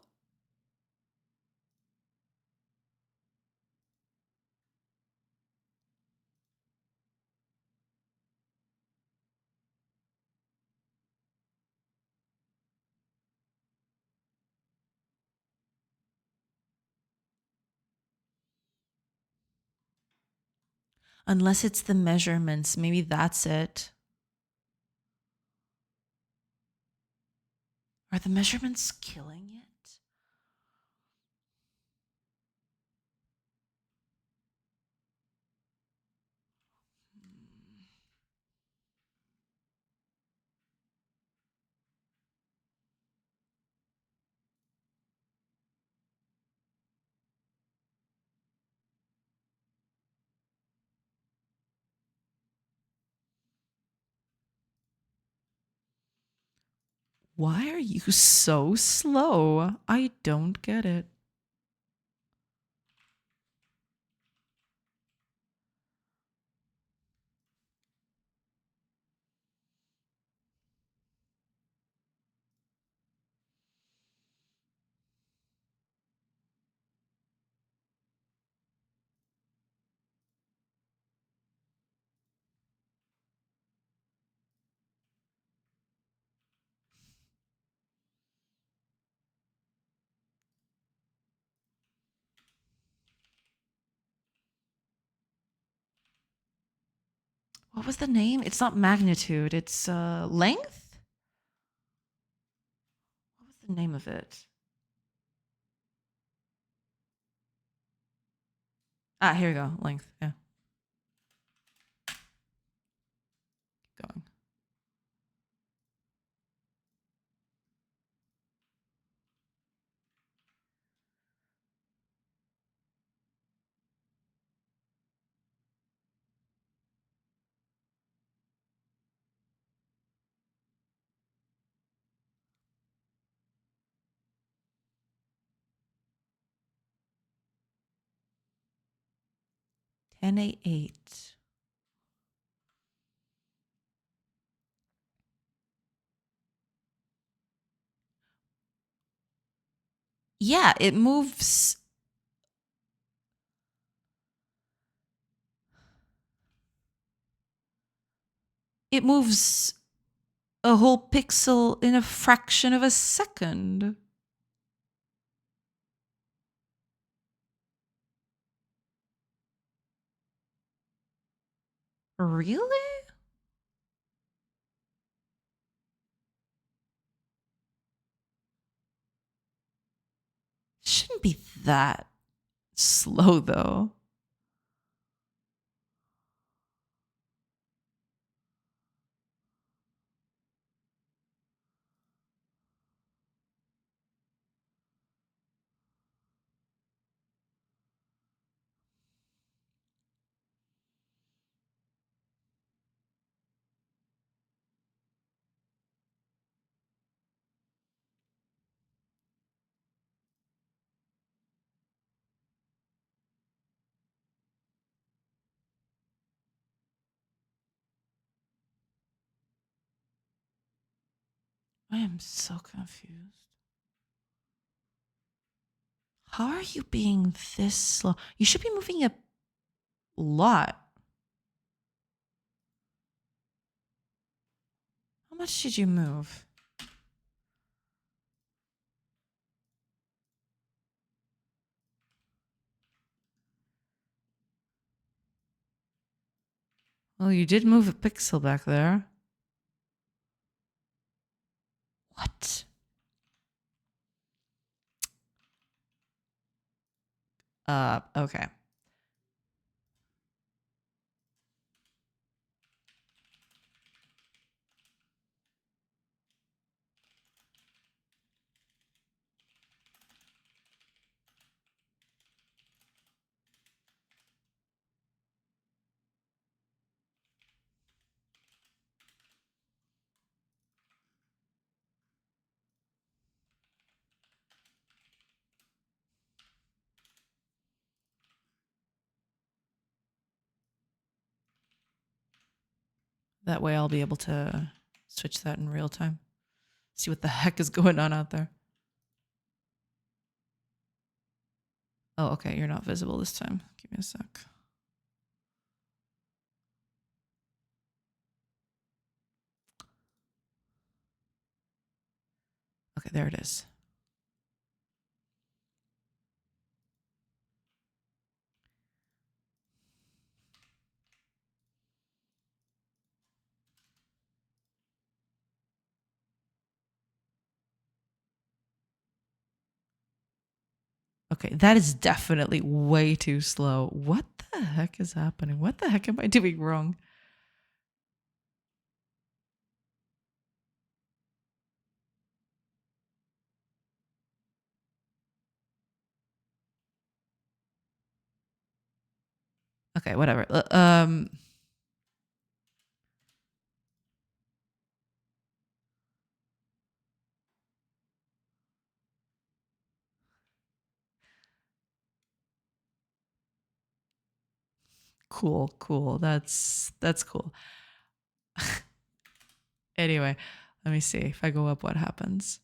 Unless it's the measurements. Maybe that's it. Are the measurements killing it? Why are you so slow? I don't get it. What was the name? It's not magnitude. It's length? What was the name of it? Ah, here we go. Length. Yeah. Keep going. NA8. Yeah, it moves. It moves a whole pixel in a fraction of a second. Really? Shouldn't be that slow though. I am so confused. How are you being this slow? You should be moving a lot. How much did you move? Well, you did move a pixel back there. What? Okay. That way I'll be able to switch that in real time. See what the heck is going on out there. Oh, okay. You're not visible this time. Give me a sec. Okay, there it is. Okay, that is definitely way too slow. What the heck is happening? What the heck am I doing wrong? Okay, whatever. Cool. That's cool. Anyway, let me see. If I go up, what happens?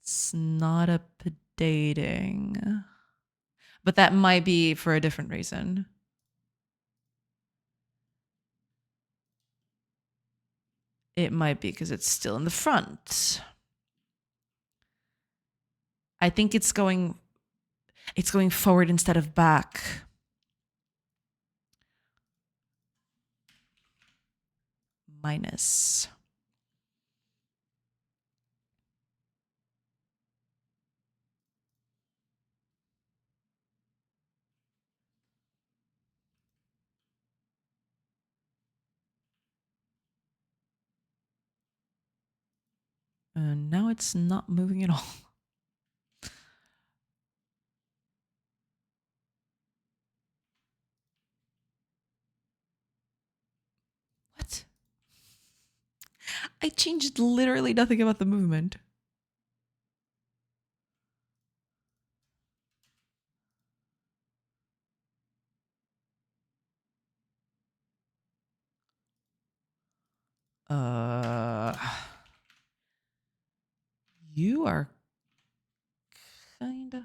It's not updating. But that might be for a different reason. It might be because it's still in the front. I think it's going forward instead of back. Minus. And now it's not moving at all. What? I changed literally nothing about the movement. You are kind of.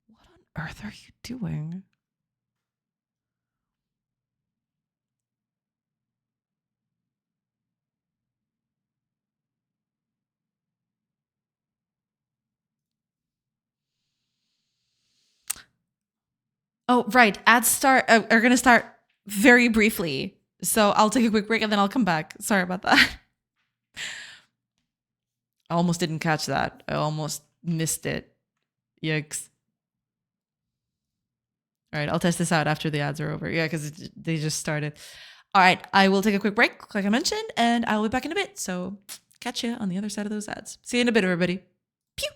What on earth are you doing? Oh, right. Ads are going to start very briefly. So I'll take a quick break and then I'll come back. Sorry about that. I almost didn't catch that. I almost missed it. Yikes. All right, I'll test this out after the ads are over. Yeah, because they just started. All right, I will take a quick break, like I mentioned, and I will be back in a bit. So catch you on the other side of those ads. See you in a bit, everybody. Pew!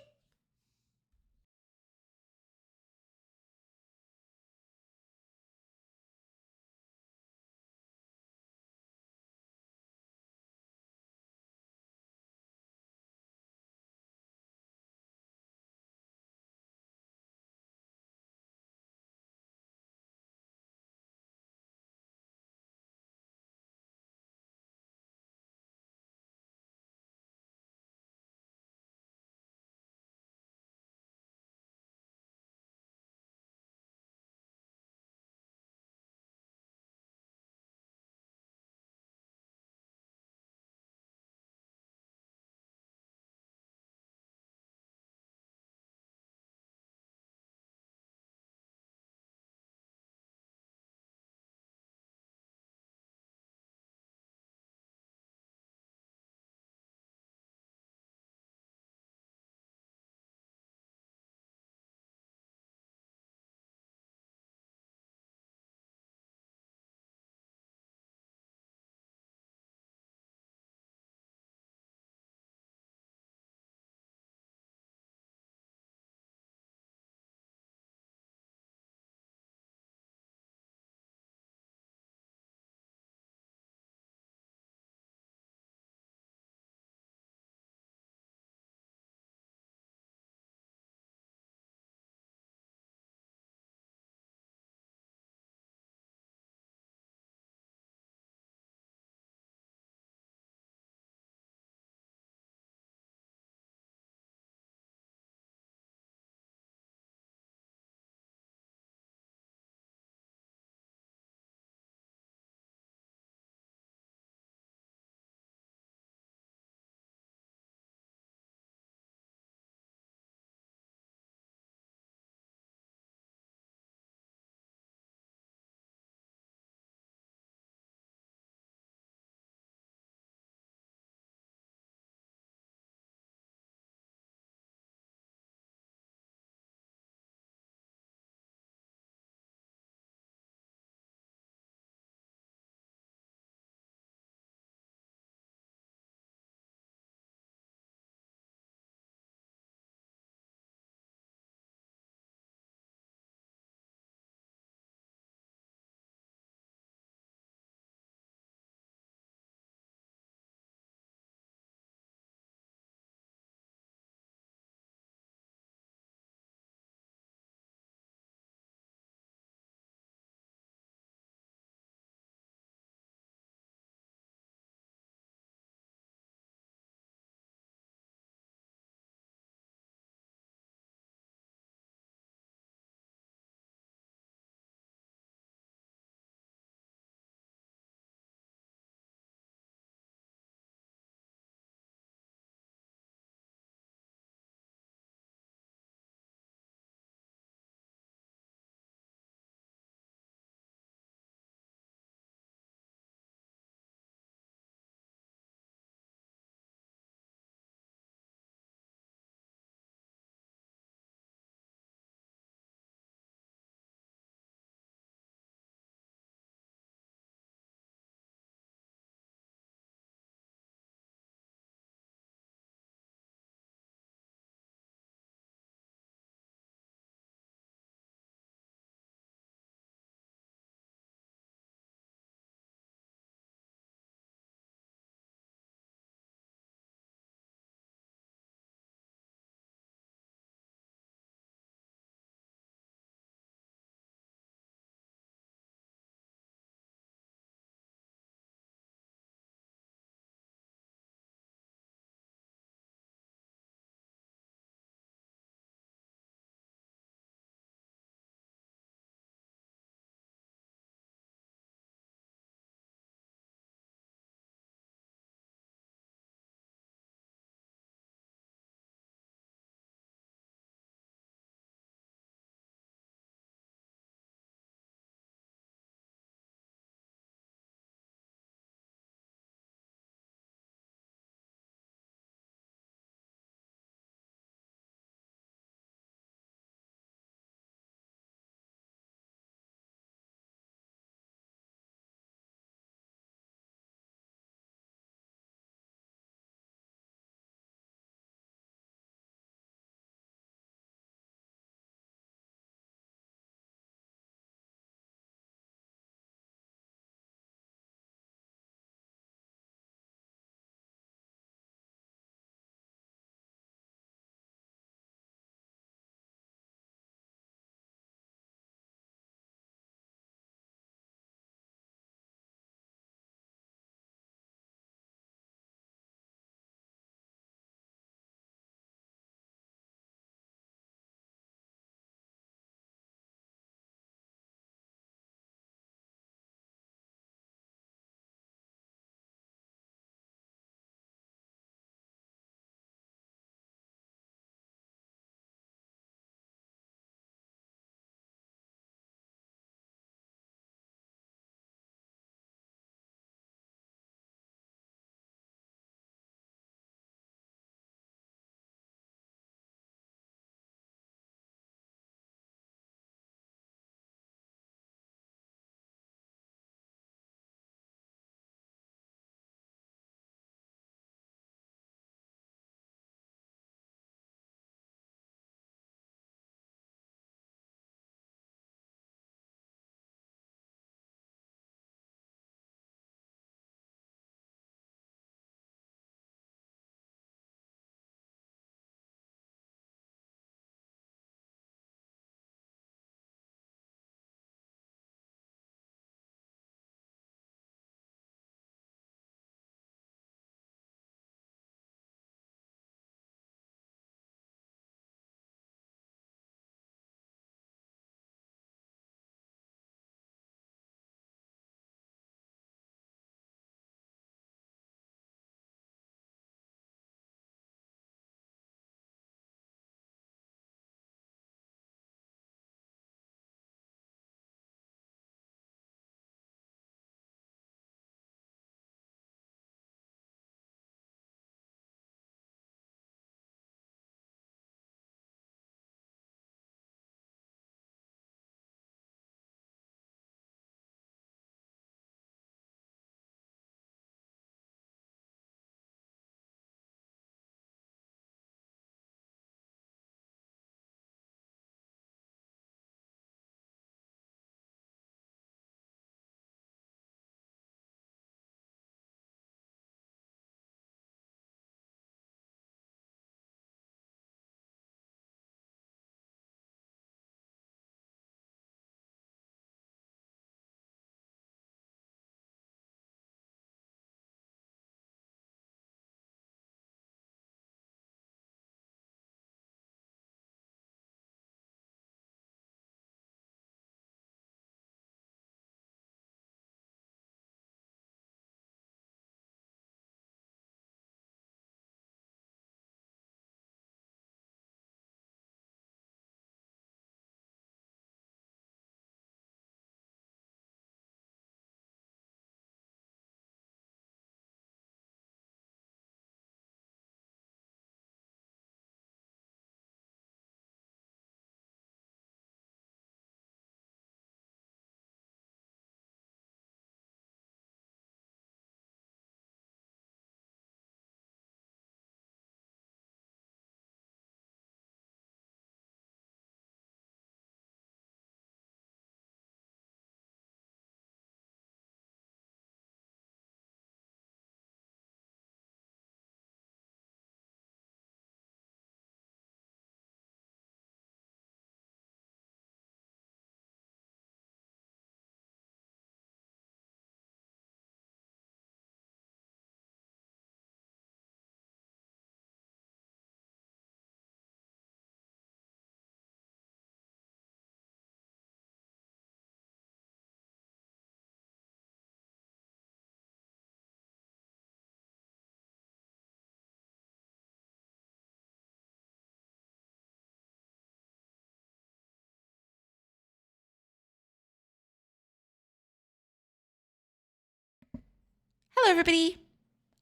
Hello, everybody.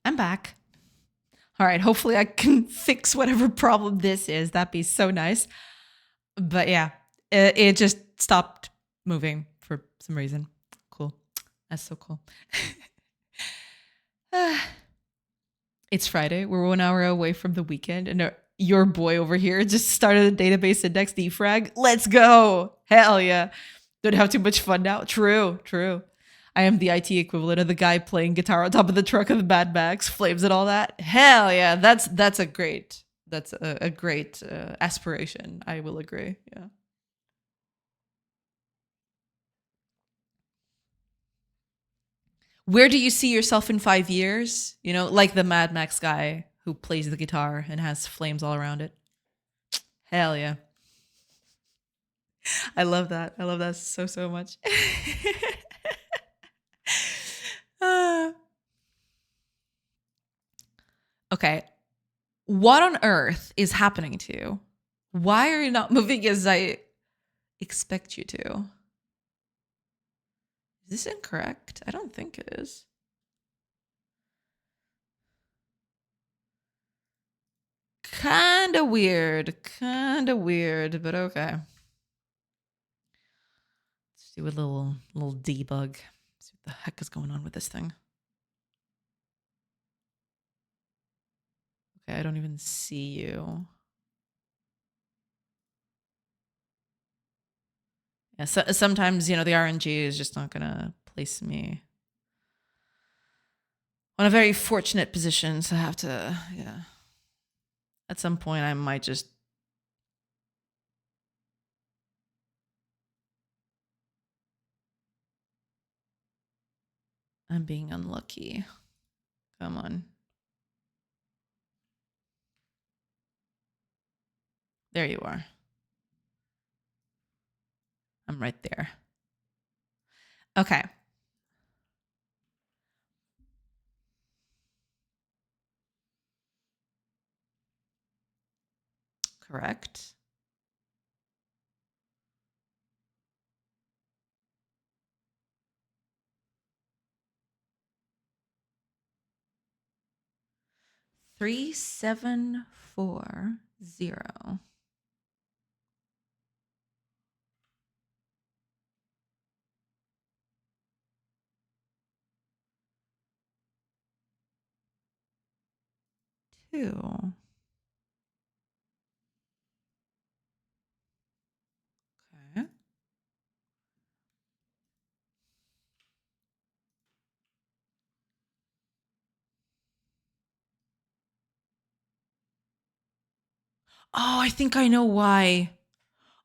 I'm back. All right. Hopefully, I can fix whatever problem this is. That'd be so nice. But yeah, it just stopped moving for some reason. Cool. That's so cool. It's Friday. We're 1 hour away from the weekend, and your boy over here just started a database index defrag. Let's go. Hell yeah. Don't have too much fun now. True, true. I am the IT equivalent of the guy playing guitar on top of the truck of the Mad Max, flames and all that. Hell yeah, that's a great aspiration. I will agree. Yeah. Where do you see yourself in 5 years? You know, like the Mad Max guy who plays the guitar and has flames all around it. Hell yeah. I love that. I love that so much. Okay. What on earth is happening to you? Why are you not moving as I expect you to? Is this incorrect? I don't think it is. Kinda weird, but okay. Let's do a little debug. See what the heck is going on with this thing. Okay, I don't even see you. Yeah, so, sometimes, you know, the RNG is just not gonna place me on a very fortunate position, so I have to, yeah. At some point, I might just. I'm being unlucky. Come on. There you are. I'm right there. Okay. Correct. Three, 7, 4, 0. Two. Okay. Oh, I think I know why.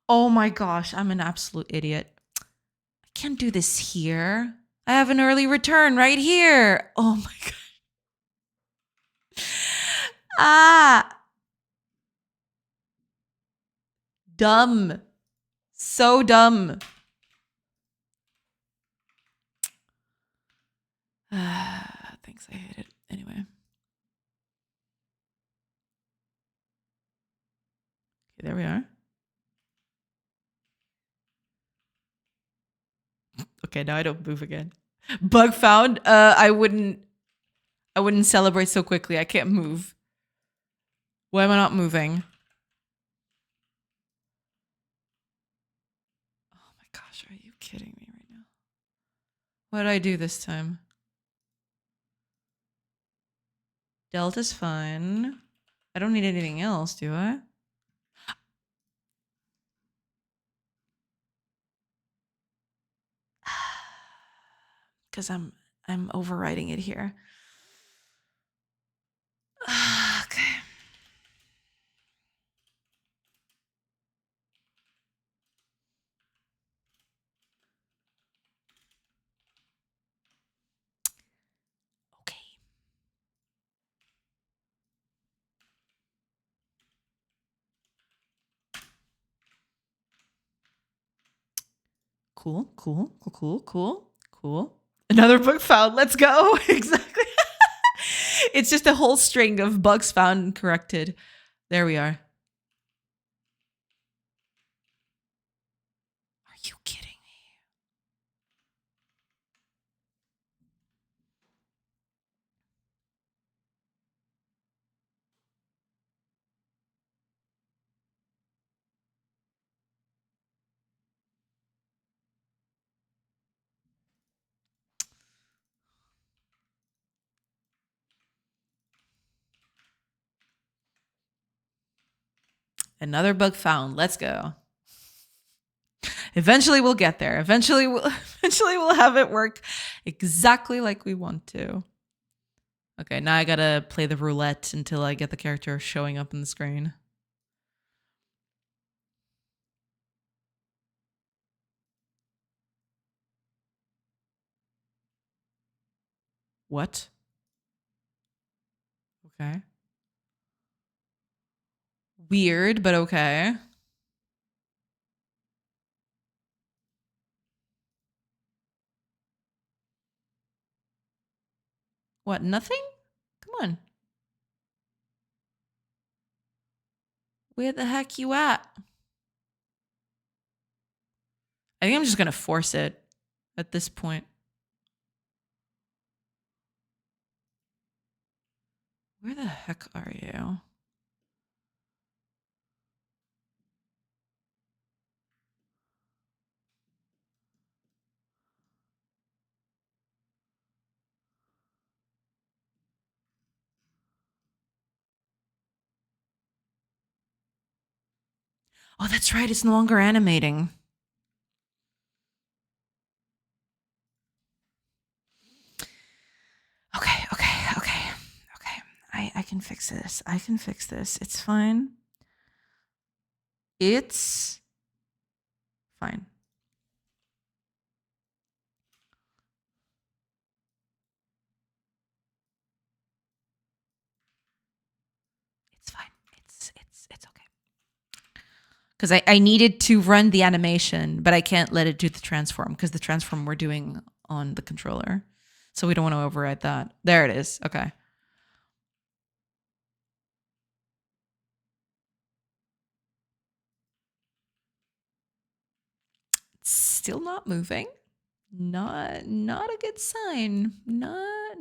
Oh my gosh, I'm an absolute idiot. I can't do this here. I have an early return right here. Oh my god. Ah, dumb. So dumb. Thanks, I hate it. Anyway. Okay, there we are. Okay, now I don't move again. Bug found. I wouldn't celebrate so quickly. I can't move. Why am I not moving? Oh my gosh, are you kidding me right now? What did I do this time? Delta's fine. I don't need anything else, do I? Because I'm overwriting it here. Okay. Okay. Cool. Another book found. Let's go. Exactly. It's just a whole string of bugs found and corrected. There we are. Are you kidding me? Another bug found. Let's go. Eventually we'll get there. Eventually we'll have it work exactly like we want to. Okay, now I gotta play the roulette until I get the character showing up on the screen. What? Okay. Weird, but okay. What, nothing? Come on. Where the heck you at? I think I'm just gonna force it at this point. Where the heck are you? Oh, that's right. It's no longer animating. Okay. I can fix this. I can fix this. It's fine. It's fine. It's fine. It's okay. Because I needed to run the animation, but I can't let it do the transform because the transform we're doing on the controller. So we don't want to override that. There it is. Okay. It's still not moving. Not a good sign. Not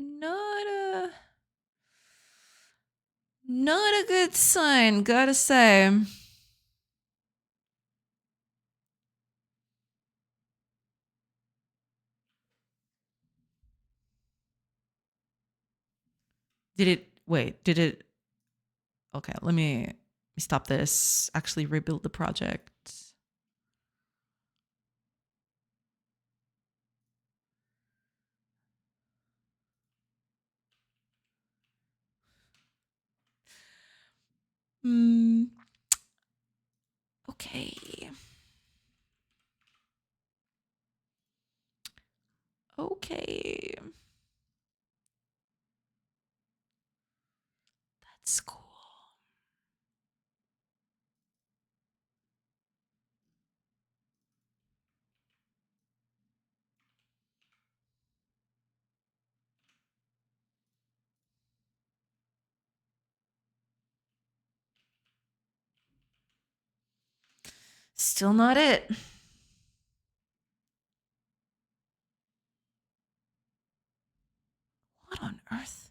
a good sign, gotta say. Did it okay, let me stop this. Actually rebuild the project. Okay. Okay. That's cool. Still not it. What on earth?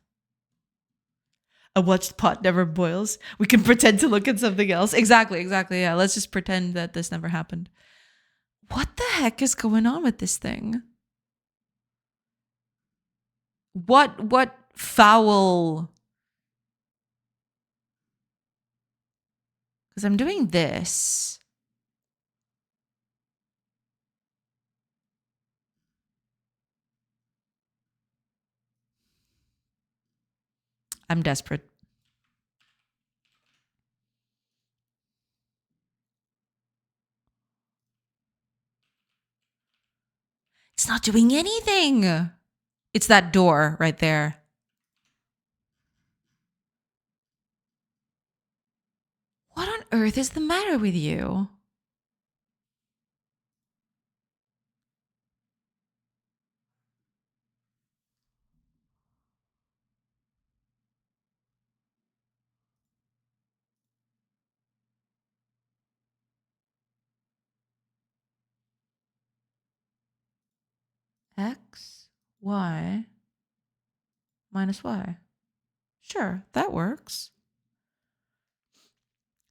A watched pot never boils. We can pretend to look at something else. Exactly. Yeah. Let's just pretend that this never happened. What the heck is going on with this thing? What foul? Because I'm doing this. I'm desperate. It's not doing anything. It's that door right there. What on earth is the matter with you? X, Y, minus Y. Sure, that works.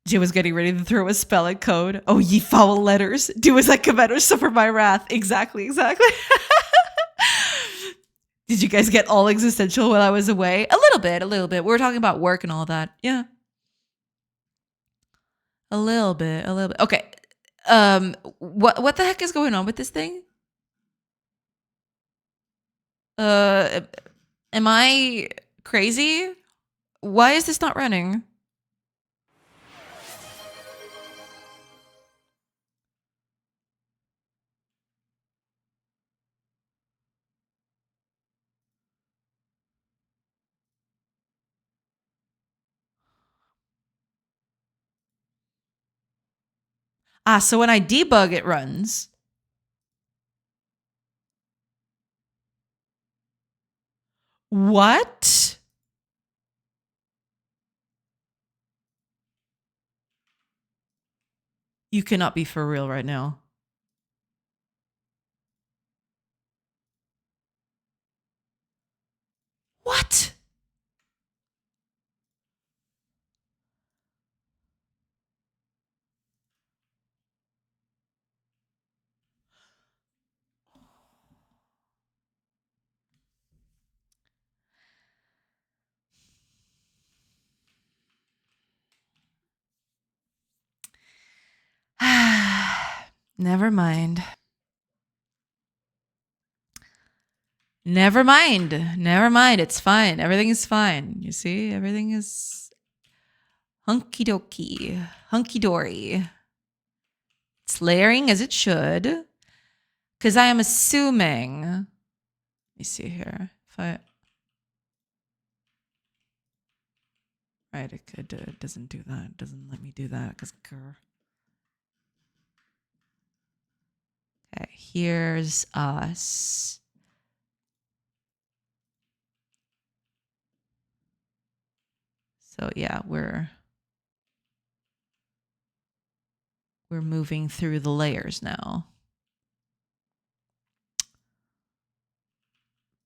Jim was getting ready to throw a spell at code. Oh, ye foul letters. Do as I command or suffer my wrath. Exactly. Did you guys get all existential while I was away? A little bit. We were talking about work and all that. Yeah. A little bit. Okay. What the heck is going on with this thing? Uh, am I crazy? Why is this not running? Ah, so when I debug, it runs. What? You cannot be for real right now. What? Never mind. Never mind. Never mind. It's fine. Everything is fine. You see, everything is hunky doky, hunky dory. It's layering as it should. Because I am assuming. Let me see here. If I. Right, it doesn't do that. It doesn't let me do that because. Okay, here's us. So yeah, we're moving through the layers now.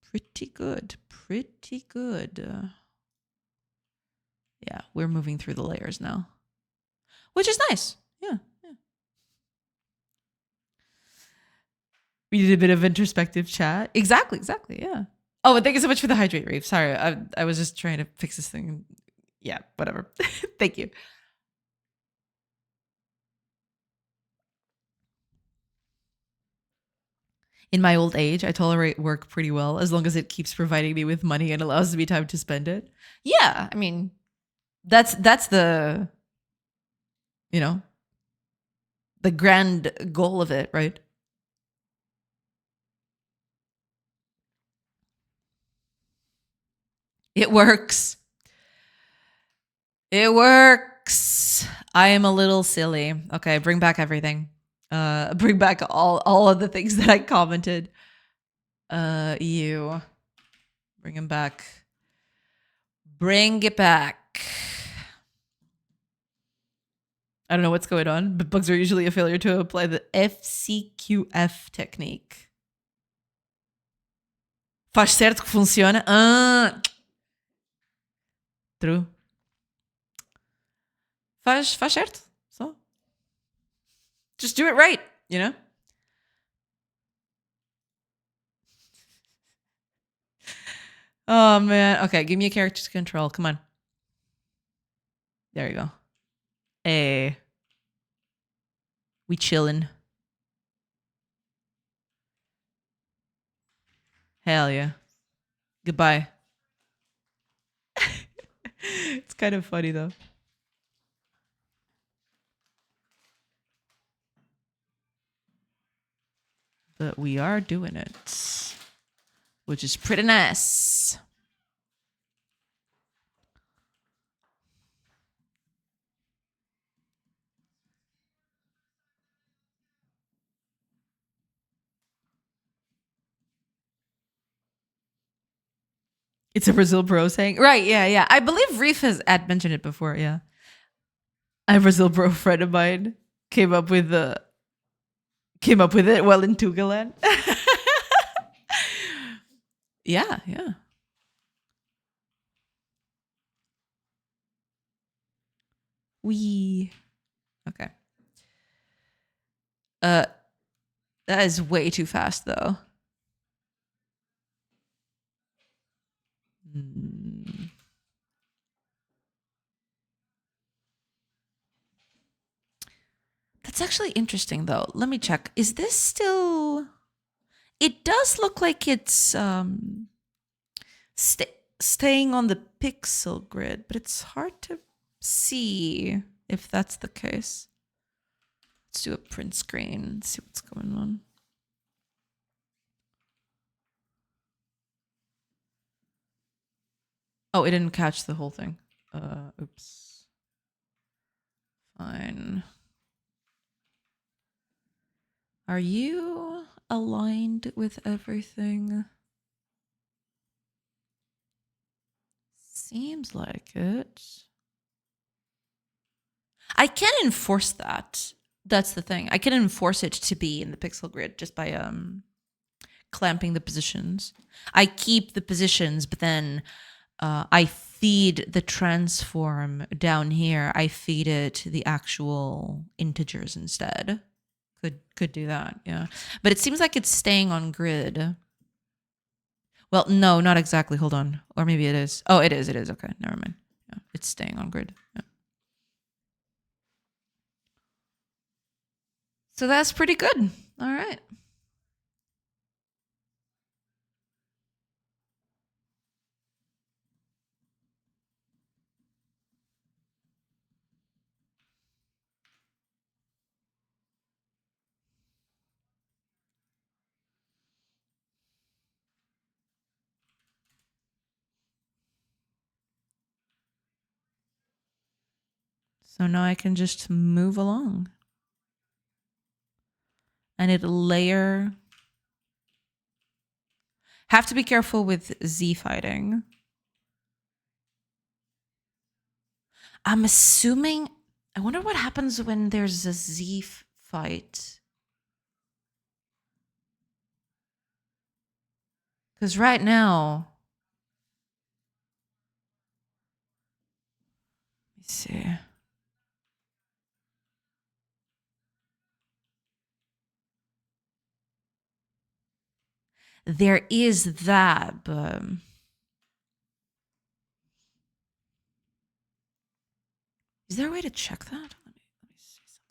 Pretty good. Pretty good. Yeah, we're moving through the layers now. Which is nice. Yeah. We did a bit of introspective chat. Exactly, yeah. Oh, and thank you so much for the hydrate, Reef. Sorry, I was just trying to fix this thing. Yeah, whatever. Thank you. In my old age, I tolerate work pretty well as long as it keeps providing me with money and allows me time to spend it. Yeah, I mean, that's the, you know, the grand goal of it, right? It works. It works. I am a little silly. Okay, bring back everything. Bring back all of the things that I commented. You bring him back. Bring it back. I don't know what's going on, but bugs are usually a failure to apply the FCQF technique. Faz certo que funciona. Ah. True. Faz certo. So. Just do it right, you know? Oh, man. Okay, give me a character to control. Come on. There you go. Hey. We chillin'. Hell yeah. Goodbye. It's kind of funny, though. But we are doing it, which is pretty nice. It's a Brazil bro saying, right? Yeah. I believe Reef has mentioned it before. Yeah, a Brazil bro friend of mine came up with it while in Tugaland. Yeah. Okay. That is way too fast, though. That's actually interesting, though. Let me check. Is this still... It does look like it's staying on the pixel grid, but it's hard to see if that's the case. Let's do a print screen and see what's going on. Oh, it didn't catch the whole thing. Oops. Fine. Are you aligned with everything? Seems like it. I can enforce that. That's the thing. I can enforce it to be in the pixel grid just by clamping the positions. I keep the positions, but then I feed the transform down here. I feed it the actual integers instead. Could do that, yeah. But it seems like it's staying on grid. Well, no, not exactly. Hold on. Or maybe it is. Oh, it is. Okay, never mind. Yeah, it's staying on grid. Yeah. So that's pretty good. All right. So now I can just move along. And it'll layer. Have to be careful with Z fighting. I'm assuming... I wonder what happens when there's a Z fight. Because right now... Let me see. There is that, but... Is there a way to check that? Let me see something.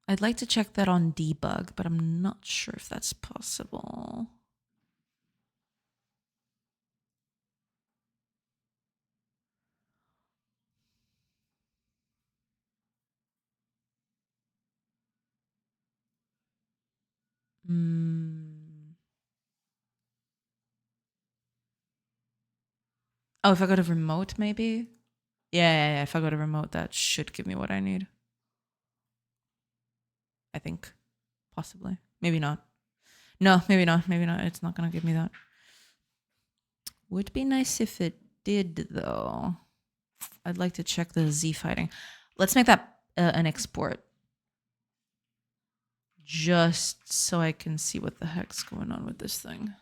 I'd like to check that on debug, but I'm not sure if that's possible. Oh, if I go to remote, maybe? Yeah, if I go to remote, that should give me what I need. I think. Possibly. Maybe not. No, maybe not. Maybe not. It's not going to give me that. Would be nice if it did, though. I'd like to check the Z fighting. Let's make that an export. Just so I can see what the heck's going on with this thing.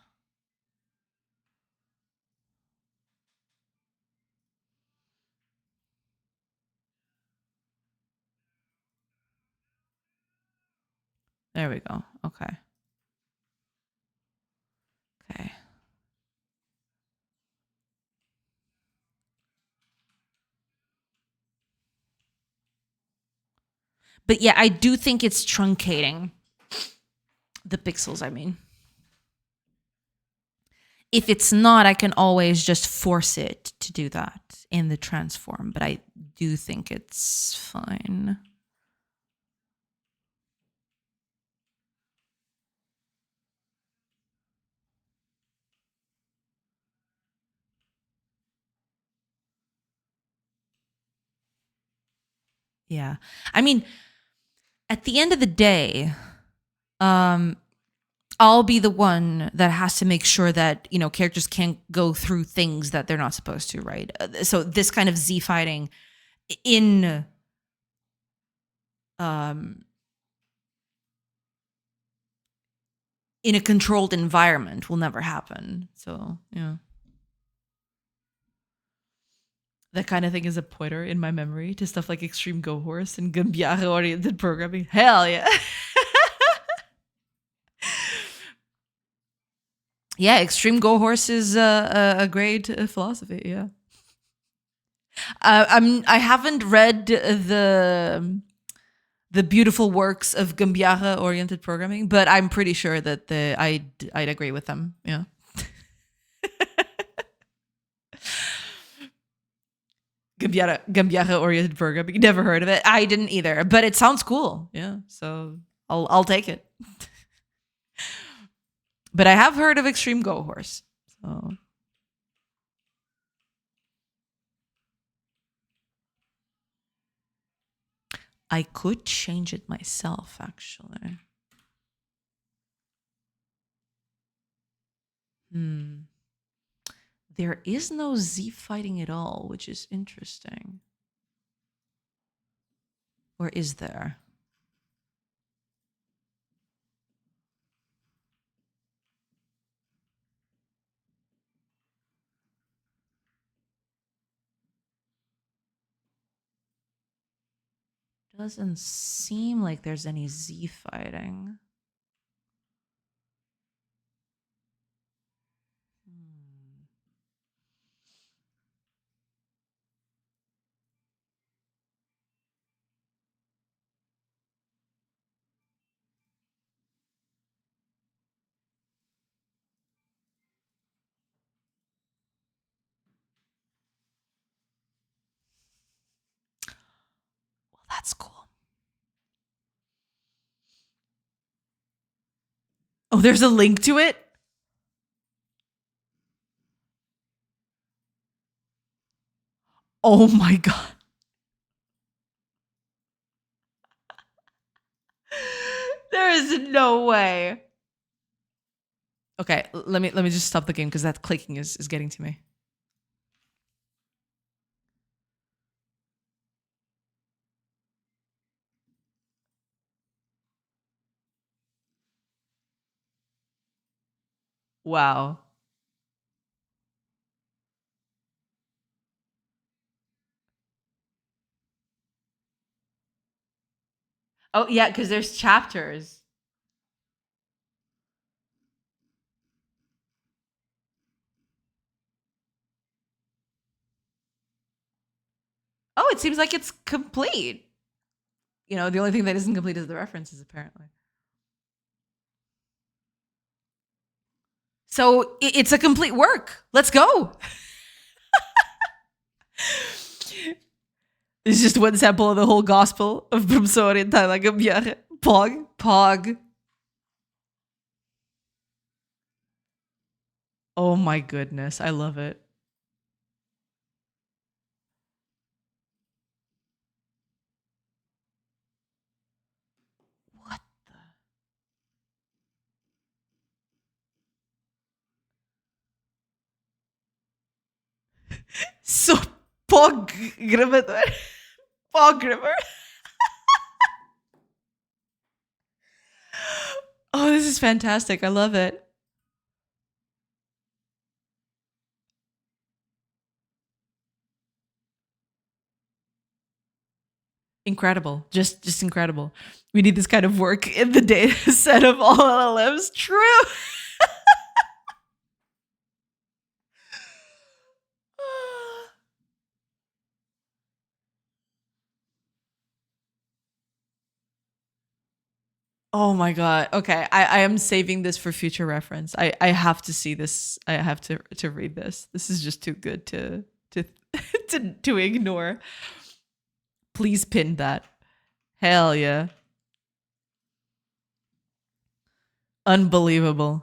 There we go. Okay. Okay. But yeah, I do think it's truncating the pixels, I mean. If it's not, I can always just force it to do that in the transform, but I do think it's fine. Yeah. I mean, at the end of the day, I'll be the one that has to make sure that, you know, characters can't go through things that they're not supposed to, right? So this kind of Z fighting in a controlled environment will never happen. So, yeah. That kind of thing is a pointer in my memory to stuff like Extreme Go Horse and Gambiarra-oriented programming. Hell yeah. Yeah, Extreme Go Horse is a great philosophy, yeah. I haven't read the beautiful works of Gambiarra oriented programming, but I'm pretty sure that I'd agree with them. Yeah. Gambiarra oriented programming. Never heard of it. I didn't either, but it sounds cool. Yeah. So I'll take it. But I have heard of Extreme Go Horse. So I could change it myself, actually. There is no Z fighting at all, which is interesting. Or is there? Doesn't seem like there's any Z fighting. Well, that's cool. Oh, there's a link to it? Oh my God. There is no way. Okay, let me just stop the game because that clicking is getting to me. Wow. Oh yeah, because there's chapters. Oh, it seems like it's complete. You know, the only thing that isn't complete is the references, apparently. So it's a complete work. Let's go. It's just one sample of the whole gospel of Professor Oriental Gambiarra. Pog. Oh my goodness, I love it. What the? So Pog gravador. Pog gravador. Oh, this is fantastic. I love it. Incredible. Just incredible. We need this kind of work in the data set of all LLMs. True. Oh my God. Okay. I am saving this for future reference. I have to see this. I have to read this. This is just too good to to ignore. Please pin that. Hell yeah. Unbelievable.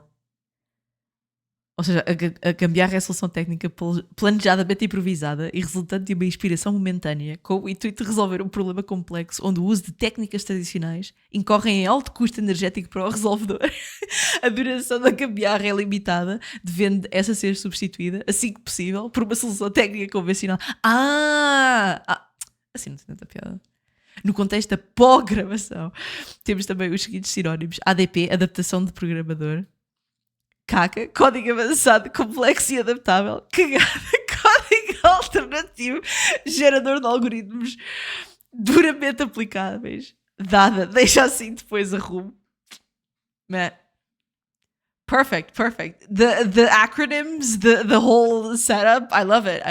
Ou seja, a gambiarra é a solução técnica planejadamente improvisada e resultante de uma inspiração momentânea com o intuito de resolver um problema complexo onde o uso de técnicas tradicionais incorre em alto custo energético para o resolvedor. A duração da gambiarra é limitada, devendo essa ser substituída, assim que possível, por uma solução técnica convencional. Assim não tem tanta piada. No contexto da pós-gravação, temos também os seguintes sinónimos: ADP, adaptação de programador; caca, código avançado, complexo e adaptável; cagada, código alternativo, gerador de algoritmos duramente aplicáveis; dada, deixa assim depois arrumo. Man. Perfect. The acronyms, the whole setup, I love it.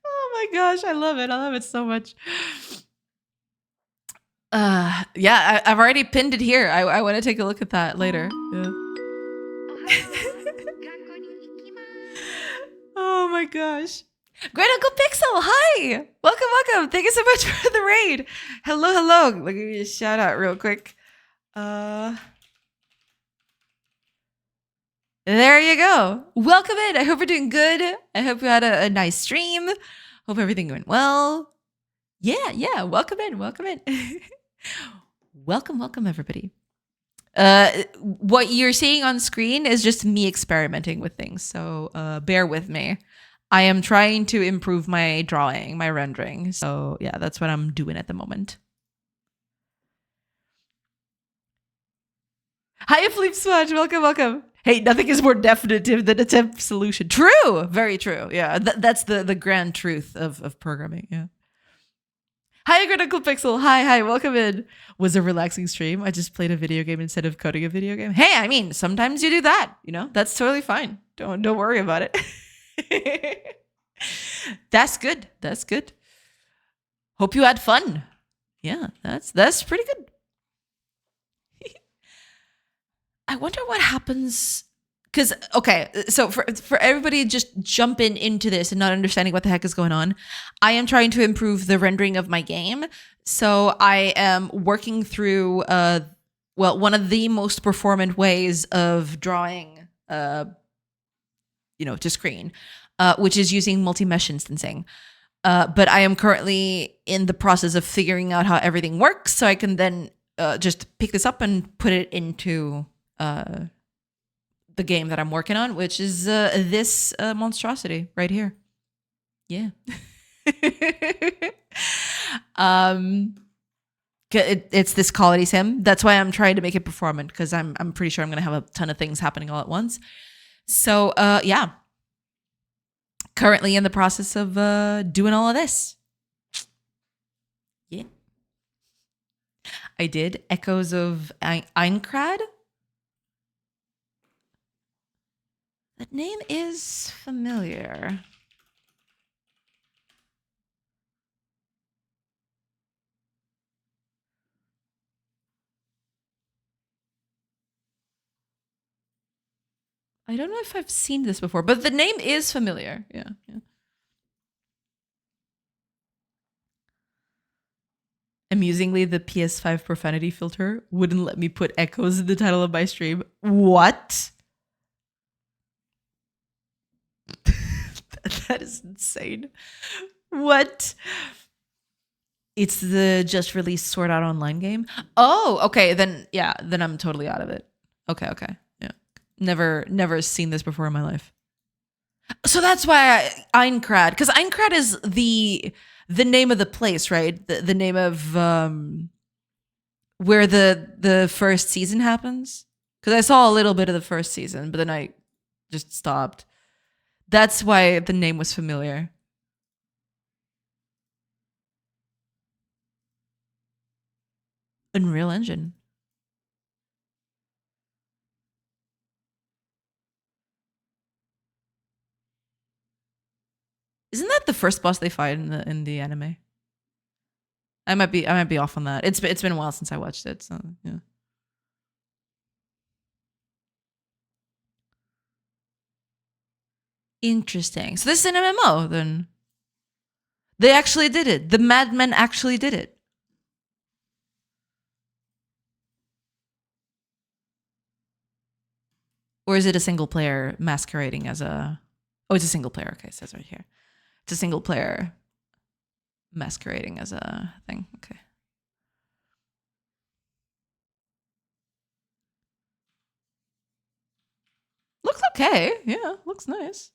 Oh my gosh, I love it. I love it so much. Yeah, I've already pinned it here. I want to take a look at that later. Yeah. Oh my gosh. Great Uncle Pixel, hi! Welcome, welcome. Thank you so much for the raid. Hello, hello. Let me just shout out real quick. There you go. Welcome in. I hope you're doing good. I hope you had a nice stream. Hope everything went well. Yeah. Welcome in. Welcome, everybody. What you're seeing on screen is just me experimenting with things, so bear with me. I am trying to improve my drawing, my rendering. So yeah, that's what I'm doing at the moment. Hi, Flip Swatch. Welcome. Hey, nothing is more definitive than a temp solution. True. Very true. Yeah, that's the grand truth of programming. Yeah. Hi, Critical Pixel. Hi. Welcome in. Was a relaxing stream. I just played a video game instead of coding a video game. Hey, I mean, sometimes you do that. You know, that's totally fine. Don't worry about it. That's good. Hope you had fun. Yeah, that's pretty good. I wonder what happens. Because, okay, so for everybody just jumping into this and not understanding what the heck is going on, I am trying to improve the rendering of my game. So I am working through, one of the most performant ways of drawing, to screen, which is using multi-mesh instancing. But I am currently in the process of figuring out how everything works, so I can then just pick this up and put it into the game that I'm working on, which is this monstrosity right here. Yeah. It's this quality sim. That's why I'm trying to make it performant, because I'm pretty sure I'm gonna have a ton of things happening all at once. So yeah. Currently in the process of doing all of this. Yeah. I did Echoes of Einkrad. That name is familiar. I don't know if I've seen this before, but the name is familiar. Yeah. Amusingly, the PS5 profanity filter wouldn't let me put echoes in the title of my stream. What? That is insane. What? It's the just released Sword Art Online game. Oh, okay. Then I'm totally out of it. Okay. Yeah. Never seen this before in my life. So that's why Einkrad, because Einkrad is the name of the place, right? The name of where the first season happens. Because I saw a little bit of the first season, but then I just stopped. That's why the name was familiar. Unreal Engine. Isn't that the first boss they fight in the anime? I might be off on that. It's been a while since I watched it, so yeah. Interesting. So this is an MMO then. They actually did it. The madmen actually did it. Or is it a single player masquerading as a... Oh, it's a single player. Okay, it says right here. It's a single player masquerading as a thing. Okay. Looks okay. Yeah, looks nice.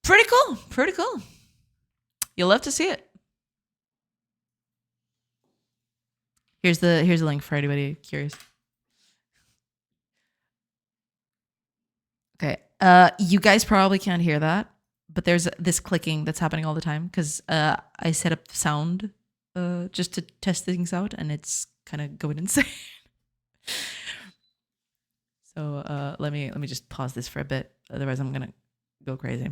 Pretty cool. You'll love to see it. Here's a link for anybody curious. Okay. You guys probably can't hear that, but there's this clicking that's happening all the time because I set up the sound just to test things out, and it's kind of going insane. So let me just pause this for a bit, otherwise I'm gonna go crazy.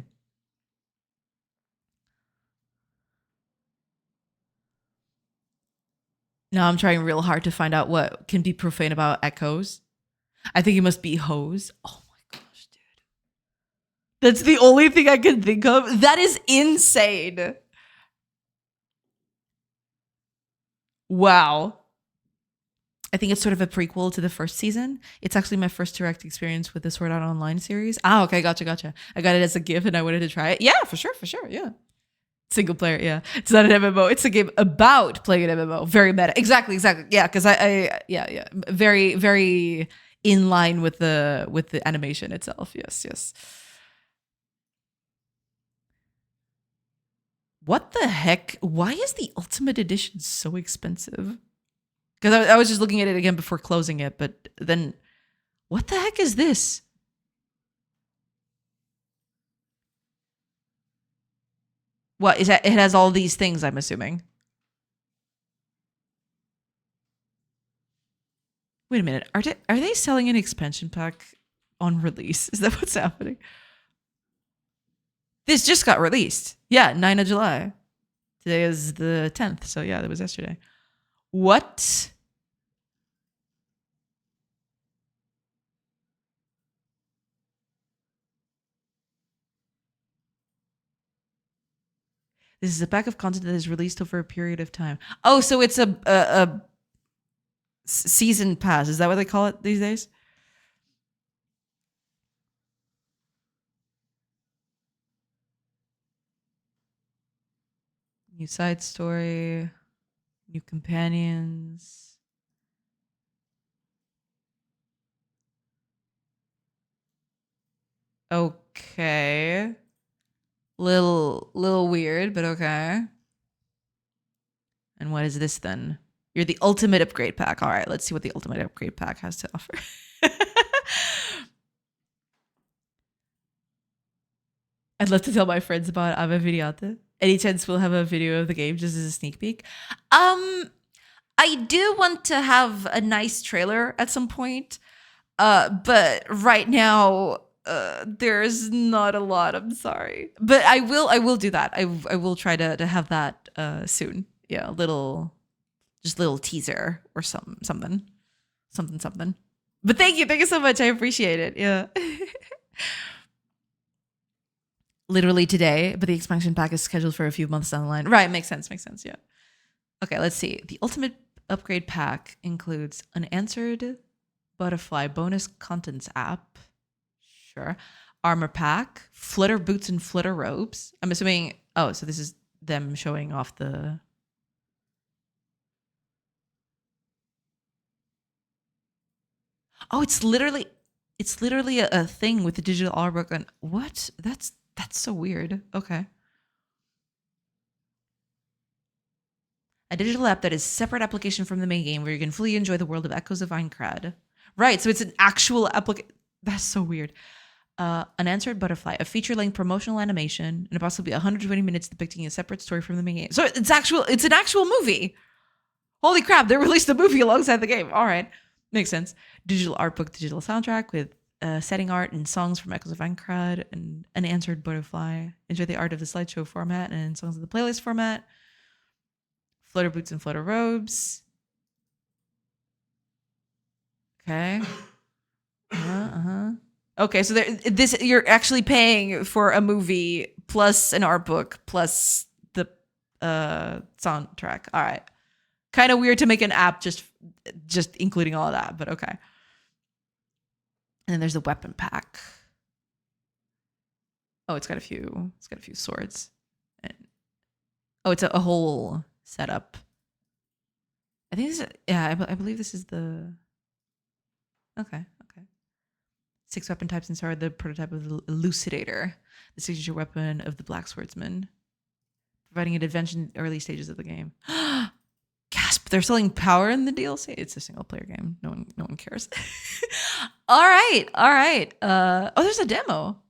Now I'm trying real hard to find out what can be profane about echoes. I think it must be hose. Oh my gosh, dude. That's the only thing I can think of. That is insane. Wow. I think it's sort of a prequel to the first season. It's actually my first direct experience with the Sword Art Online series. Ah, okay, gotcha. I got it as a gift and I wanted to try it. Yeah, for sure, yeah. Single player, yeah. It's not an MMO. It's a game about playing an MMO. Very meta. Exactly. Yeah, because yeah. Very in line with the animation itself. Yes. What the heck? Why is the Ultimate Edition so expensive? Because I was just looking at it again before closing it, but then what the heck is this? What is that? It has all these things, I'm assuming. Wait a minute. Are they selling an expansion pack on release? Is that what's happening? This just got released. Yeah, 9th of July. Today is the 10th, so yeah, that was yesterday. What? This is a pack of content that is released over a period of time. Oh, so it's a season pass. Is that what they call it these days? New side story, new companions. Okay. Little weird, but okay. And what is this then? You're the ultimate upgrade pack. All right, let's see what the ultimate upgrade pack has to offer. I'd love to tell my friends about Ave VIRIATE. Any chance we'll have a video of the game just as a sneak peek? I do want to have a nice trailer at some point. But right now, there's not a lot. I'm sorry, but I will do that. I will try to have that soon. Yeah, little teaser or something. But thank you so much. I appreciate it. Yeah. Literally today, but the expansion pack is scheduled for a few months down the line. Right, makes sense. Yeah. Okay, let's see. The ultimate upgrade pack includes unanswered butterfly bonus contents app. Sure. Armor pack, flutter boots and flutter robes. I'm assuming, oh, so this is them showing off the... Oh, it's literally a thing with the digital artwork and what? That's so weird. Okay. A digital app that is separate application from the main game where you can fully enjoy the world of Echoes of Aincrad. Right, so it's an actual application. That's so weird. Unanswered Butterfly, a feature-length promotional animation and possibly 120 minutes depicting a separate story from the main game. So it's an actual movie. Holy crap, they released a movie alongside the game. All right, makes sense. Digital art book, digital soundtrack with setting art and songs from Echoes of Aincrad and Unanswered Butterfly. Enjoy the art of the slideshow format and songs of the playlist format. Flutter boots and flutter robes. Okay. Okay, so you're actually paying for a movie plus an art book plus the soundtrack. All right. Kind of weird to make an app just including all of that, but okay. And then there's the weapon pack. Oh, it's got a few swords. And, oh, it's a whole setup. I think this is, yeah, I believe this is the... Okay. 6 weapon types inside the prototype of the Elucidator, the signature weapon of the Black Swordsman, providing an advantage in the early stages of the game. Gasp! They're selling power in the DLC. It's a single player game. No one cares. All right. Oh, there's a demo.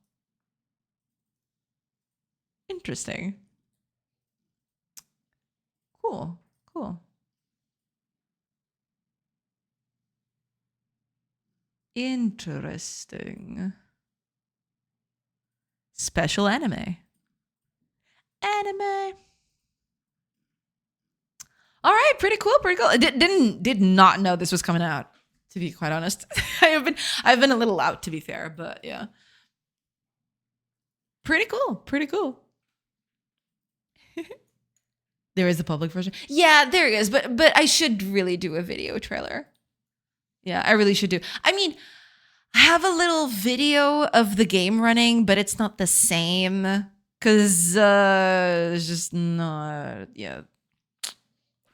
Interesting. Cool. Interesting. Special anime. All right, pretty cool, pretty cool. I did not know this was coming out, to be quite honest. I've been a little out, to be fair, but yeah. Pretty cool, pretty cool. There is a public version. Yeah, there is, but I should really do a video trailer. Yeah, I really should do. I mean, I have a little video of the game running, but it's not the same because it's just not. Yeah.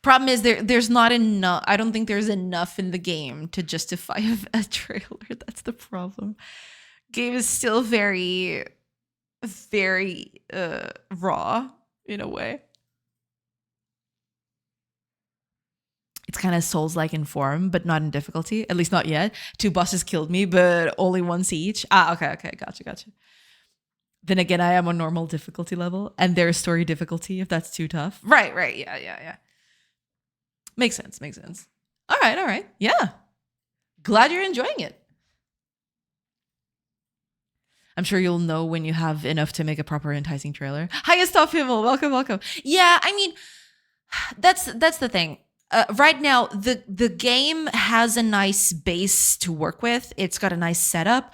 Problem is there's not enough. I don't think there's enough in the game to justify a trailer. That's the problem. Game is still very, very raw in a way. It's kind of Souls-like in form, but not in difficulty. At least not yet. 2 bosses killed me, but only once each. Okay. Gotcha. Then again, I am on normal difficulty level, and there's story difficulty if that's too tough. Right. Yeah. Makes sense. All right. Yeah. Glad you're enjoying it. I'm sure you'll know when you have enough to make a proper enticing trailer. Hiya, Stop Himmel. Welcome. Yeah, I mean, that's the thing. Right now, the game has a nice base to work with. It's got a nice setup.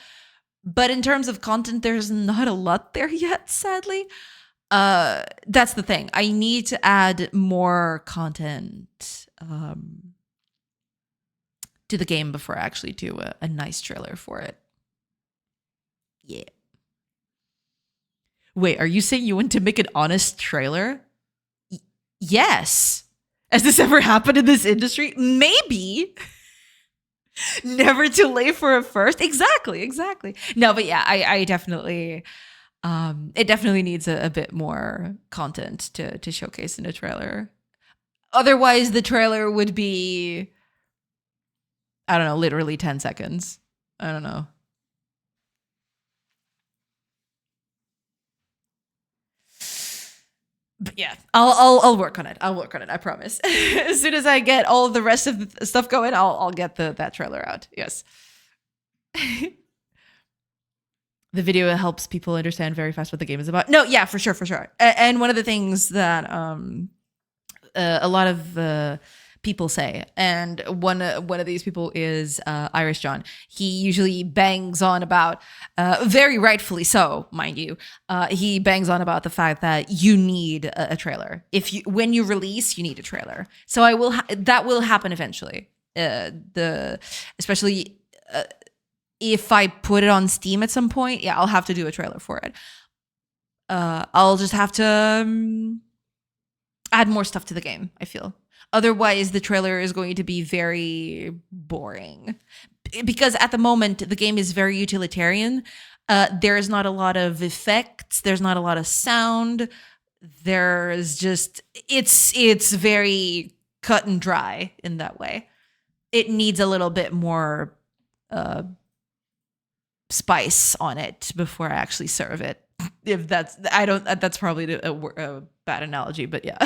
But in terms of content, there's not a lot there yet, sadly. That's the thing. I need to add more content to the game before I actually do a nice trailer for it. Yeah. Wait, are you saying you want to make an honest trailer? Yes. Has this ever happened in this industry? Maybe. Never too late for a first. Exactly. No, but yeah, I definitely, it definitely needs a bit more content to showcase in a trailer. Otherwise, the trailer would be, I don't know, literally 10 seconds. I don't know. But yeah, I'll work on it. I promise. As soon as I get all of the rest of the stuff going, I'll get that trailer out. Yes. The video helps people understand very fast what the game is about. No, yeah, for sure. And one of the things that a lot of people say, and one of these people is Irish John. He usually bangs on about, very rightfully so, mind you. He bangs on about the fact that you need a trailer. When you release, you need a trailer. So that will happen eventually. Especially if I put it on Steam at some point, yeah, I'll have to do a trailer for it. I'll just have to add more stuff to the game, I feel. Otherwise, the trailer is going to be very boring. Because at the moment, the game is very utilitarian. There is not a lot of effects. There's not a lot of sound. There's just, it's very cut and dry in that way. It needs a little bit more spice on it before I actually serve it. If that's, that's probably a bad analogy, but yeah.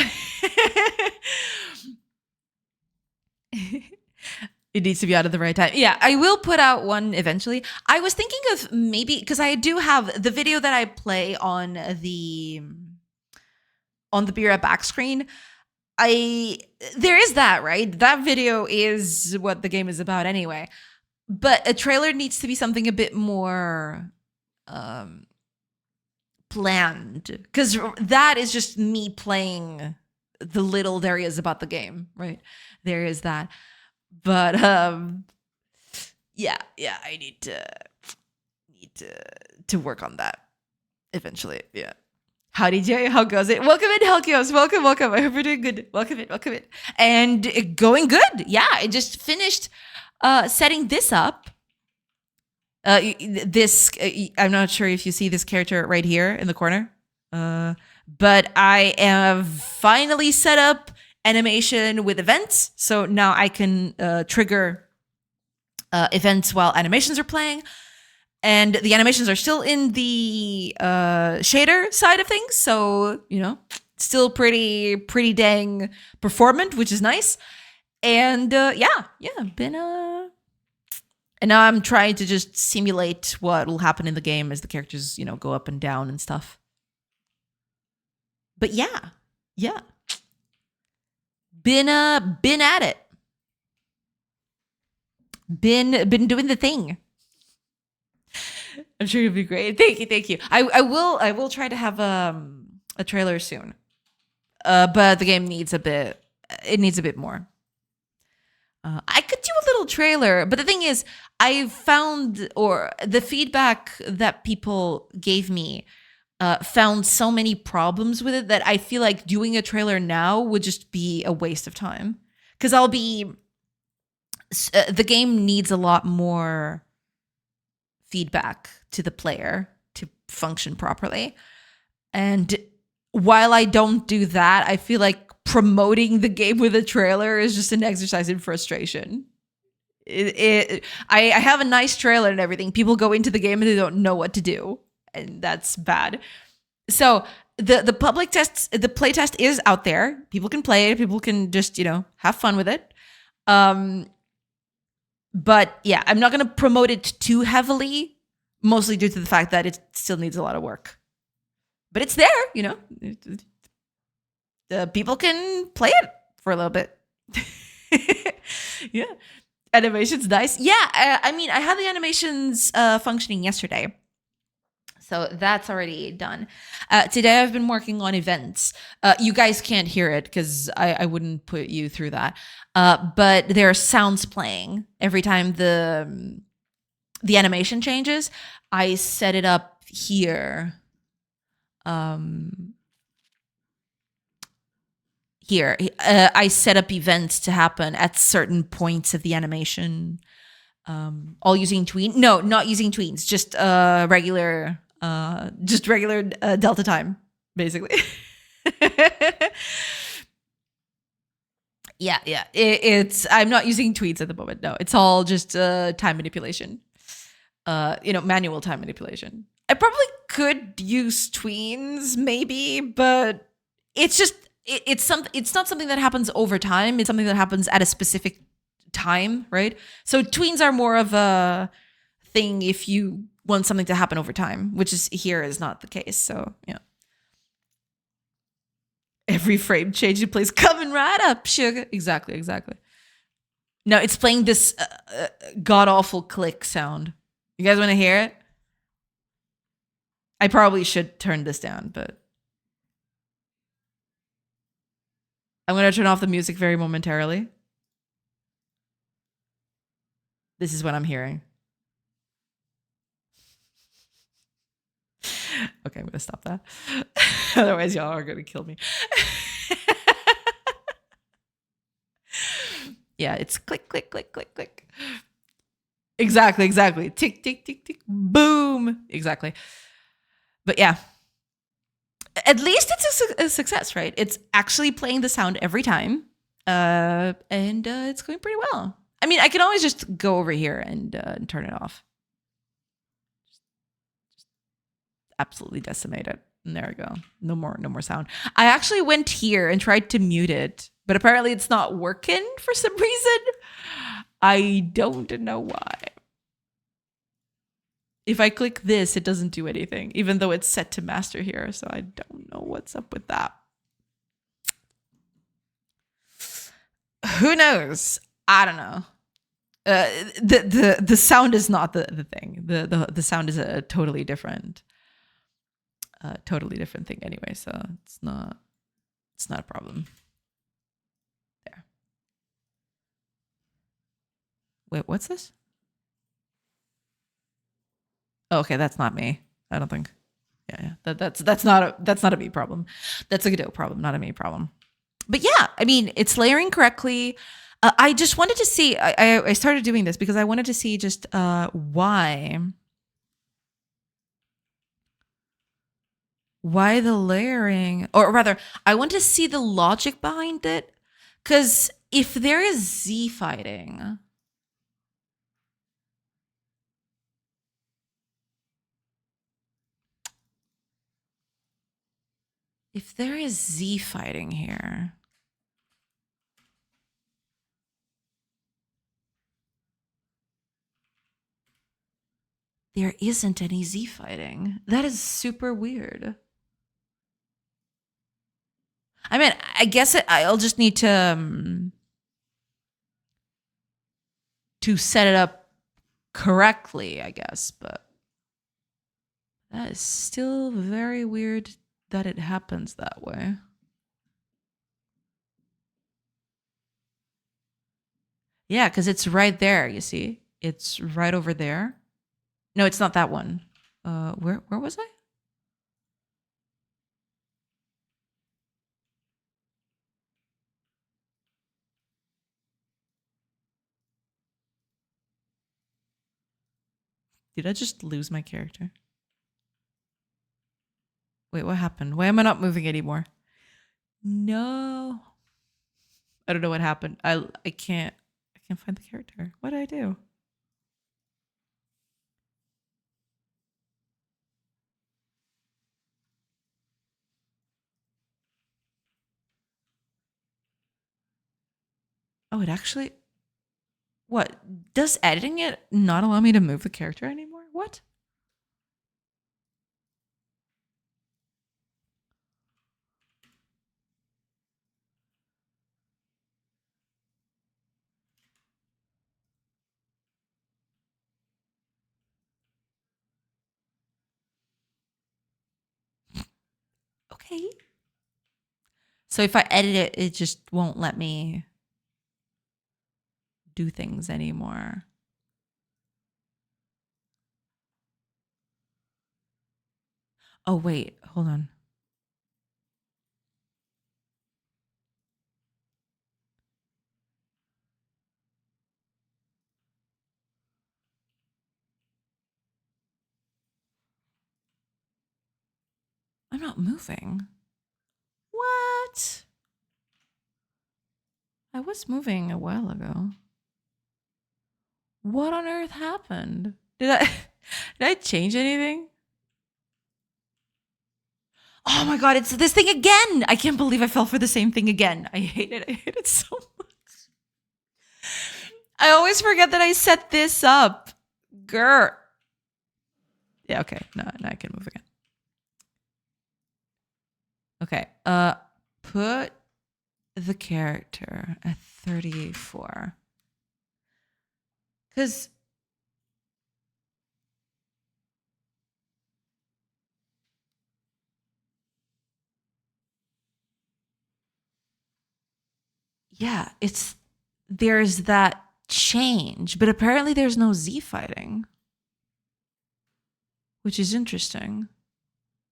It needs to be out at the right time. Yeah, I will put out one eventually. I was thinking of maybe, because I do have the video that I play on the VIRIATE back screen. There is that, right? That video is what the game is about anyway. But a trailer needs to be something a bit more planned, because that is just me playing the little there is about the game, right? There is that. But yeah, I need to work on that eventually. Yeah. Howdy, Jay. How goes it? Welcome in, Helkios. Welcome. I hope you're doing good. Welcome in. And going good. Yeah, I just finished setting this up. I'm not sure if you see this character right here in the corner. But I have finally set up animation with events. So now I can trigger events while animations are playing. And the animations are still in the shader side of things. So, still pretty dang performant, which is nice. And been and now I'm trying to just simulate what will happen in the game as the characters, go up and down and stuff. But yeah. Been at it. Been doing the thing. I'm sure it'll be great. Thank you. I will try to have a trailer soon. But the game needs a bit. It needs a bit more. I could do a little trailer, but the thing is, I found, or the feedback that people gave me, found so many problems with it that I feel like doing a trailer now would just be a waste of time. Because the game needs a lot more feedback to the player to function properly. And while I don't do that, I feel like promoting the game with a trailer is just an exercise in frustration. I have a nice trailer and everything. People go into the game and they don't know what to do, and that's bad. So the public tests, the play test is out there. People can play it. People can just have fun with it. But yeah, I'm not going to promote it too heavily, mostly due to the fact that it still needs a lot of work. But it's there, people can play it for a little bit. Yeah. Animation's nice. Yeah. I mean, I had the animations functioning yesterday. So that's already done. Today I've been working on events. You guys can't hear it because I wouldn't put you through that. But there are sounds playing every time the animation changes. I set it up here. Here, I set up events to happen at certain points of the animation. All using tween. No, not using tweens. Just regular delta time, basically. Yeah. It's I'm not using tweets at the moment. No, it's all just time manipulation. Manual time manipulation. I probably could use tweens, maybe, but it's just it's not something that happens over time. It's something that happens at a specific time, right? So tweens are more of a thing if you want something to happen over time, which is not the case. So yeah. Every frame change it plays coming right up, sugar. Exactly. No, it's playing this god awful click sound. You guys want to hear it? I probably should turn this down, but I'm going to turn off the music very momentarily. This is what I'm hearing. Okay, I'm going to stop that. Otherwise, y'all are going to kill me. Yeah, it's click, click, click, click, click. Exactly. Tick, tick, tick, tick. Boom. Exactly. But yeah. At least it's a success, right? It's actually playing the sound every time. And it's going pretty well. I mean, I can always just go over here and turn it off. Just absolutely decimate it. And there we go. No more sound. I actually went here and tried to mute it, but apparently it's not working for some reason. I don't know why. If I click this, it doesn't do anything, even though it's set to master here. So I don't know what's up with that. Who knows? I don't know. The sound is not the thing. The sound is a totally different thing anyway. So it's not a problem. There. Wait, what's this? Oh, okay, that's not me. I don't think. Yeah. That's not a me problem. That's a Godot problem, not a me problem. But yeah, I mean, it's layering correctly. I just wanted to see. I started doing this because I wanted to see just why the layering, or rather, I want to see the logic behind it. Because if there is Z fighting. If there is Z fighting here. There isn't any Z fighting. That is super weird. I mean, I guess I'll just need to set it up correctly, I guess, but that is still very weird that it happens that way. Yeah, because it's right there, you see? It's right over there. No, it's not that one. Where was I? Did I just lose my character? Wait, what happened? Why am I not moving anymore? No. I don't know what happened. I can't find the character. What did I do? Oh, it actually. What? Does editing it not allow me to move the character anymore? What? Okay. So if I edit it, it just won't let me do things anymore. Oh, wait. Hold on. I'm not moving. What? I was moving a while ago. What on earth happened? Did I did I change anything? Oh my god, it's this thing again. I can't believe I fell for the same thing again. I hate it. I hate it so much. I always forget that I set this up. Grr. Yeah, okay. No, I can move again. Okay. Put the character at 34. Cuz yeah, there's that change, but apparently there's no Z fighting, which is interesting.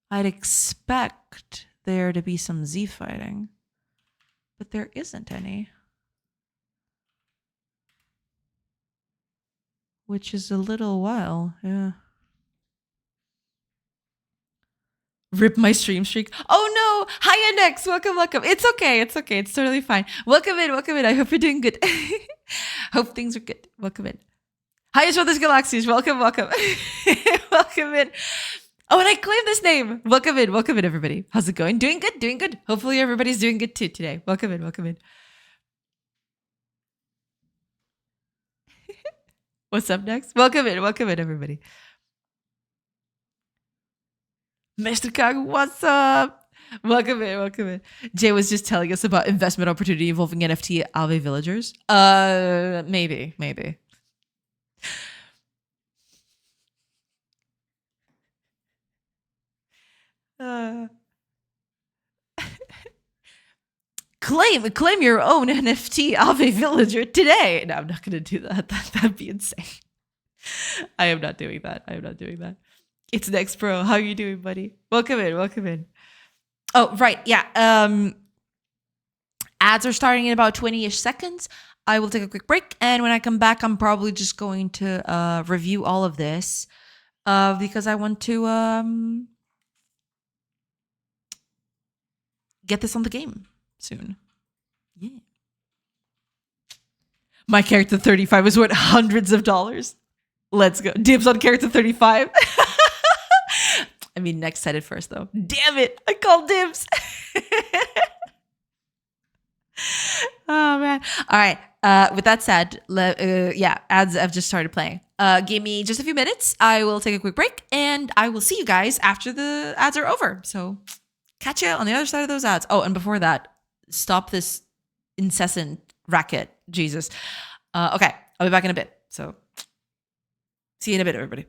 I'd expect there to be some Z fighting, but there isn't any, which is a little while. Yeah. Rip my stream streak. Oh no! Hi, Nex. Welcome, welcome. It's okay. It's okay. It's totally fine. Welcome in. Welcome in. I hope you're doing good. Hope things are good. Welcome in. Hi, Brothers Galaxies. Welcome, welcome. Welcome in. Oh, and I claimed this name. Welcome in. Welcome in, everybody. How's it going? Doing good. Doing good. Hopefully everybody's doing good too today. Welcome in. Welcome in. What's up next? Welcome in. Welcome in, everybody. Mr. Kong, what's up? Welcome in, welcome in. Jay was just telling us about investment opportunity involving NFT Ave villagers. Maybe. Claim your own NFT Ave villager today. No, I'm not gonna do that. That'd be insane. I am not doing that. It's Next Pro. How are you doing, buddy? Welcome in. Oh, right. Yeah. Ads are starting in about 20-ish seconds. I will take a quick break, and when I come back, I'm probably just going to review all of this because I want to get this on the game soon. Yeah. My character 35 is worth hundreds of dollars. Let's go. Dibs on character 35. I mean, Next said it first, though. Damn it. I called dibs. Oh, man. All right. With that said, ads have just started playing. Give me just a few minutes. I will take a quick break, and I will see you guys after the ads are over. So Catch you on the other side of those ads. Oh, and before that, stop this incessant racket. Jesus. Okay, I'll be back in a bit. So see you in a bit, everybody.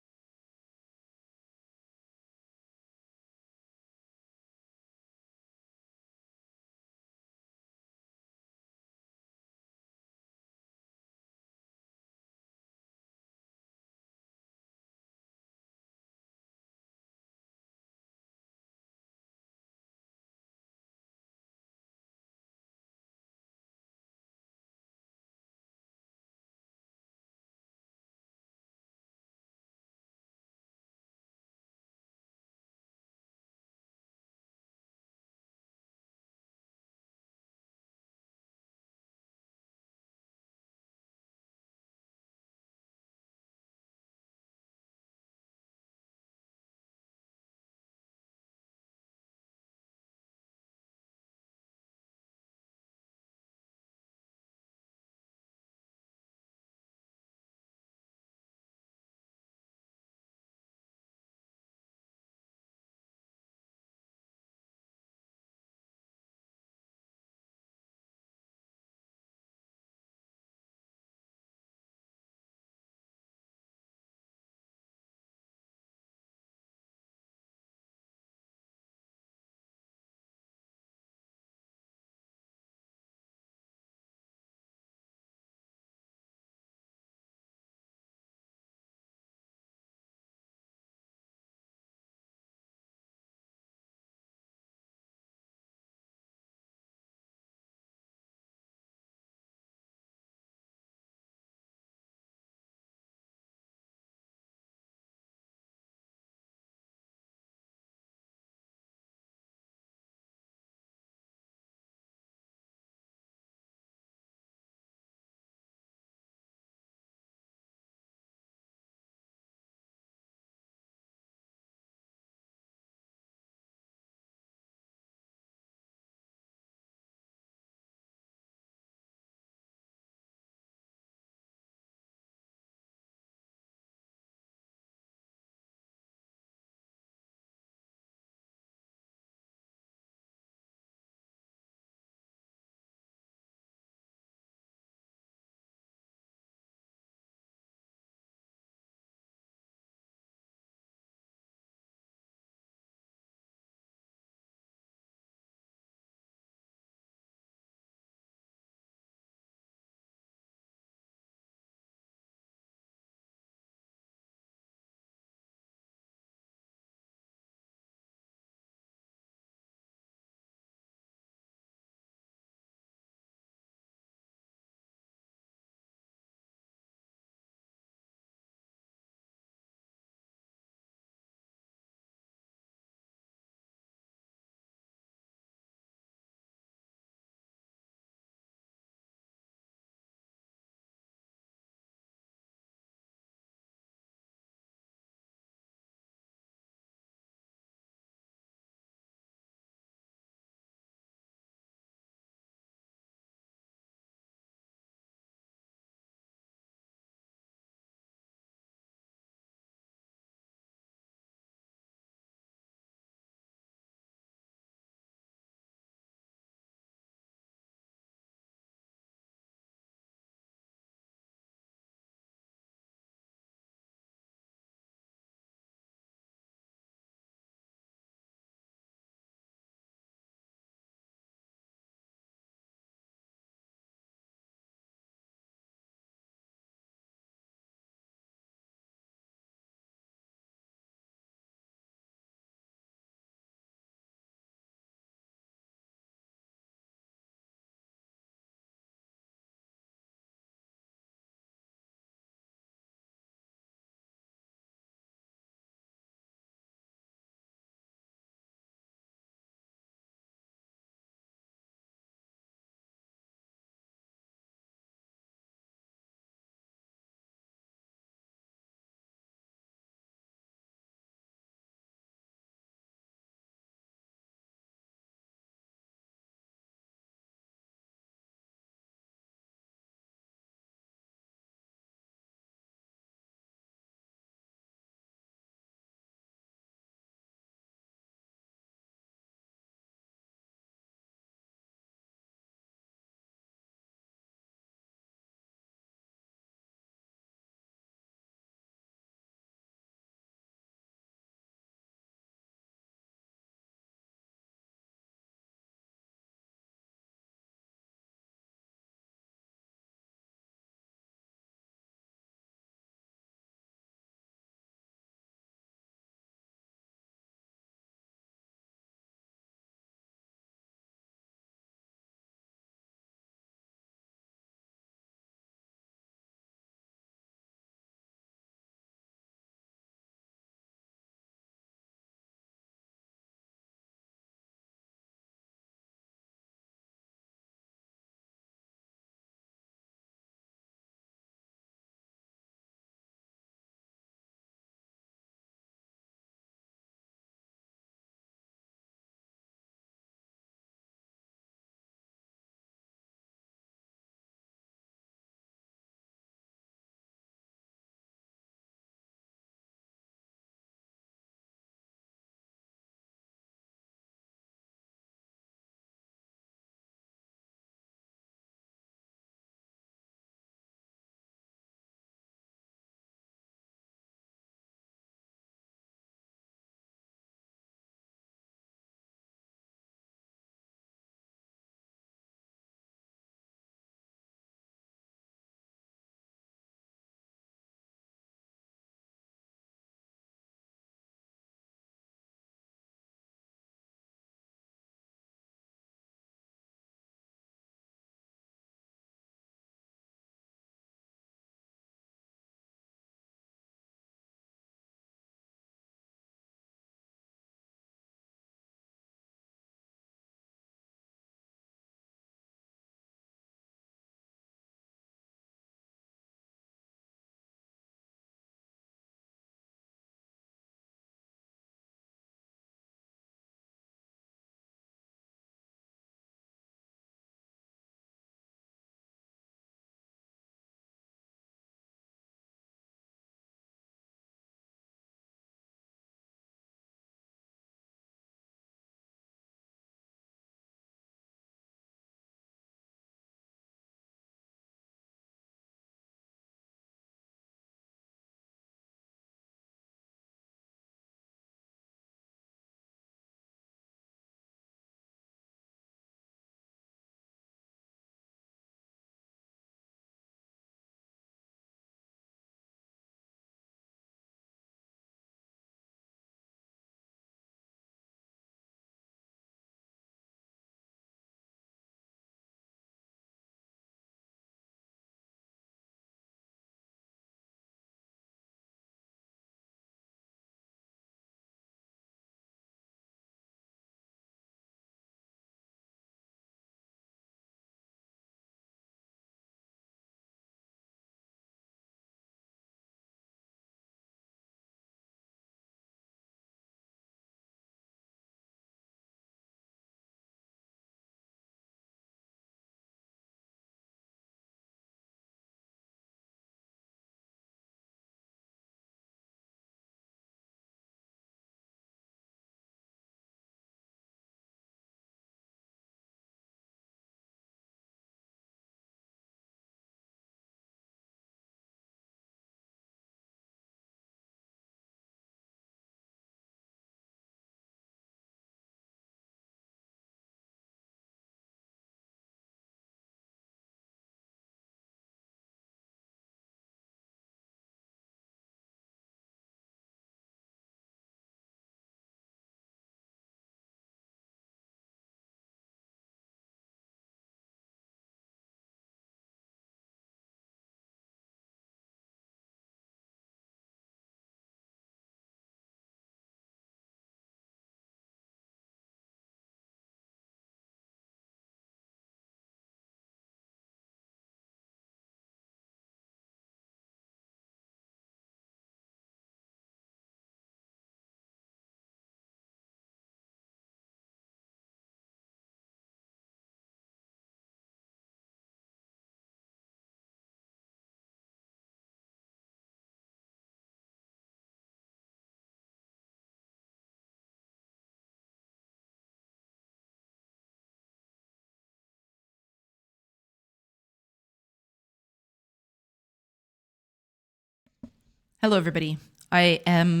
Hello, everybody. I am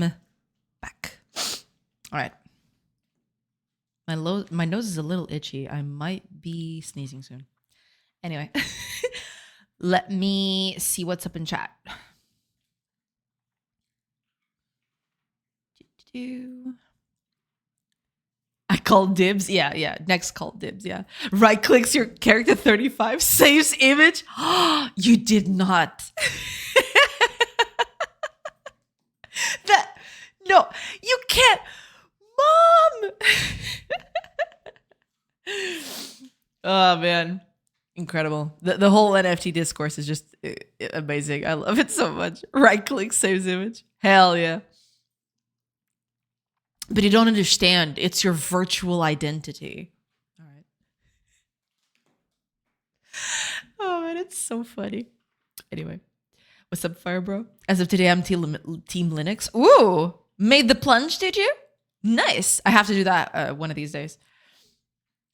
back. All right. My nose is a little itchy. I might be sneezing soon. Anyway, let me see what's up in chat. I called dibs. Yeah. Next call dibs. Yeah. Right clicks your character 35, saves image. You did not. No, you can't. Mom. Oh, man. Incredible. The whole NFT discourse is just amazing. I love it so much. Right click, saves image. Hell yeah. But you don't understand. It's your virtual identity. All right. Oh, man, it's so funny. Anyway, what's up, Fire Bro? As of today, I'm Team Linux. Ooh, made the plunge, did you? Nice. I have to do that one of these days.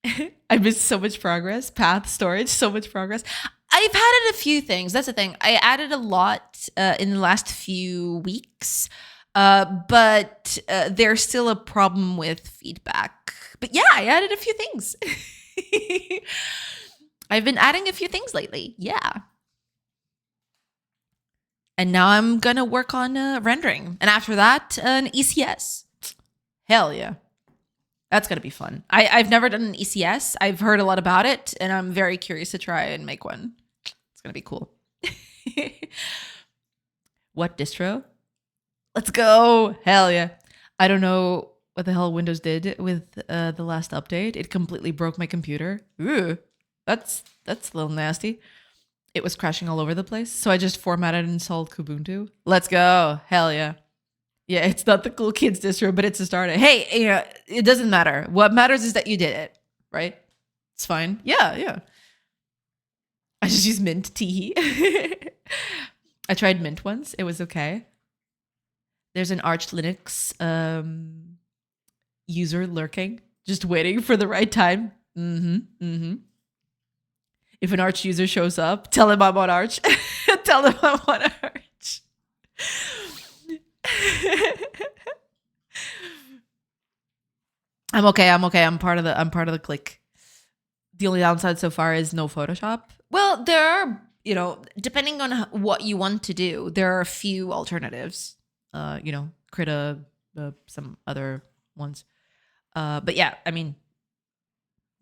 I missed so much progress. Path storage, so much progress. I've added a few things. That's the thing. I added a lot in the last few weeks, but there's still a problem with feedback. But yeah, I added a few things. I've been adding a few things lately. Yeah. And now I'm going to work on rendering. And after that, an ECS. Hell yeah. That's going to be fun. I've never done an ECS. I've heard a lot about it, and I'm very curious to try and make one. It's going to be cool. What distro? Let's go. Hell yeah. I don't know what the hell Windows did with the last update. It completely broke my computer. Ooh, that's a little nasty. It was crashing all over the place. So I just formatted and installed Kubuntu. Let's go. Hell yeah. Yeah, it's not the cool kids distro, but it's a starter. Hey, it doesn't matter. What matters is that you did it, right? It's fine. Yeah. I just use Mint Teehee. I tried Mint once. It was okay. There's an Arch Linux user lurking, just waiting for the right time. If an Arch user shows up, tell him I'm on Arch. Tell him I'm on Arch. I'm okay. I'm part of the clique. The only downside so far is no Photoshop. Well, there are, depending on what you want to do, there are a few alternatives. Krita, some other ones. But yeah, I mean,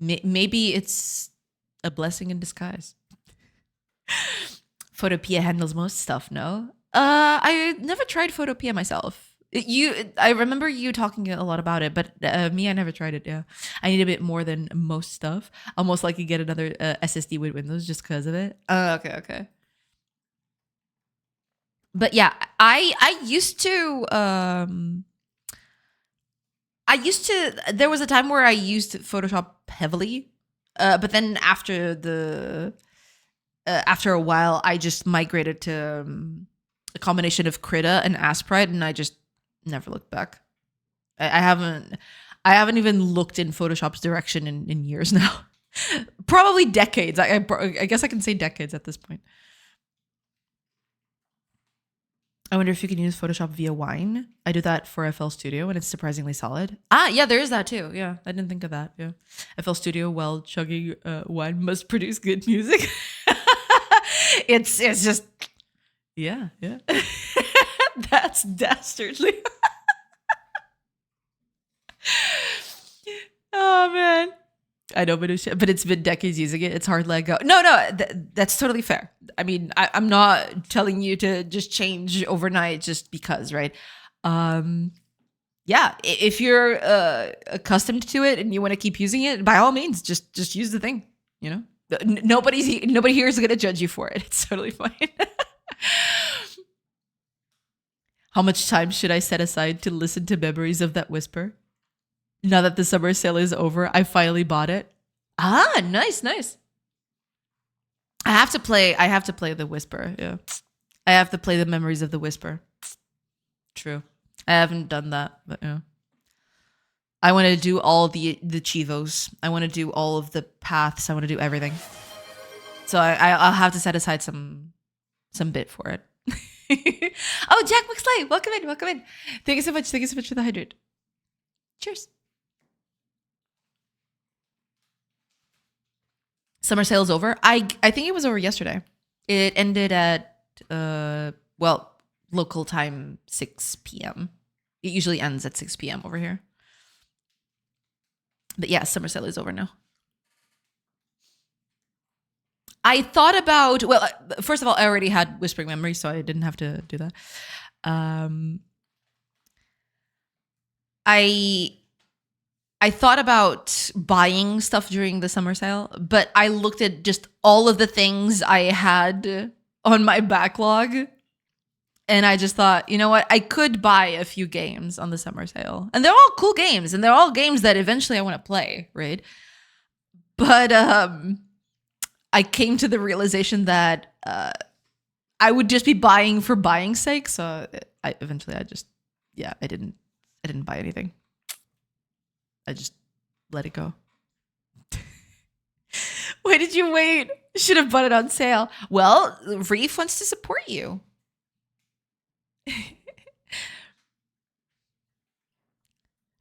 maybe it's a blessing in disguise. Photopea handles most stuff, no? I never tried Photopea myself. I remember you talking a lot about it, but me, I never tried it. Yeah, I need a bit more than most stuff. Almost like you get another SSD with Windows just because of it. Okay. But yeah, I used to. There was a time where I used Photoshop heavily, but then after a while, I just migrated to a combination of Krita and Asprite, and I just never looked back. I haven't even looked in Photoshop's direction in years now. Probably decades. I guess I can say decades at this point. I wonder if you can use Photoshop via Wine. I do that for FL Studio, and it's surprisingly solid. Yeah, there is that too. Yeah, I didn't think of that. Yeah, FL Studio, while chugging wine, must produce good music. It's just, yeah. That's dastardly. Oh man, I know, but it's been decades using it. It's hard to let go. No, that's totally fair. I mean, I'm not telling you to just change overnight just because, right? Yeah, if you're accustomed to it and you want to keep using it, by all means, just use the thing. Nobody here is going to judge you for it. It's totally fine. How much time should I set aside to listen to Memories of That Whisper? Now that the summer sale is over, I finally bought it. Nice. I have to play the Whisper. Yeah. I have to play the Memories of the Whisper. True. I haven't done that, but yeah. I want to do all the Chivos. I want to do all of the paths. I want to do everything. So I'll have to set aside some bit for it. Oh, Jack McSlay, welcome in, welcome in. Thank you so much. Thank you so much for the 100. Cheers. Summer sale is over. I think it was over yesterday. It ended at local time 6 p.m. It usually ends at 6 p.m. over here. But yeah, summer sale is over now. I thought about, well, first of all, I already had Whispering Memories, so I didn't have to do that. I thought about buying stuff during the summer sale, but I looked at just all of the things I had on my backlog, and I just thought, you know what? I could buy a few games on the summer sale, and they're all cool games, and they're all games that eventually I want to play, right? But I came to the realization that I would just be buying for buying's sake. So I didn't buy anything. I just let it go. Why did you wait? Should have bought it on sale. Well, Reef wants to support you.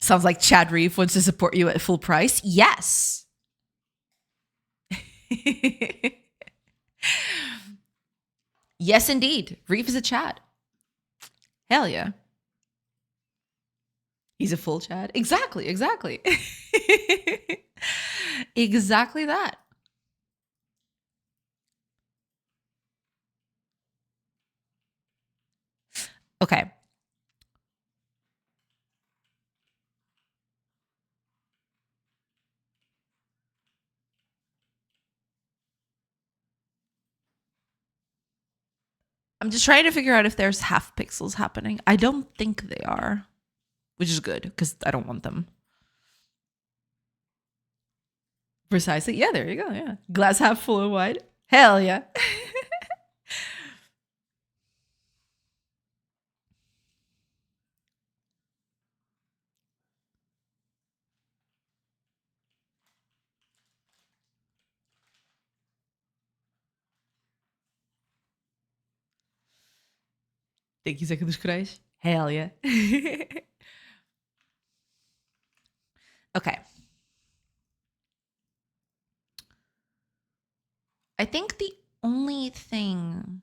Sounds like Chad Reef wants to support you at full price. Yes. Yes, indeed. Reef is a Chad. Hell yeah. He's a full Chad. Exactly. Exactly that. Okay. I'm just trying to figure out if there's half pixels happening. I don't think they are, which is good because I don't want them. Precisely. Yeah, there you go. Yeah. Glass half full or wide. Hell yeah. Tem que dizer que dos corais. Hell yeah. Okay. I think the only thing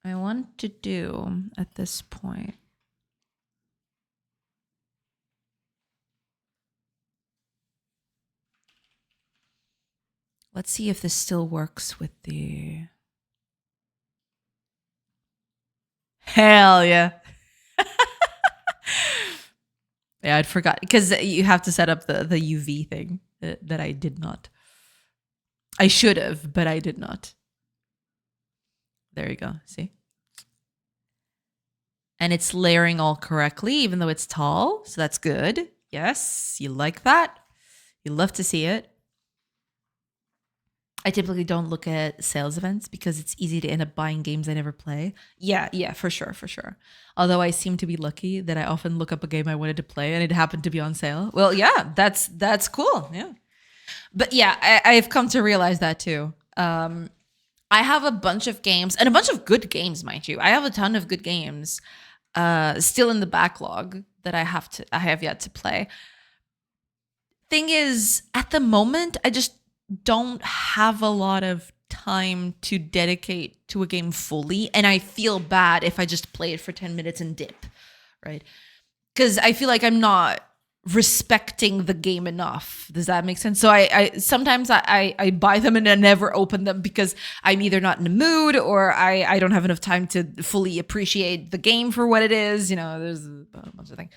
I want to do at this point let's see if this still works with the hell yeah. Yeah, I'd forgot because you have to set up the UV thing that I did not. I should have, but I did not. There you go. See? And it's layering all correctly, even though it's tall. So that's good. Yes, you like that. You love to see it. I typically don't look at sales events because it's easy to end up buying games I never play. Yeah, for sure. Although I seem to be lucky that I often look up a game I wanted to play and it happened to be on sale. Well, yeah, that's cool. Yeah. But yeah, I've come to realize that too. I have a bunch of games and a bunch of good games, mind you. I have a ton of good games still in the backlog that I have yet to play. Thing is, at the moment, I just don't have a lot of time to dedicate to a game fully, and I feel bad if I just play it for 10 minutes and dip, right? Because I feel like I'm not respecting the game enough. Does that make sense? So I sometimes I buy them and I never open them because I'm either not in the mood or I don't have enough time to fully appreciate the game for what it is. You know, there's a bunch of things.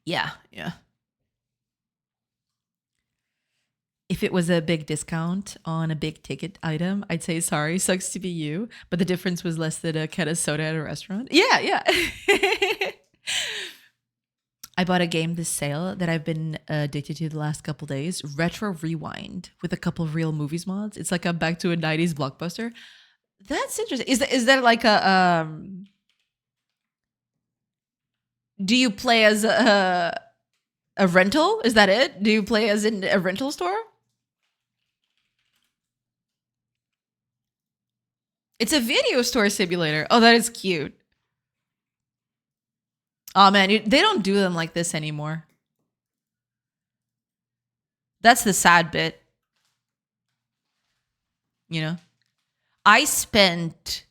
Yeah. If it was a big discount on a big ticket item, I'd say sorry, sucks to be you. But the difference was less than a can of soda at a restaurant. Yeah. I bought a game this sale that I've been addicted to the last couple days. Retro Rewind with a couple of real movies mods. It's like I'm back to a 90s blockbuster. That's interesting. Is that like a do you play as a rental? Is that it? Do you play as in a rental store? It's a video store simulator. Oh, that is cute. Oh man, they don't do them like this anymore. That's the sad bit. You know? I spent...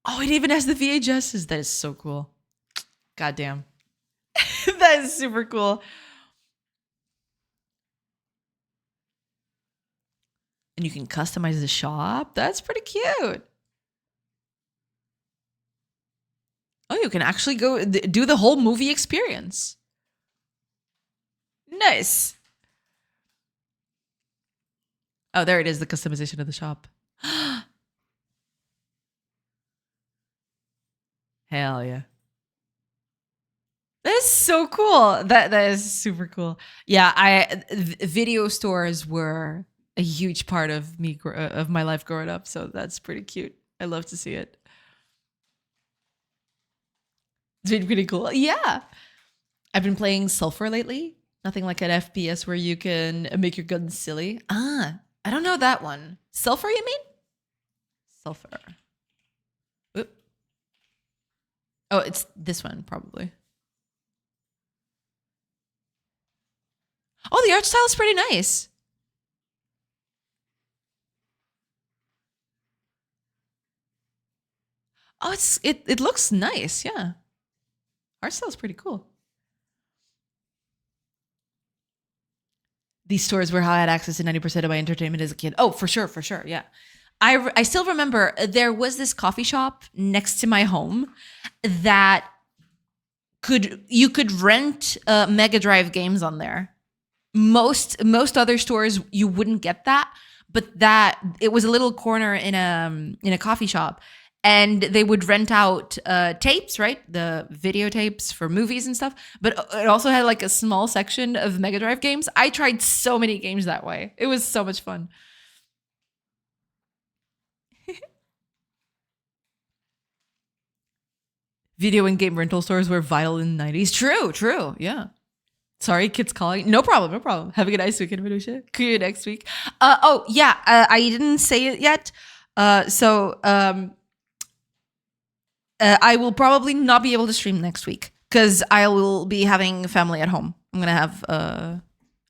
Oh, it even has the VHSs. That is so cool. Goddamn. That is super cool. And you can customize the shop. That's pretty cute. Oh, you can actually go do the whole movie experience. Nice. Oh, there it is, the customization of the shop. Hell yeah. That is so cool. That is super cool. Yeah, video stores were a huge part of me of my life growing up, so that's pretty cute. I love to see it. It's been pretty cool. Yeah. I've been playing Sulfur lately. Nothing like an FPS where you can make your guns silly. I don't know that one. Sulfur, you mean? Sulfur. Oop. Oh, it's this one, probably. Oh, the art style is pretty nice. Oh, it looks nice, yeah. Art style is pretty cool. These stores were how I had access to 90% of my entertainment as a kid. Oh, for sure, yeah. I still remember there was this coffee shop next to my home that you could rent Mega Drive games on there. Most other stores you wouldn't get that, but it was a little corner in a coffee shop, and they would rent out tapes, right? The videotapes for movies and stuff. But it also had like a small section of Mega Drive games. I tried so many games that way. It was so much fun. Video and game rental stores were vital in the 90s. True. Yeah. Sorry, kids calling. No problem. Have a good nice weekend, Manusia. See you next week. I didn't say it yet. I will probably not be able to stream next week because I will be having family at home. I'm gonna have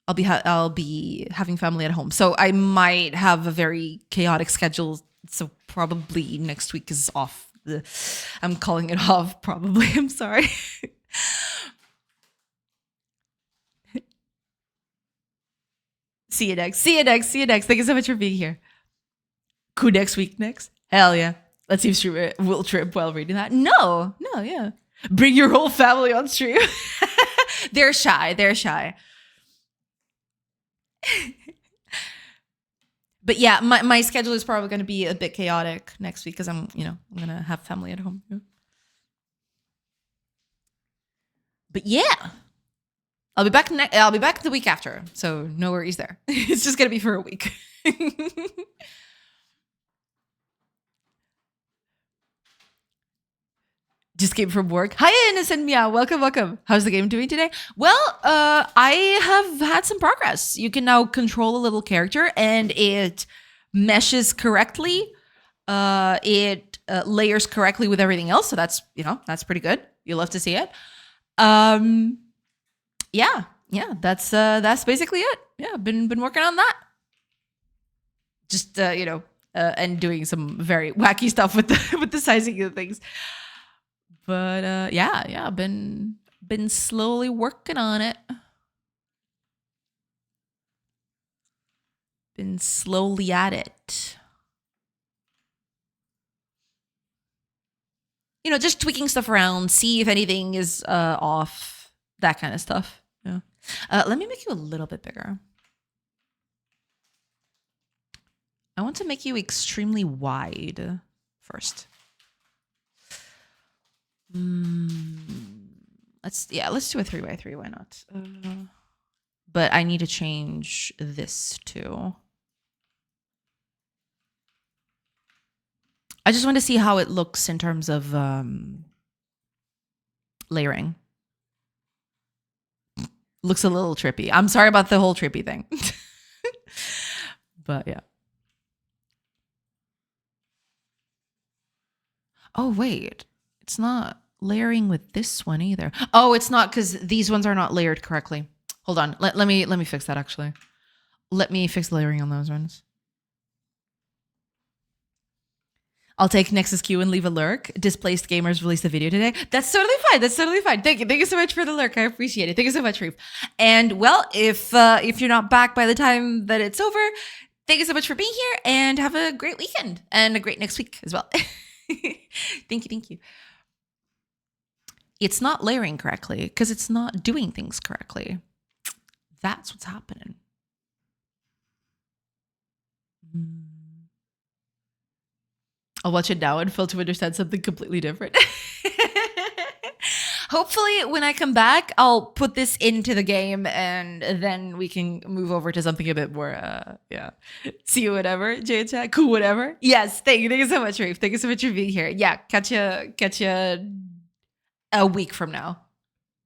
I'll be having family at home, so I might have a very chaotic schedule. So probably next week is off. I'm calling it off. Probably. I'm sorry. See you next. Thank you so much for being here. Cool next week next. Hell yeah. Let's see if stream will trip while reading that. No, yeah. Bring your whole family on stream. They're shy. But yeah, my schedule is probably going to be a bit chaotic next week because I'm going to have family at home. But yeah. I'll be back the week after. So no worries there. It's just going to be for a week. Just came from work. Hi, Innocent Meow. Welcome. How's the game doing today? Well, I have had some progress. You can now control a little character, and it meshes correctly. It layers correctly with everything else. So that's pretty good. You love to see it. Yeah. That's basically it. Yeah, been working on that. Just and doing some very wacky stuff with the sizing of things. But yeah, been slowly working on it. Been slowly at it. Just tweaking stuff around, see if anything is off, that kind of stuff. Yeah. Let me make you a little bit bigger. I want to make you extremely wide first. Let's do a 3x3. Why not? But I need to change this too. I just want to see how it looks in terms of layering. Looks a little trippy. I'm sorry about the whole trippy thing. But yeah. Oh, wait. It's not layering with this one either. Oh, it's not because these ones are not layered correctly. Hold on. Let me fix that actually. Let me fix layering on those ones. I'll take Nexus Q and leave a lurk. Displaced Gamers released a video today. That's totally fine. That's totally fine. Thank you. Thank you so much for the lurk. I appreciate it. Thank you so much, Reef. And well, if you're not back by the time that it's over, thank you so much for being here and have a great weekend and a great next week as well. Thank you. Thank you. It's not layering correctly because it's not doing things correctly. That's what's happening. I'll watch it now and fail to understand something completely different. Hopefully, when I come back, I'll put this into the game and then we can move over to something a bit more, yeah. See you whatever, J chat, cool whatever. Yes, thank you so much, Reef. Thank you so much for being here. Yeah, catch you a week from now.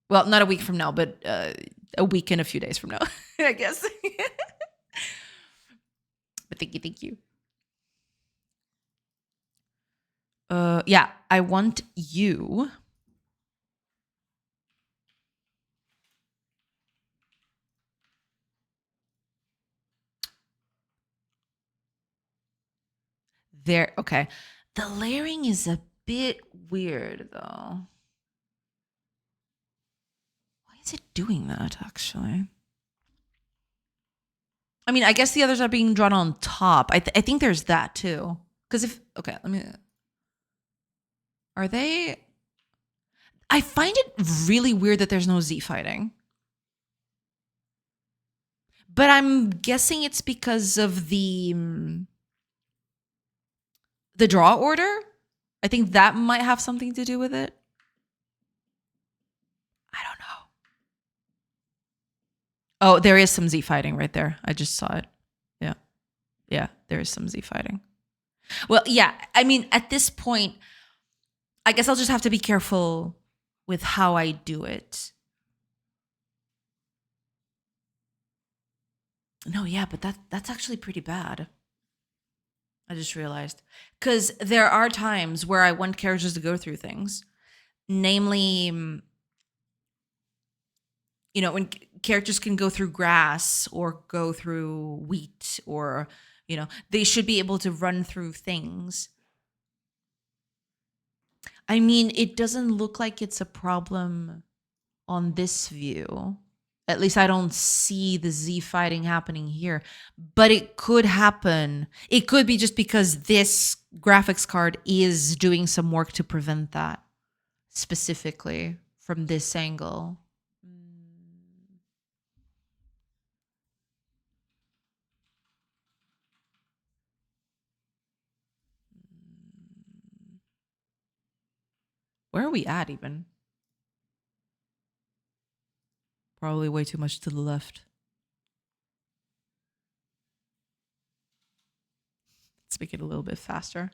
Well, not a week from now, but a week and a few days from now, I guess. But thank you. Yeah, I want you. There, okay. The layering is a bit weird though. Why is it doing that actually? I mean, I guess the others are being drawn on top. I think there's that too. Because if, okay, let me, are they? I find it really weird that there's no Z fighting. But I'm guessing it's because of the draw order. I think that might have something to do with it. I don't know. Oh, there is some Z fighting right there. I just saw it. Yeah. Yeah, there is some Z fighting. Well, yeah. I mean, at this point, I guess I'll just have to be careful with how I do it. No, yeah, but that's actually pretty bad. I just realized. Because there are times where I want characters to go through things. Namely, you know, when characters can go through grass or go through wheat or, you know, they should be able to run through things. I mean, it doesn't look like it's a problem on this view. At least I don't see the Z fighting happening here, but it could happen. It could be just because this graphics card is doing some work to prevent that specifically from this angle. Where are we at even? Probably way too much to the left. Let's make it a little bit faster.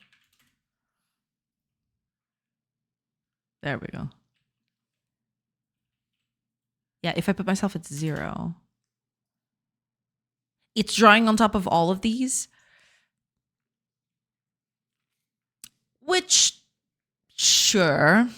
There we go. Yeah, if I put myself at 0. It's drawing on top of all of these. Which, sure.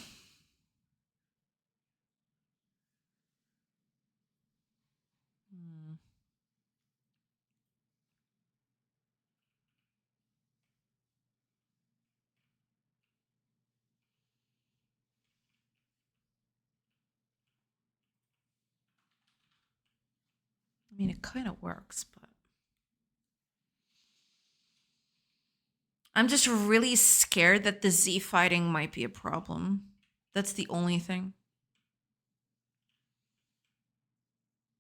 I mean, it kind of works, but I'm just really scared that the Z fighting might be a problem. That's the only thing.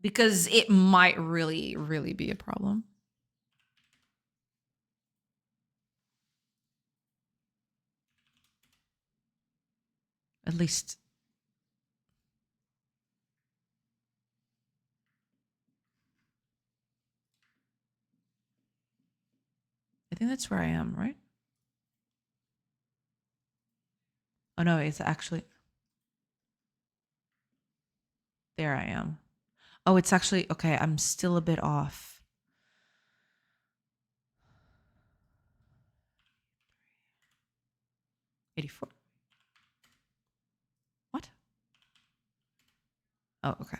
Because it might really, really be a problem. At least. I think that's where I am, right? Oh no, it's actually. There I am. Oh, it's actually, okay, I'm still a bit off. 84. What? Oh, okay.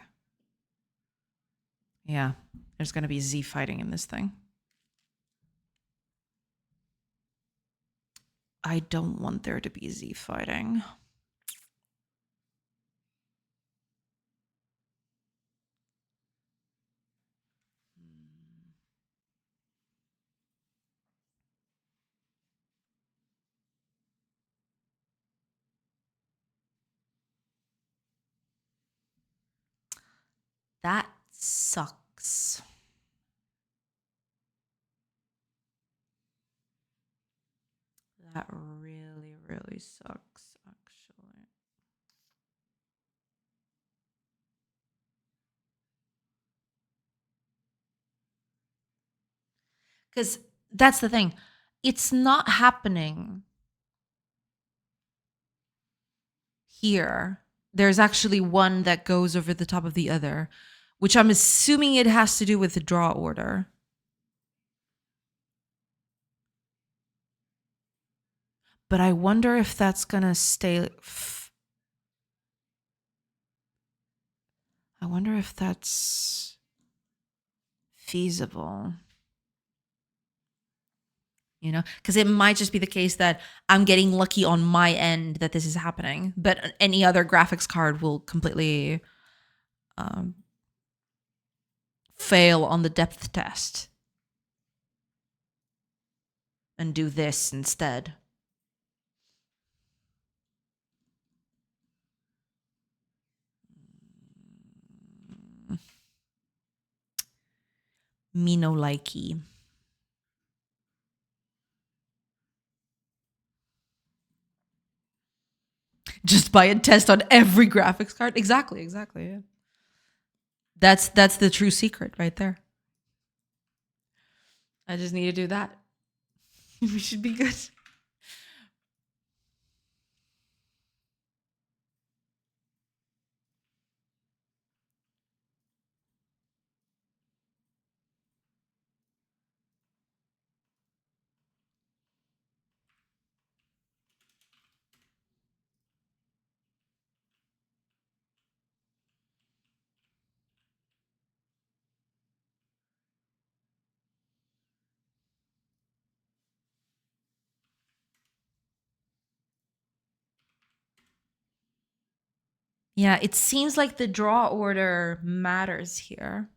Yeah, there's going to be Z fighting in this thing. I don't want there to be Z fighting. That sucks. That really, really sucks, actually. Because that's the thing. It's not happening here. There's actually one that goes over the top of the other, which I'm assuming it has to do with the draw order. But I wonder if that's going to stay. I wonder if that's feasible. You know, because it might just be the case that I'm getting lucky on my end that this is happening, but any other graphics card will completely fail on the depth test and do this instead. Me no likey. Just buy a test on every graphics card. Exactly. Yeah. That's the true secret right there. I just need to do that. We should be good. Yeah, it seems like the draw order matters here.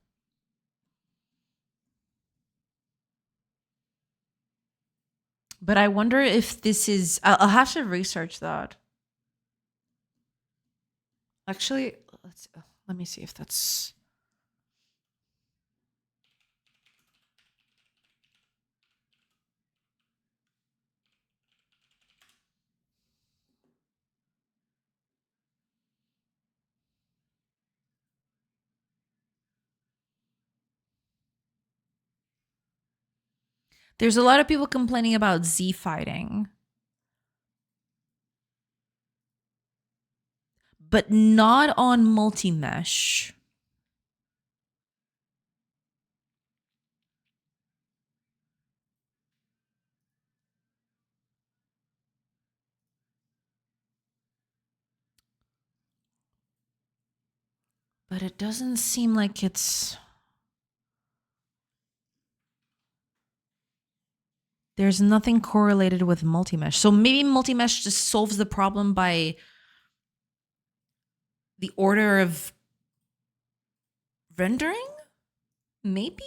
But I wonder if this is. I'll have to research that. Actually, let me see if that's. There's a lot of people complaining about Z fighting, but not on multi-mesh. But it doesn't seem like it's. There's nothing correlated with multi-mesh. So maybe multi-mesh just solves the problem by the order of rendering? Maybe?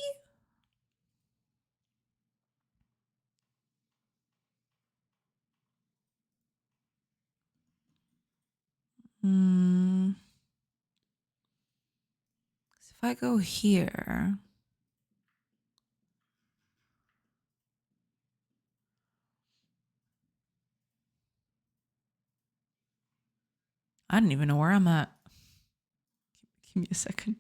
If I go here. I don't even know where I'm at. Give me a second.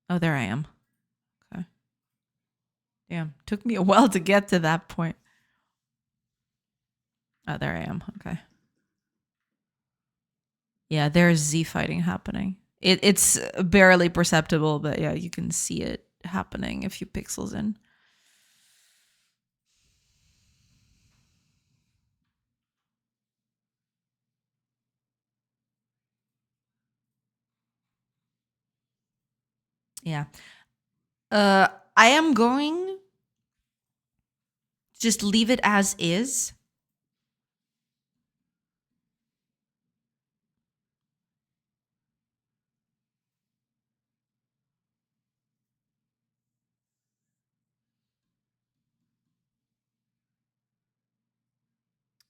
Oh, there I am. Okay. Damn, took me a while to get to that point. Oh, there I am. Okay. Yeah, there's Z fighting happening. It's barely perceptible, but yeah, you can see it happening a few pixels in. Yeah. I am going to just leave it as is.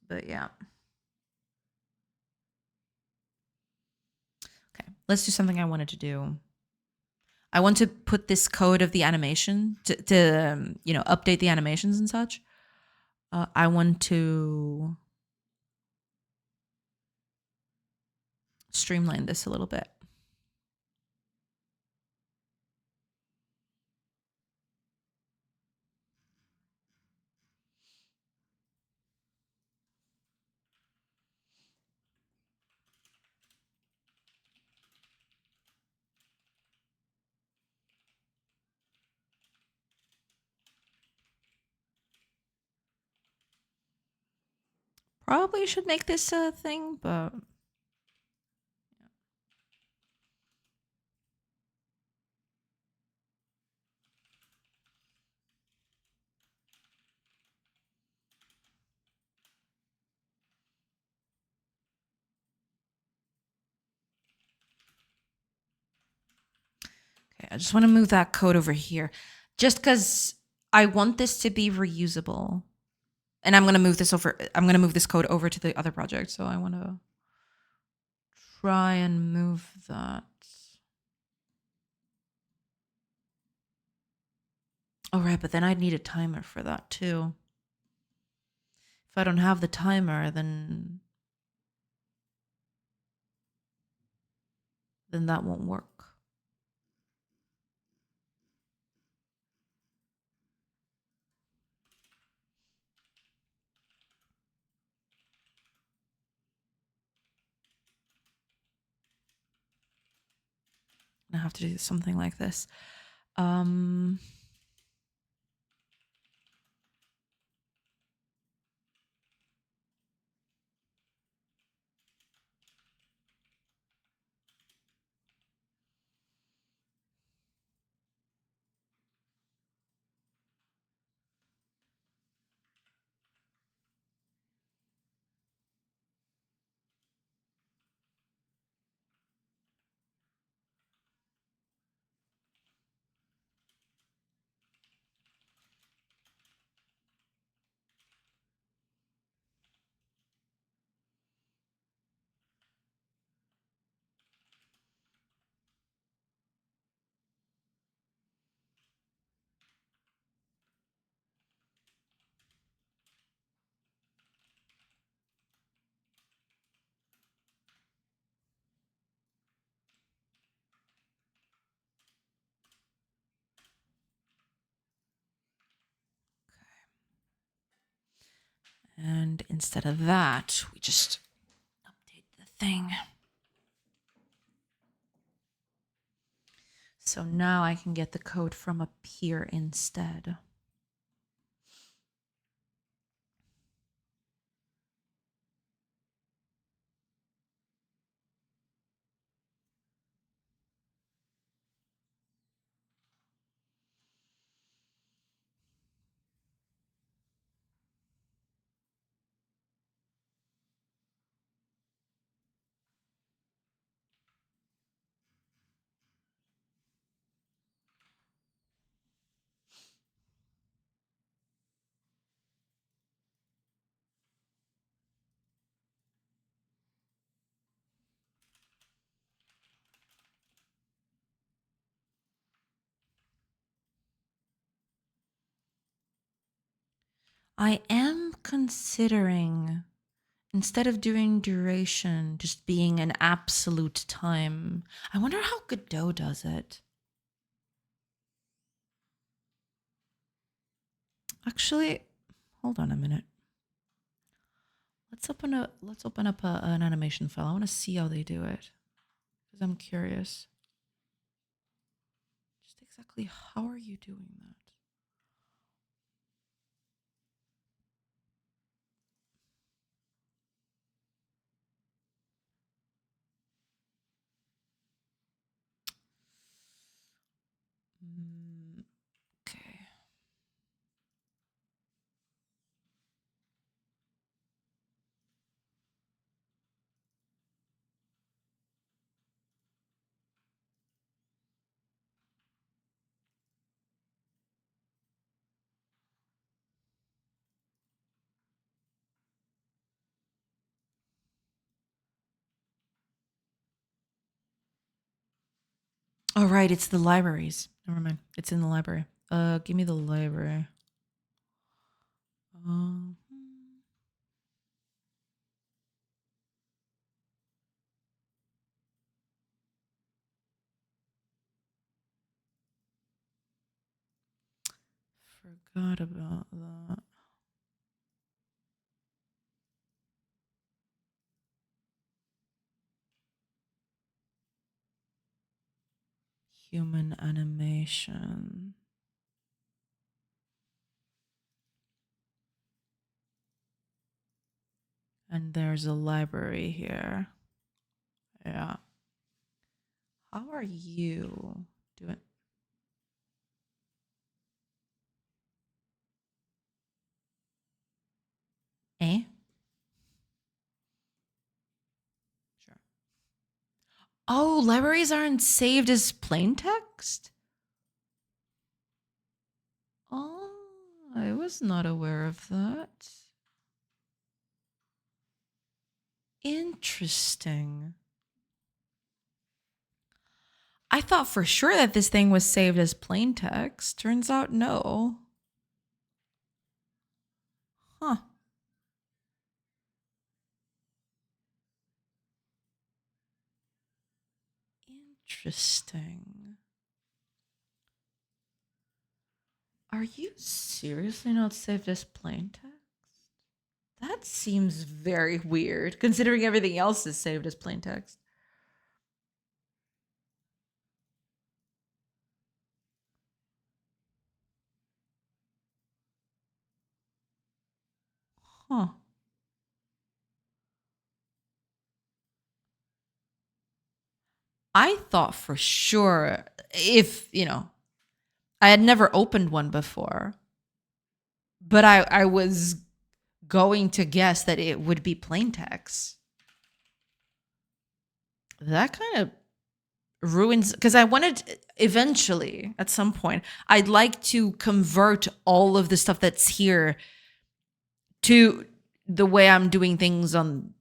But yeah. Okay, let's do something I wanted to do. I want to put this code of the animation to update the animations and such. I want to streamline this a little bit. Probably should make this a thing, but okay, I just want to move that code over here just because I want this to be reusable. And I'm going to move this over. I'm going to move this code over to the other project. So I want to try and move that. All right, but then I'd need a timer for that too. If I don't have the timer, then that won't work. I have to do something like this. And instead of that, we just update the thing. So now I can get the code from up here instead. I am considering, instead of doing duration, just being an absolute time. I wonder how Godot does it. Actually, hold on a minute. Let's open up an animation file. I want to see how they do it because I'm curious. Just exactly how are you doing that? Okay. Oh, right. It's the libraries. Never mind. It's in the library. Give me the library. Um, Forgot about that. Human animation. And there's a library here. Yeah. How are you doing? Eh? Sure. Oh, libraries aren't saved as plain text? Oh, I was not aware of that. Interesting. I thought for sure that this thing was saved as plain text. Turns out no. Huh. Interesting. Are you seriously not saved as plain text? That seems very weird, considering everything else is saved as plain text. Huh. I thought for sure, if, I had never opened one before, but I was going to guess that it would be plain text. That kind of ruins, because I wanted eventually at some point I'd like to convert all of the stuff that's here to the way I'm doing things on,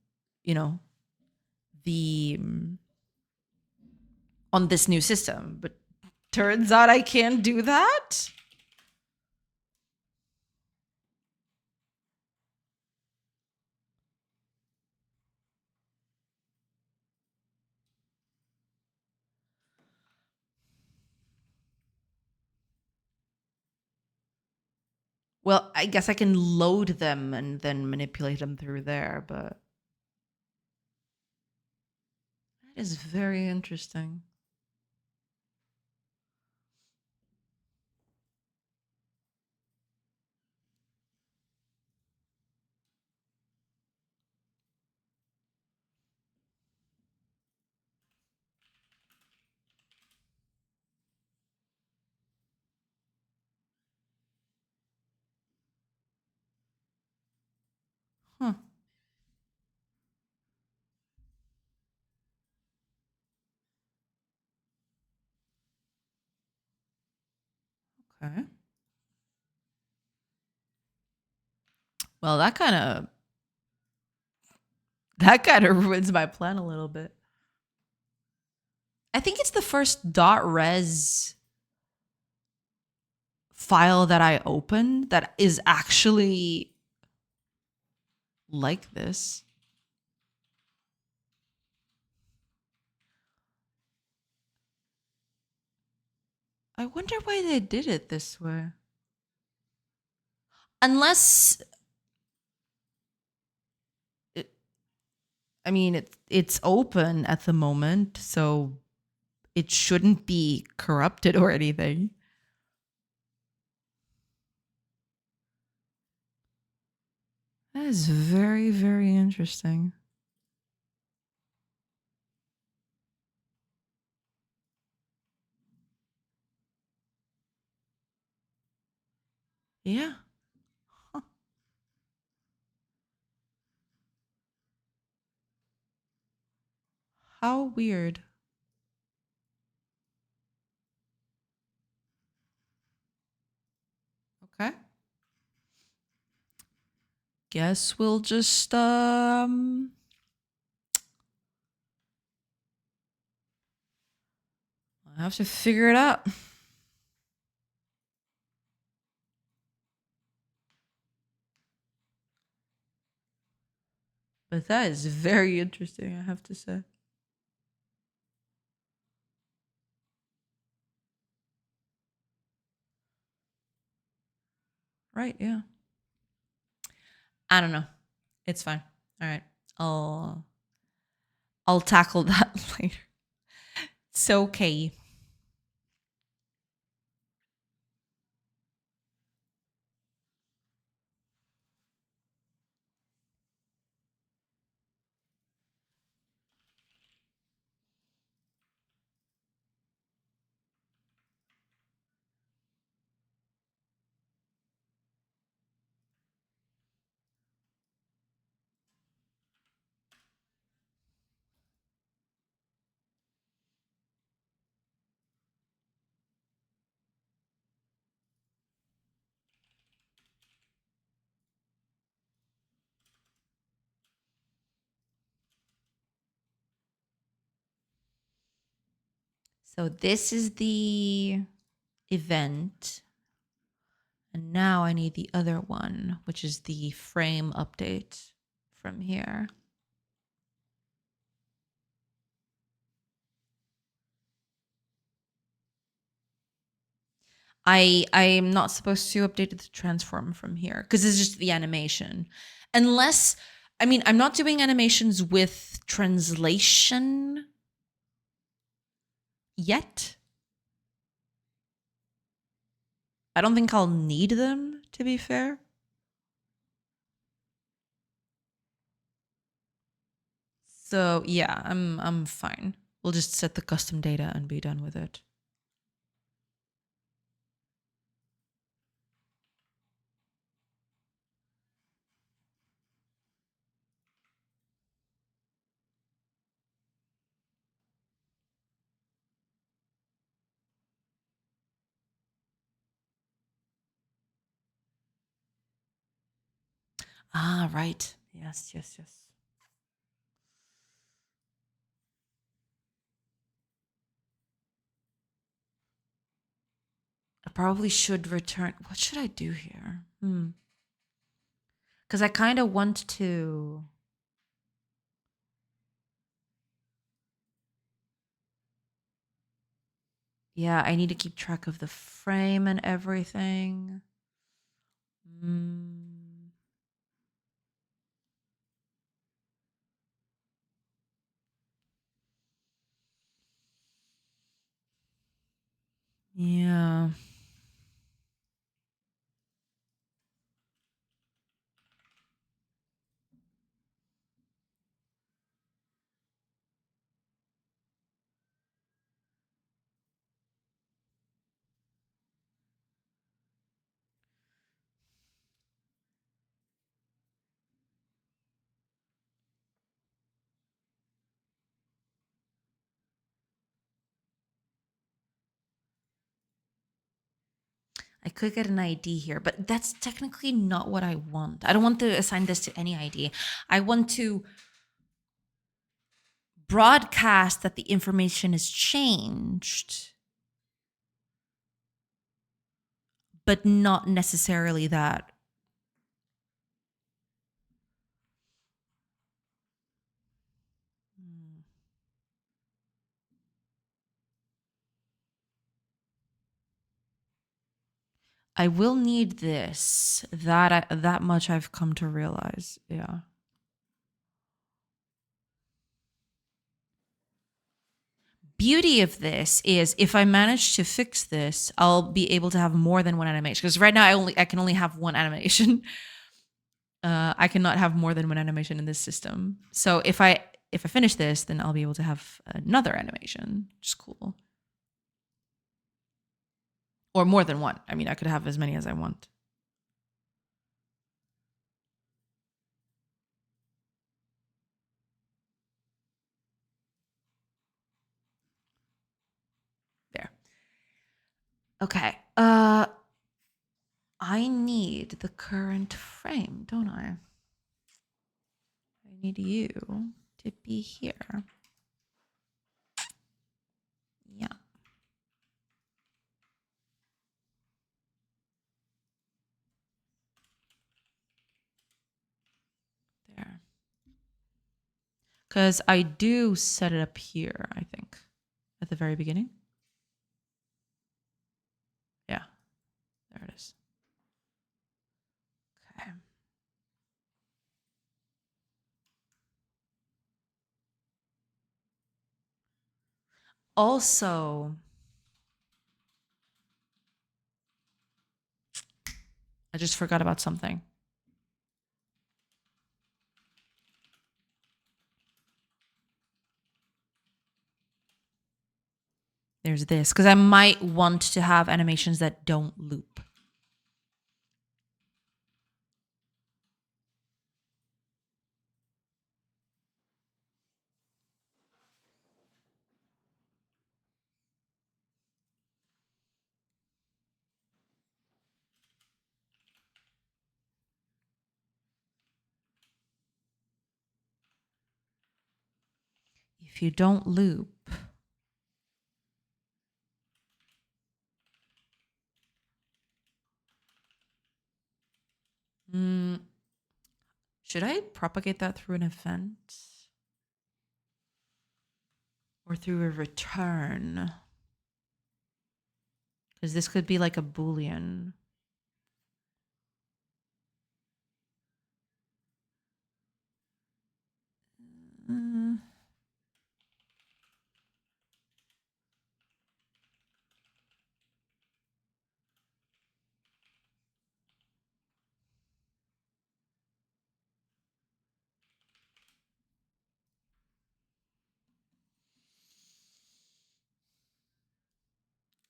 the on this new system, but turns out I can't do that. Well, I guess I can load them and then manipulate them through there, but that is very interesting. Huh. Okay. Well, that kind of ruins my plan a little bit. I think it's the first .res file that I opened that is actually like this. I wonder why they did it this way. Unless I mean, it's open at the moment, so it shouldn't be corrupted or anything. That is very, very interesting. Yeah. Huh. How weird. Okay. Guess we'll just I have to figure it out. But that is very interesting, I have to say. Right, yeah. I don't know. It's fine. All right. I'll tackle that later. It's okay. So this is the event. And now I need the other one, which is the frame update from here. I'm not supposed to update the transform from here because it's just the animation. Unless, I mean, I'm not doing animations with translation yet. I don't think I'll need them, to be fair. So yeah, I'm fine. We'll just set the custom data and be done with it. Ah, right. Yes, yes, yes. I probably should return. What should I do here? Because I kind of want to. Yeah, I need to keep track of the frame and everything. Mm, yeah. I could get an ID here, but that's technically not what I want. I don't want to assign this to any ID. I want to broadcast that the information is changed, but not necessarily that. I will need this. That much I've come to realize. Yeah. beauty of this is if I manage to fix this, I'll be able to have more than one animation. Because right now I can only have one animation. I cannot have more than one animation in this system. So if I finish this, then I'll be able to have another animation, which is cool. Or more than one. I mean, I could have as many as I want. There. Okay. I need the current frame, don't I? I need you to be here. Yeah. There. Because I do set it up here, I think, at the very beginning. Yeah. There it is. Okay. Also, I just forgot about something. There's this, because I might want to have animations that don't loop. If you don't loop, should I propagate that through an event? Or through a return? Because this could be like a Boolean.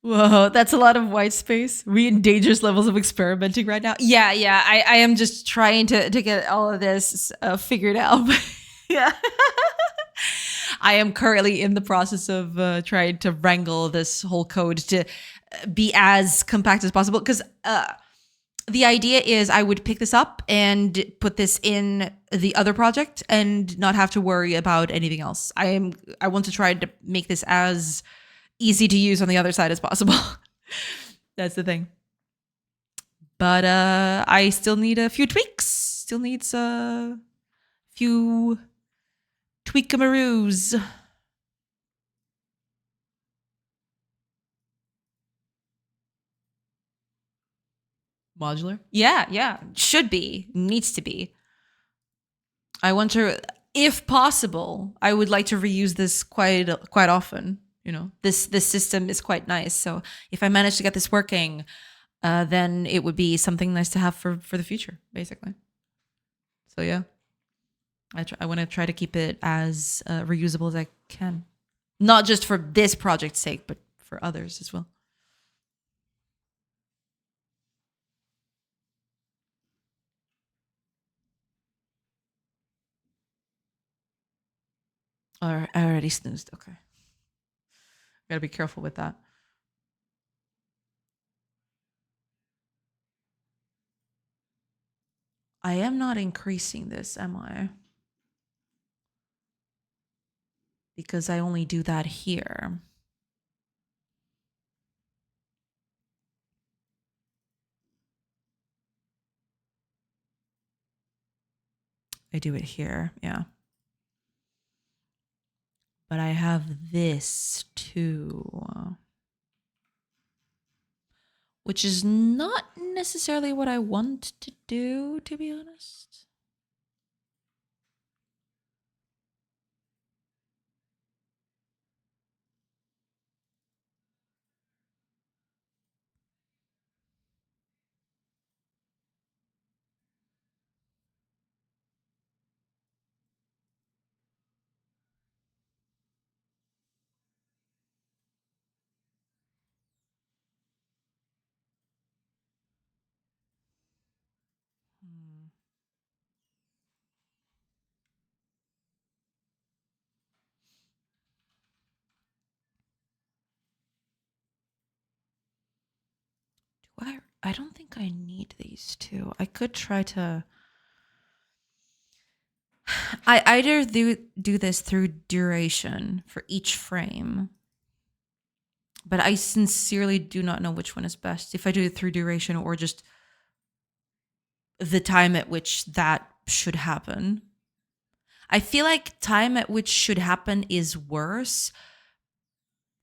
Whoa, that's a lot of white space. We in dangerous levels of experimenting right now. Yeah, I am just trying to get all of this figured out. Yeah. I am currently in the process of trying to wrangle this whole code to be as compact as possible. Because the idea is I would pick this up and put this in the other project and not have to worry about anything else. I want to try to make this as easy to use on the other side as possible. That's the thing. But I still need a few tweaks. Still needs a few tweakamaroos. Modular? Yeah. Should be. Needs to be. I want to, if possible, I would like to reuse this quite often. You know, this system is quite nice. So if I manage to get this working, then it would be something nice to have for the future, basically. So yeah, I want to try to keep it as reusable as I can, not just for this project's sake, but for others as well. Or I already snoozed. Okay, gotta be careful with that. I am not increasing this, am I? Because I only do that here. I do it here, yeah. But I have this too, which is not necessarily what I want to do, to be honest. I don't think I need these two. I could try to. I either do this through duration for each frame, but I sincerely do not know which one is best. If I do it through duration or just the time at which that should happen. I feel like time at which should happen is worse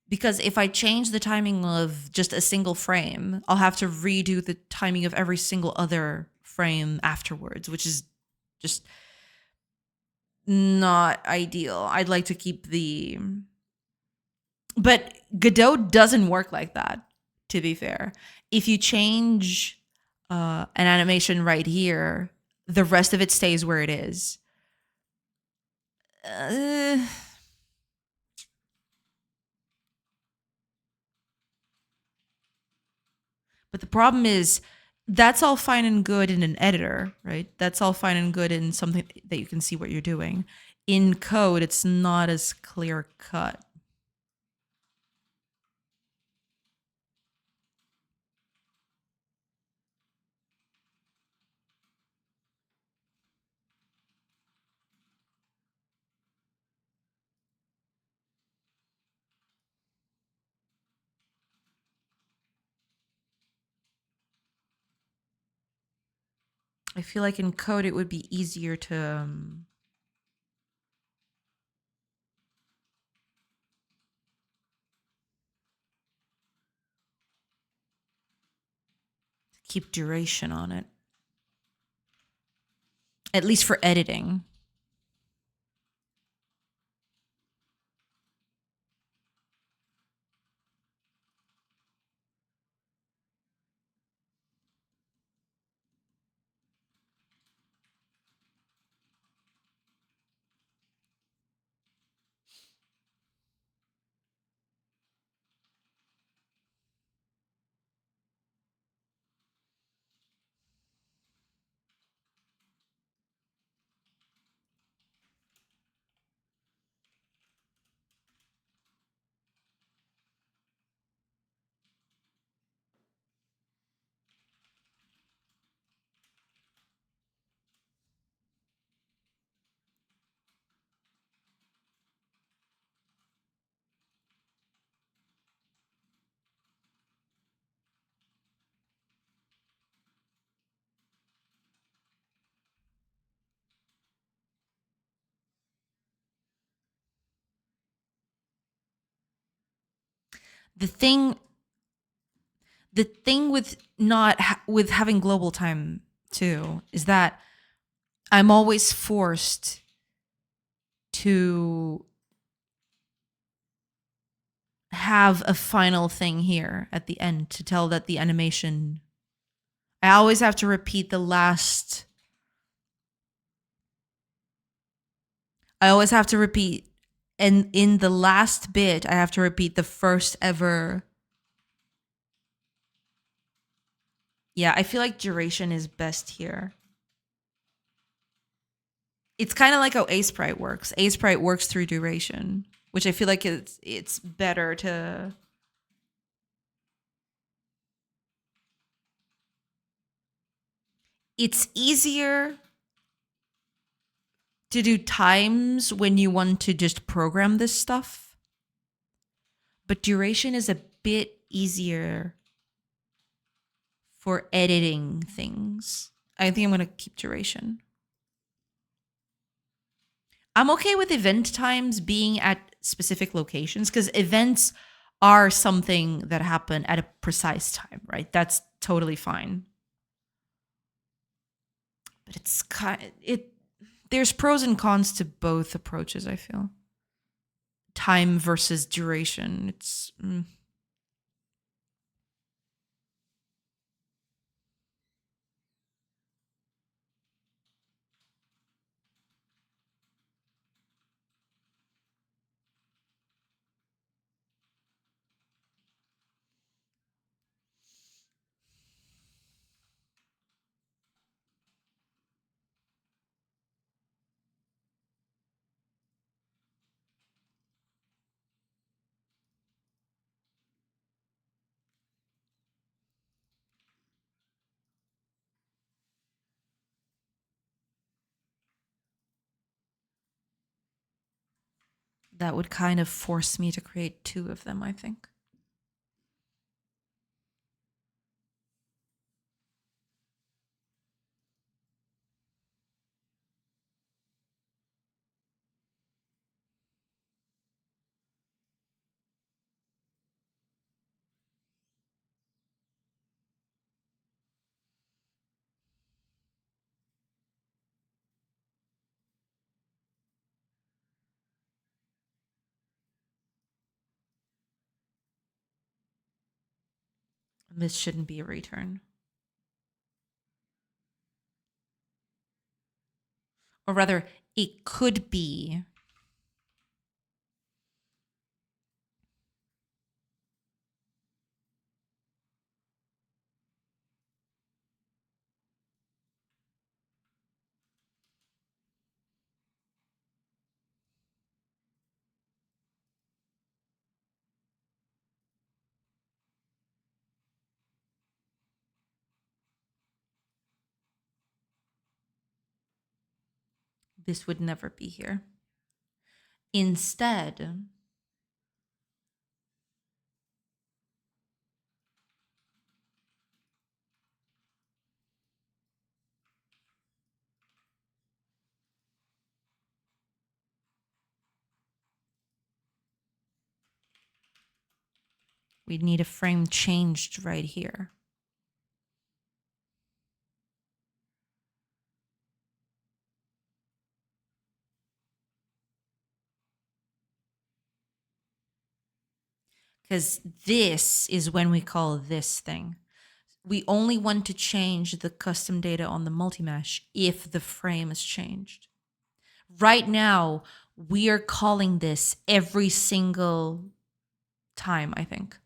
because if I change the timing of just a single frame, I'll have to redo the timing of every single other frame afterwards, which is just not ideal. I'd like to keep the. But Godot doesn't work like that, to be fair. If you change an animation right here, the rest of it stays where it is. But the problem is that's all fine and good in an editor, right? That's all fine and good in something that you can see what you're doing. In code, it's not as clear cut. I feel like in code, it would be easier to keep duration on it, at least for editing. The thing with not with having global time too is that I'm always forced to have a final thing here at the end to tell that the animation. I always have to repeat the last. I always have to repeat, and in the last bit, I have to repeat the first ever. Yeah, I feel like duration is best here. It's kind of like how Asprite works. Asprite works through duration, which I feel like it's better to. It's easier to do times when you want to just program this stuff, but duration is a bit easier for editing things. I think I'm going to keep duration. I'm okay with event times being at specific locations because events are something that happen at a precise time, right? That's totally fine. But it's there's pros and cons to both approaches, I feel. Time versus duration. It's That would kind of force me to create 2 of them, I think. This shouldn't be a return. Or rather, it could be. This would never be here. Instead, we'd need a frame changed right here. Because this is when we call this thing. We only want to change the custom data on the multimesh if the frame is changed. Right now, we are calling this every single time, I think.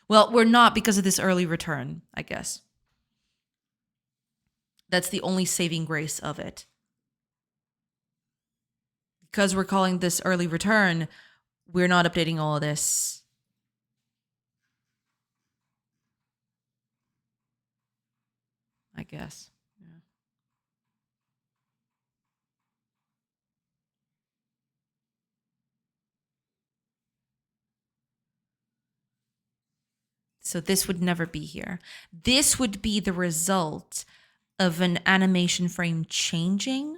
Well, we're not because of this early return, I guess. That's the only saving grace of it. Because we're calling this early return, we're not updating all of this. I guess. Yeah. So this would never be here. This would be the result of an animation frame changing.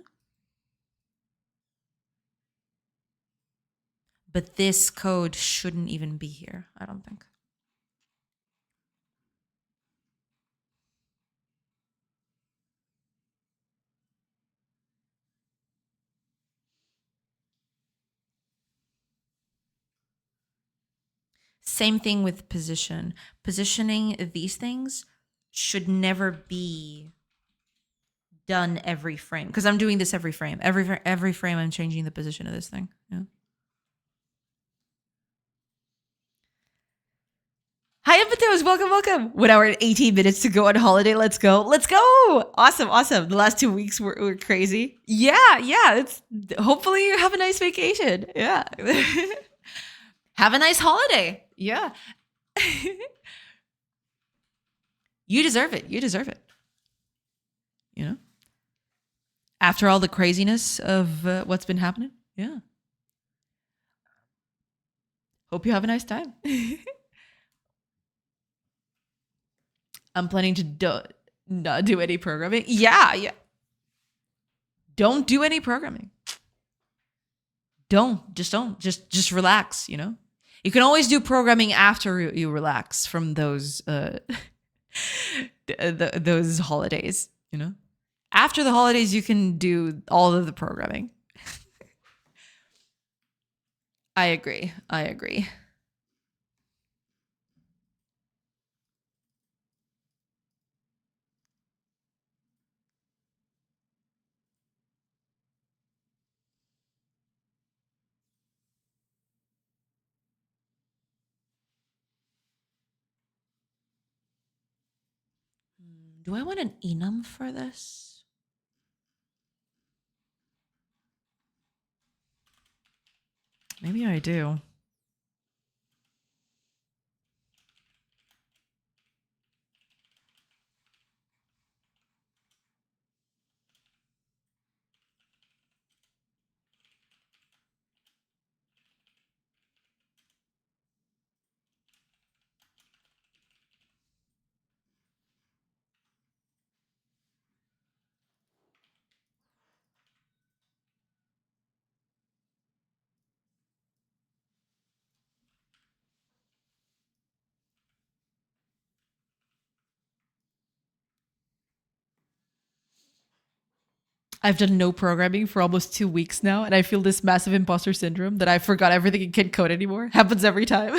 But this code shouldn't even be here, I don't think. Same thing with position. Positioning these things should never be done every frame, because I'm doing this every frame. Every frame I'm changing the position of this thing. Yeah. Hi, Potatoes. Welcome. 1 hour and 18 minutes to go on holiday. Let's go. Awesome. The last 2 weeks were crazy. Yeah. It's hopefully you have a nice vacation. Yeah. Have a nice holiday. Yeah. You deserve it. You know, after all the craziness of what's been happening. Yeah. Hope you have a nice time. I'm planning to not do any programming. Yeah. Don't do any programming. Don't. Just relax, you know? You can always do programming after you relax from those those holidays, you know? After the holidays you can do all of the programming. I agree. Do I want an enum for this? Maybe I do. I've done no programming for almost 2 weeks now, and I feel this massive imposter syndrome that I forgot everything and can't code anymore. Happens every time.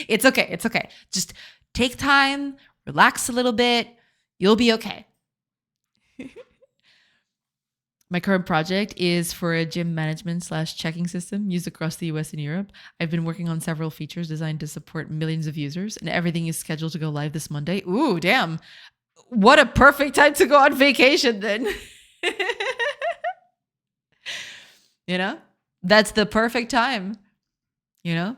It's okay. It's okay. Just take time, relax a little bit. You'll be okay. My current project is for a gym management / checking system used across the US and Europe. I've been working on several features designed to support millions of users, and everything is scheduled to go live this Monday. Ooh, damn. What a perfect time to go on vacation then. You know, that's the perfect time, you know?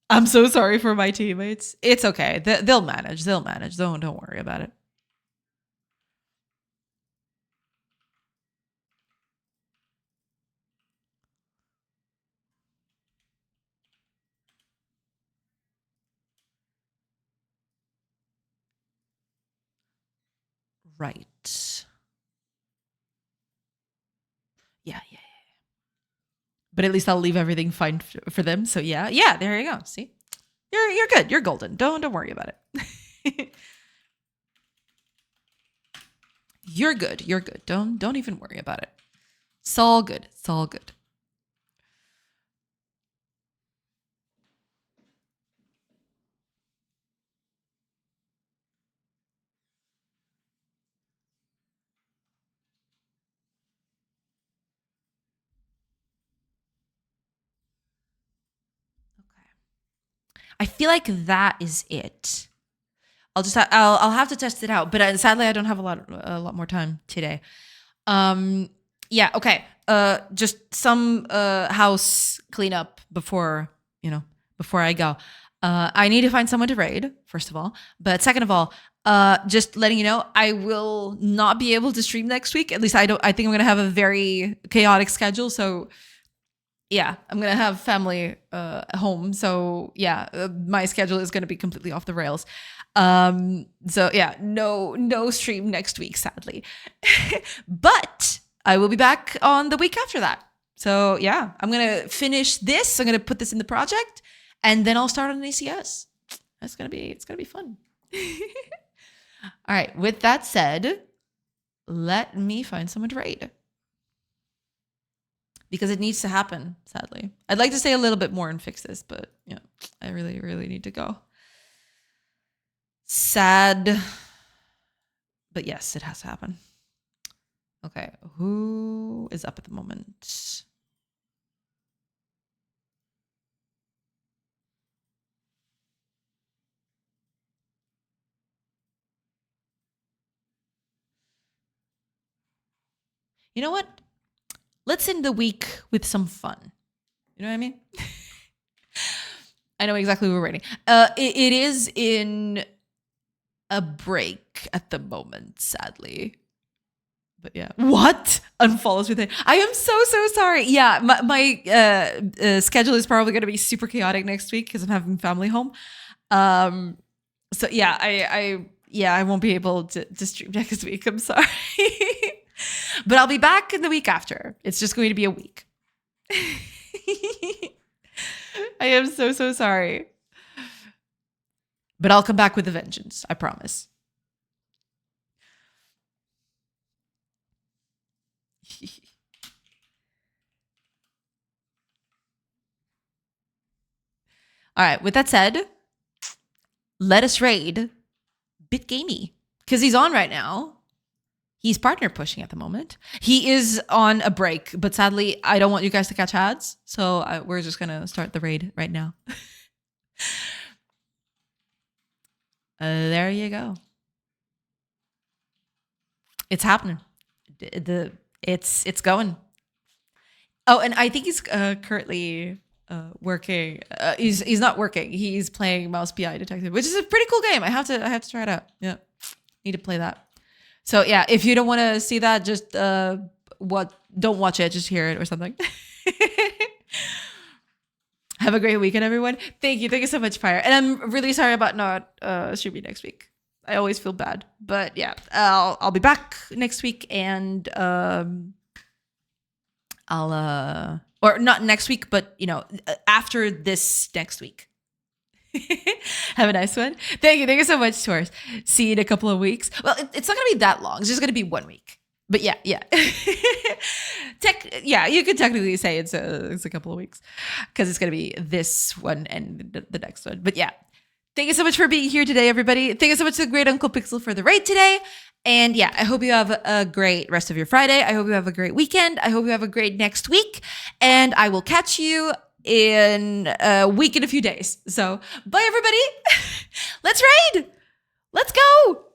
I'm so sorry for my teammates. It's okay. They'll manage. They'll manage. Don't worry about it. Right. Yeah. But at least I'll leave everything fine for them. So yeah. There you go. See, you're good. You're golden. Don't worry about it. You're good. You're good. Don't even worry about it. It's all good. It's all good. I feel like that is it. I'll have to test it out, but sadly I don't have a lot more time today. Yeah, okay. Just some house cleanup before I go. I need to find someone to raid, first of all, but second of all, just letting you know, I will not be able to stream next week. At least I think I'm gonna have a very chaotic schedule, so yeah, I'm gonna have family home, so yeah, my schedule is gonna be completely off the rails. So yeah, no stream next week, sadly. But I will be back on the week after that. So yeah, I'm gonna finish this. I'm gonna put this in the project, and then I'll start on ACS. It's gonna be fun. All right. With that said, let me find someone to raid. Because it needs to happen, sadly. I'd like to stay a little bit more and fix this, but yeah, I really, really need to go. Sad. But yes, it has to happen. Okay, who is up at the moment? You know what? Let's end the week with some fun. You know what I mean? I know exactly what we're rating. It is in a break at the moment, sadly. But yeah, what? Unfollows with it. I am so sorry. Yeah, my schedule is probably going to be super chaotic next week because I'm having family home. So yeah, I won't be able to stream next week. I'm sorry. But I'll be back in the week after. It's just going to be a week. I am so sorry. But I'll come back with a vengeance. I promise. All right. With that said, let us raid BitGamey because he's on right now. He's partner pushing at the moment. He is on a break, but sadly, I don't want you guys to catch ads. So we're just going to start the raid right now. There you go. It's happening. It's going. Oh, and I think he's currently working. He's not working. He's playing Mouse PI Detective, which is a pretty cool game. I have to try it out. Yeah, need to play that. So yeah, if you don't want to see that, just don't watch it. Just hear it or something. Have a great weekend, everyone. Thank you so much, Fire. And I'm really sorry about not streaming next week. I always feel bad, but yeah, I'll be back next week, and I'll or not next week, but after this next week. Have a nice one. Thank you. Thank you so much, Taurus. See you in a couple of weeks. Well, it's not going to be that long. It's just going to be 1 week. But yeah. You could technically say it's a couple of weeks because it's going to be this one and the next one. But yeah, thank you so much for being here today, everybody. Thank you so much to Great Uncle Pixel for the raid today. And yeah, I hope you have a great rest of your Friday. I hope you have a great weekend. I hope you have a great next week. And I will catch you in a week and a few days. So bye, everybody. Let's raid. Let's go.